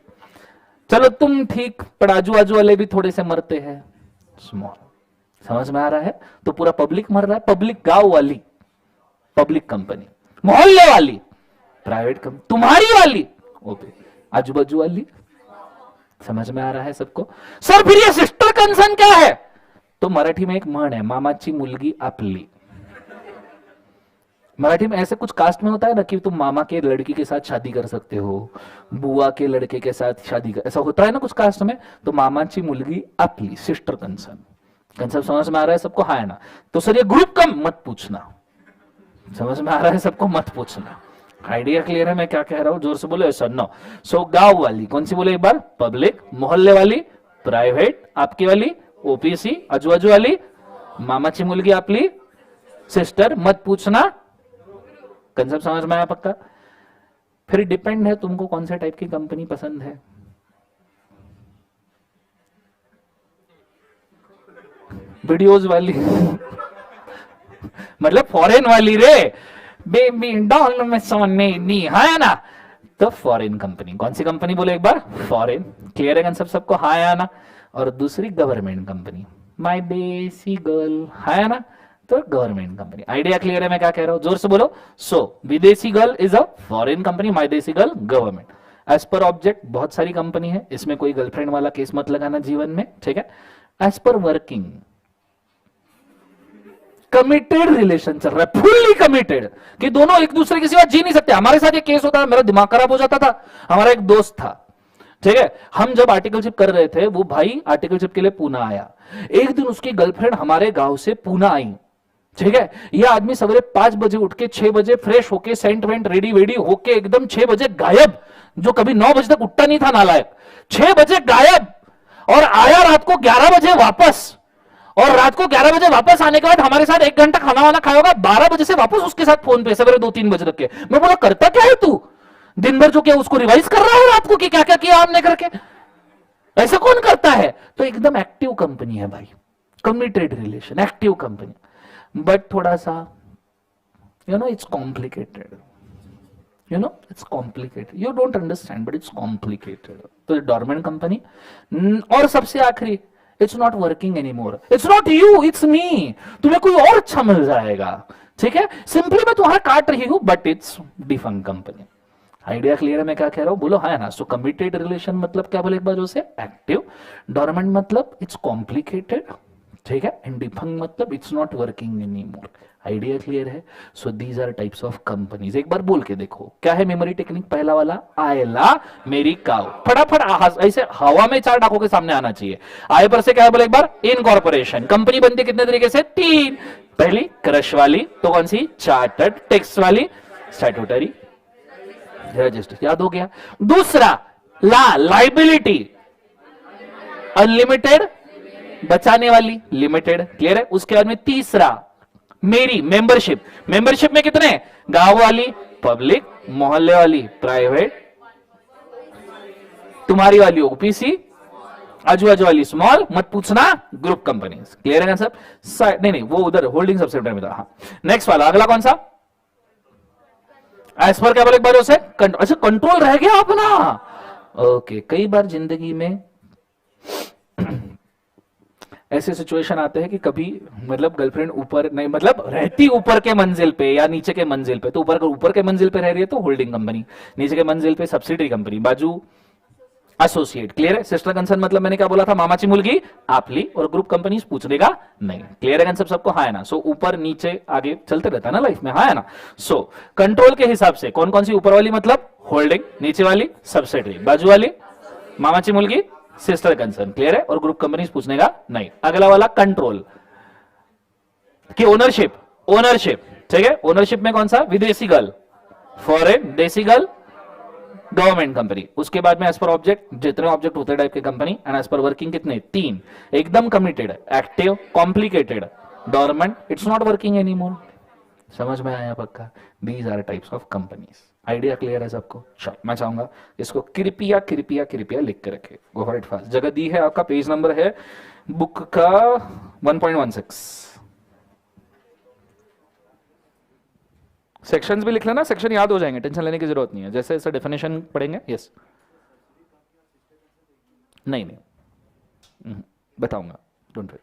S1: चलो तुम ठीक, पर आजू बाजू वाले भी थोड़े से मरते हैं, स्मॉल। समझ में आ रहा है? तो पूरा पब्लिक मर रहा है। पब्लिक गांव वाली पब्लिक कंपनी, मोहल्ले वाली प्राइवेट कंपनी, तुम्हारी वाली ओपी, आजू बाजू वाली। समझ में आ रहा है सबको? सर फिर ये सिस्टर कंसर्न क्या है? तो मराठी में एक म्हण है, मामाची मुलगी आपली। मराठी में ऐसे कुछ कास्ट में होता है ना कि तुम मामा के लड़की के साथ शादी कर सकते हो, बुआ के लड़के के साथ शादी कर, ऐसा होता है ना कुछ कास्ट में। तो मामाची मुलगी आपली, सिस्टर कंसर्न। कंसेप्ट समझ में आ रहा है सबको? हाँ है ना? तो सर ये ग्रुप कम मत पूछना। समझ में आ रहा है सबको? मत पूछना। आइडिया क्लियर है मैं क्या कह रहा हूं? जोर से बोलो सर। नो। सो गांव वाली कौन सी बोले एक बार? पब्लिक। मोहल्ले वाली प्राइवेट। आपकी वाली ओपीसी। आजू बाजू वाली मामाची मुलगी आपली, सिस्टर, मत पूछना। कंसेप्ट समझ में आया पक्का? फिर डिपेंड है तुमको कौन से टाइप की कंपनी पसंद है। वीडियोस वाली मतलब फॉरेन वाली रे, बेबी डॉल में सोने नी, है ना? तो फॉरेन कंपनी। कौन सी कंपनी बोले एक बार? फॉरेन। क्लियर है कंसेप्ट सबको? हाँ या ना? और दूसरी गवर्नमेंट कंपनी, माय देसी गर्ल, है ना? तो गवर्नमेंट कंपनी। आइडिया क्लियर है मैं क्या कह रहा हूं? जोर से बोलो। सो विदेशी girl is a foreign company, my देसी girl government. As per object बहुत सारी कंपनी है, इसमें कोई गर्लफ्रेंड वाला केस मत लगाना जीवन में, ठीक है? As per working, committed relation चल रहा है, फुल्ली कमिटेड, कि दोनों एक दूसरे के सिवा जी नहीं सकते। हमारे साथ ये केस होता है, मेरा दिमाग खराब हो जाता था। हमारा एक दोस्त था, ठीक है, हम जब आर्टिकलशिप कर रहे थे, वो भाई आर्टिकलशिप के लिए पूना आया। एक दिन उसकी गर्लफ्रेंड हमारे गांव से पूना आई, ठीक है। यह आदमी सवेरे 5 बजे उठ के 6 बजे फ्रेश होके सेंट वेंट रेडी वेडी होके एकदम 6 बजे गायब, जो कभी 9 बजे तक उठता नहीं था नालायक, 6 बजे गायब, और आया रात को 11 बजे वापस। और रात को 11 बजे वापस आने के बाद हमारे साथ 1 घंटा खाना वाना खाया होगा, 12 बजे से वापस उसके साथ फोन पे सवेरे 2-3 बजे तक के। मैं बोला करता क्या है तू दिन भर? जो क्या उसको रिवाइज कर रहा है रात को कि क्या क्या किया हमने करके? ऐसा कौन करता है? तो एकदम एक्टिव कंपनी है भाई, committed relation, active company. But थोड़ा सा it's complicated, it's complicated, you don't understand but it's complicated. तो डॉर्मेंट कंपनी। और सबसे आखिरी, it's not working any more, it's not you, it's me. तुम्हें कोई और अच्छा मिल जाएगा, ठीक है, सिंपली मैं तुम्हारा काट रही हूं, but it's defunct company. Idea clear है मैं क्या कह रहा हूं? बोलो हाँ ना? सो कमिटेड रिलेशन मतलब क्या बोले एक बार से? एक्टिव। डॉर्मेंट मतलब इट्स कॉम्प्लिकेटेड, ठीक है। एंड डिफंक्ट मतलब it's not working any more. Idea clear है? So these are types of companies. एक बार बोल के देखो क्या है मेमोरी टेक्निक। पहला वाला, आयला मेरी काउ, फटाफट ऐसे हवा में 4 डाकों के सामने आना चाहिए। आय पर से क्या है बोले एक बार? इनकॉर्पोरेशन। कंपनी बनती है कितने तरीके से? 3। पहली क्रश वाली, तो कौन सी? चार्टर्ड। टैक्स वाली, स्टैट्यूटरी, रजिस्टर, याद हो गया। दूसरा लाइबिलिटी, अनलिमिटेड। बचाने वाली, लिमिटेड। क्लियर है? उसके बाद में तीसरा मेरी मेंबरशिप। मेंबरशिप में कितने? गांव वाली पब्लिक, मोहल्ले वाली प्राइवेट, तुम्हारी वाली ओपीसी, आजू बाजू वाली स्मॉल, मत पूछना ग्रुप कंपनी। क्लियर है सब? नहीं वो उधर होल्डिंग सब्सिडियरी में था। हाँ, नेक्स्ट वाला अगला कौन सा? एज पर क्या बोले एक बार उसे? अच्छा, कंट्रोल रह गया अपना। ओके, कई बार जिंदगी में ऐसे सिचुएशन आते हैं कि कभी मतलब गर्लफ्रेंड ऊपर नहीं, मतलब रहती ऊपर के मंजिल पे या नीचे के मंजिल पे, तो ऊपर के मंजिल पे रह रही है तो होल्डिंग कंपनी, नीचे के मंजिल पे सब्सिडरी कंपनी, बाजू एसोसिएट। क्लियर है? सिस्टर कंसर्न मतलब मैंने क्या बोला था? मामाची मुलगी आपली, और ग्रुप कंपनी पूछने का नहीं। क्लियर है कंसेप्ट सबको? हाँ है ना? सो ऊपर नीचे आगे चलते रहता है ना लाइफ में, हाँ है ना? सो कंट्रोल के हिसाब से कौन कौन सी ऊपर वाली मतलब होल्डिंग, नीचे वाली सब्सिडरी, बाजू वाली मामाची मुलगी सिस्टर कंसर्न, क्लियर है, और ग्रुप कंपनीज पूछने का नहीं। अगला वाला कंट्रोल कि ओनरशिप, ओनरशिप ठीक है, ओनरशिप में कौन सा, विदेशी गर्ल, फॉरेन, देसी गर्ल, गवर्नमेंट कंपनी। उसके बाद में एज पर ऑब्जेक्ट, जितने ऑब्जेक्ट होते टाइप के company, and as per working कितने, तीन, एकदम committed, active, complicated, dormant, it's not working any more. समझ में आया पक्का? These are types of companies. Idea clear है सबको? चलो मैं चाहूंगा इसको कृपया कृपया कृपया लिख के रखे, गो फॉर इट फास्ट। जगह दी है आपका, पेज नंबर है बुक का 1.16। सेक्शंस भी लिख लेना, सेक्शन याद हो जाएंगे, टेंशन लेने की जरूरत नहीं है, जैसे जैसे डेफिनेशन पढ़ेंगे। यस, नहीं नहीं, बताऊंगा, डोंट वरी।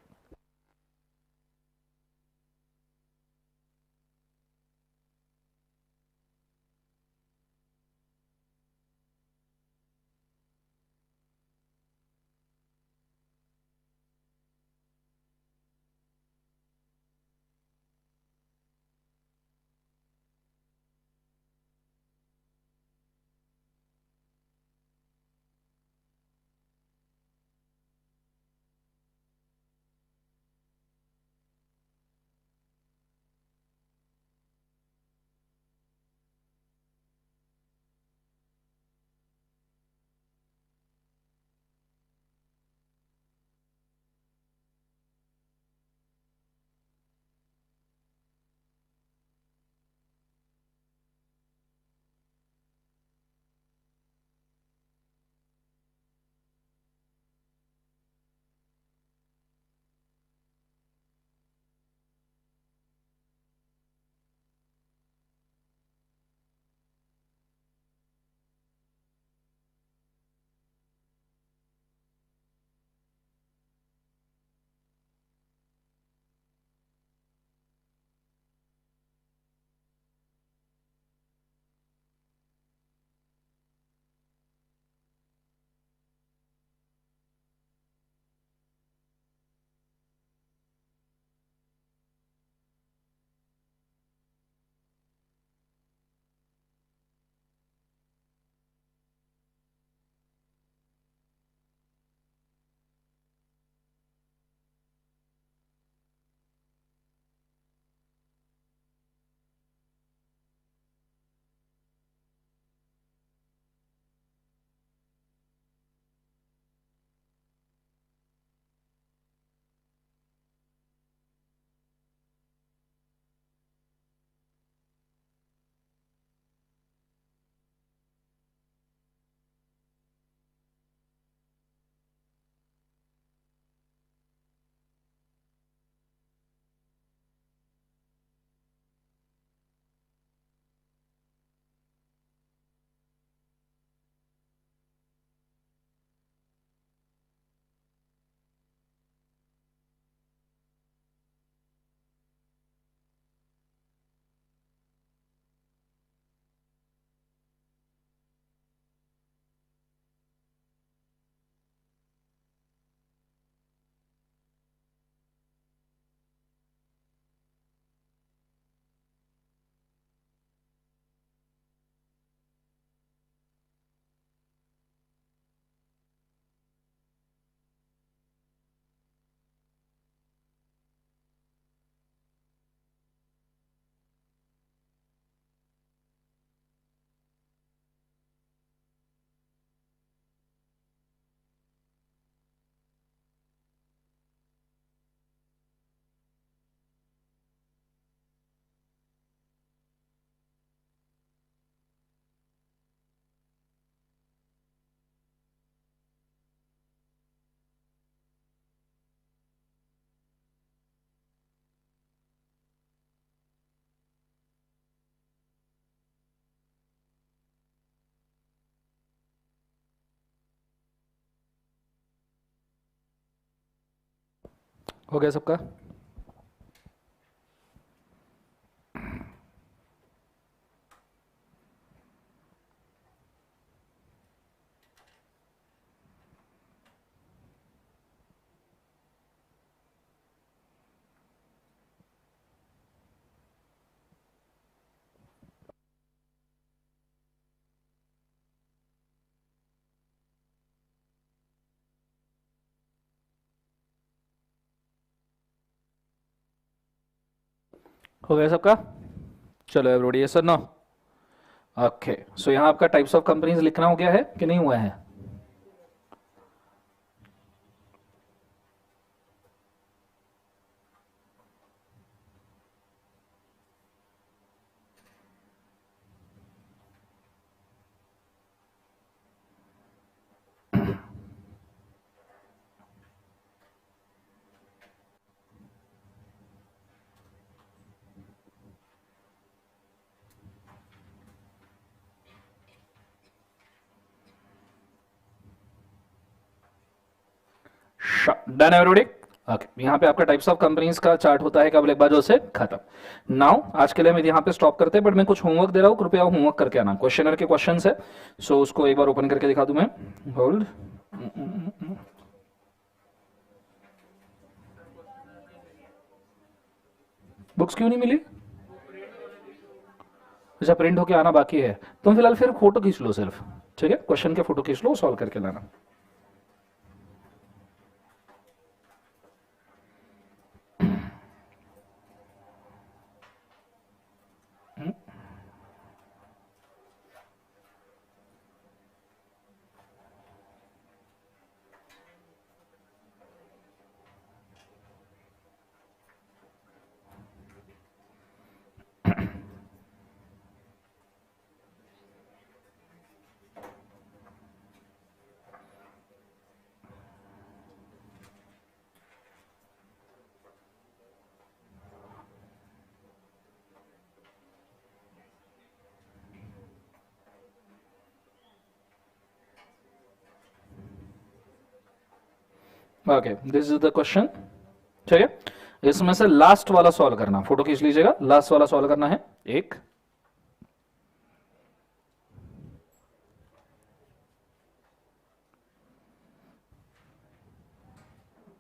S1: हो गया सबका? हो गया सबका? चलो एवरीबॉडी, यस और नो? ओके, सो यहाँ आपका टाइप्स ऑफ कंपनीज लिखना हो गया है कि नहीं हुआ है? Done everybody? ओके, यहाँ पे आपका टाइप्स ऑफ कंपनीज का चार्ट होता है कब एक बार जो से खत्म। नाउ आज के लिए हम यहाँ पे स्टॉप करते हैं, बट मैं कुछ होमवर्क दे रहा हूँ, कृपया होमवर्क करके आना। क्वेश्चनर के क्वेश्चंस है, सो उसको एक बार ओपन करके दिखा दूं मैं। होल्ड, बुक्स क्यों नहीं मिली? अच्छा, प्रिंट होके आना बाकी है। तुम फिलहाल फिर फोटो खींच लो सिर्फ, ठीक है? क्वेश्चन के फोटो खींच लो, सॉल्व करके लाना। Okay, this is the question, ठीक है? इसमें से लास्ट वाला सॉल्व करना, फोटो खींच लीजिएगा, लास्ट वाला सॉल्व करना है एक।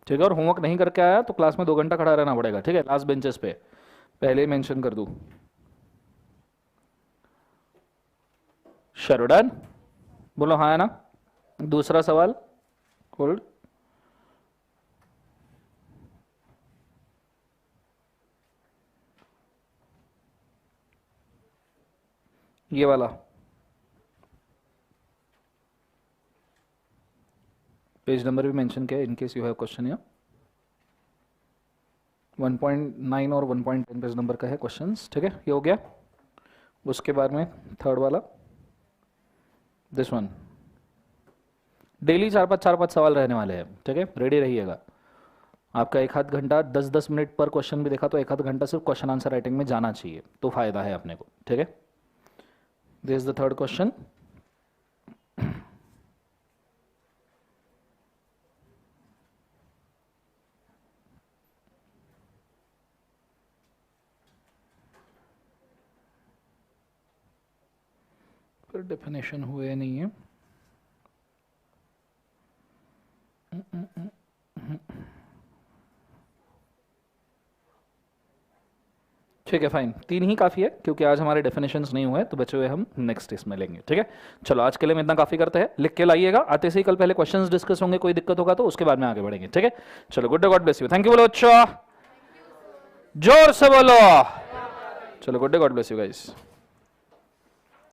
S1: ठीक है, और होमवर्क नहीं करके आया तो क्लास में 2 घंटा खड़ा रहना पड़ेगा, ठीक है? लास्ट बेंचेस पे पहले ही मेंशन कर दूं। शरुडन बोलो हाँ है ना? दूसरा सवाल, होल्ड। ये वाला पेज नंबर भी मेंशन किया in case you have question. या 1.9 और 1.10 पेज नंबर का है क्वेश्चंस, ठीक है? ये हो गया। उसके बाद में थर्ड वाला, दिस वन, डेली 4-5 सवाल रहने वाले हैं, ठीक है? रेडी रहिएगा। आपका 1 आध घंटा 10-10 मिनट पर क्वेश्चन भी देखा तो 1 आध घंटा सिर्फ क्वेश्चन आंसर राइटिंग में जाना चाहिए, तो फायदा है अपने को, ठीक है? This is the third question. फिर डेफिनेशन हुए नहीं है। ठीक है, फाइन, 3 ही काफ़ी है क्योंकि आज हमारे डेफिनेशंस नहीं हुए, तो बचे हुए हम नेक्स्ट इसमें लेंगे, ठीक है? चलो आज के लिए हम इतना काफ़ी करते हैं, लिख के लाइएगा। आते से ही कल पहले क्वेश्चंस डिस्कस होंगे, कोई दिक्कत होगा तो उसके बाद में आगे बढ़ेंगे, ठीक है? चलो, good day, God bless you. Thank you बोलो बच्चों, जोर से बोलो। चलो, good day, God bless you guys.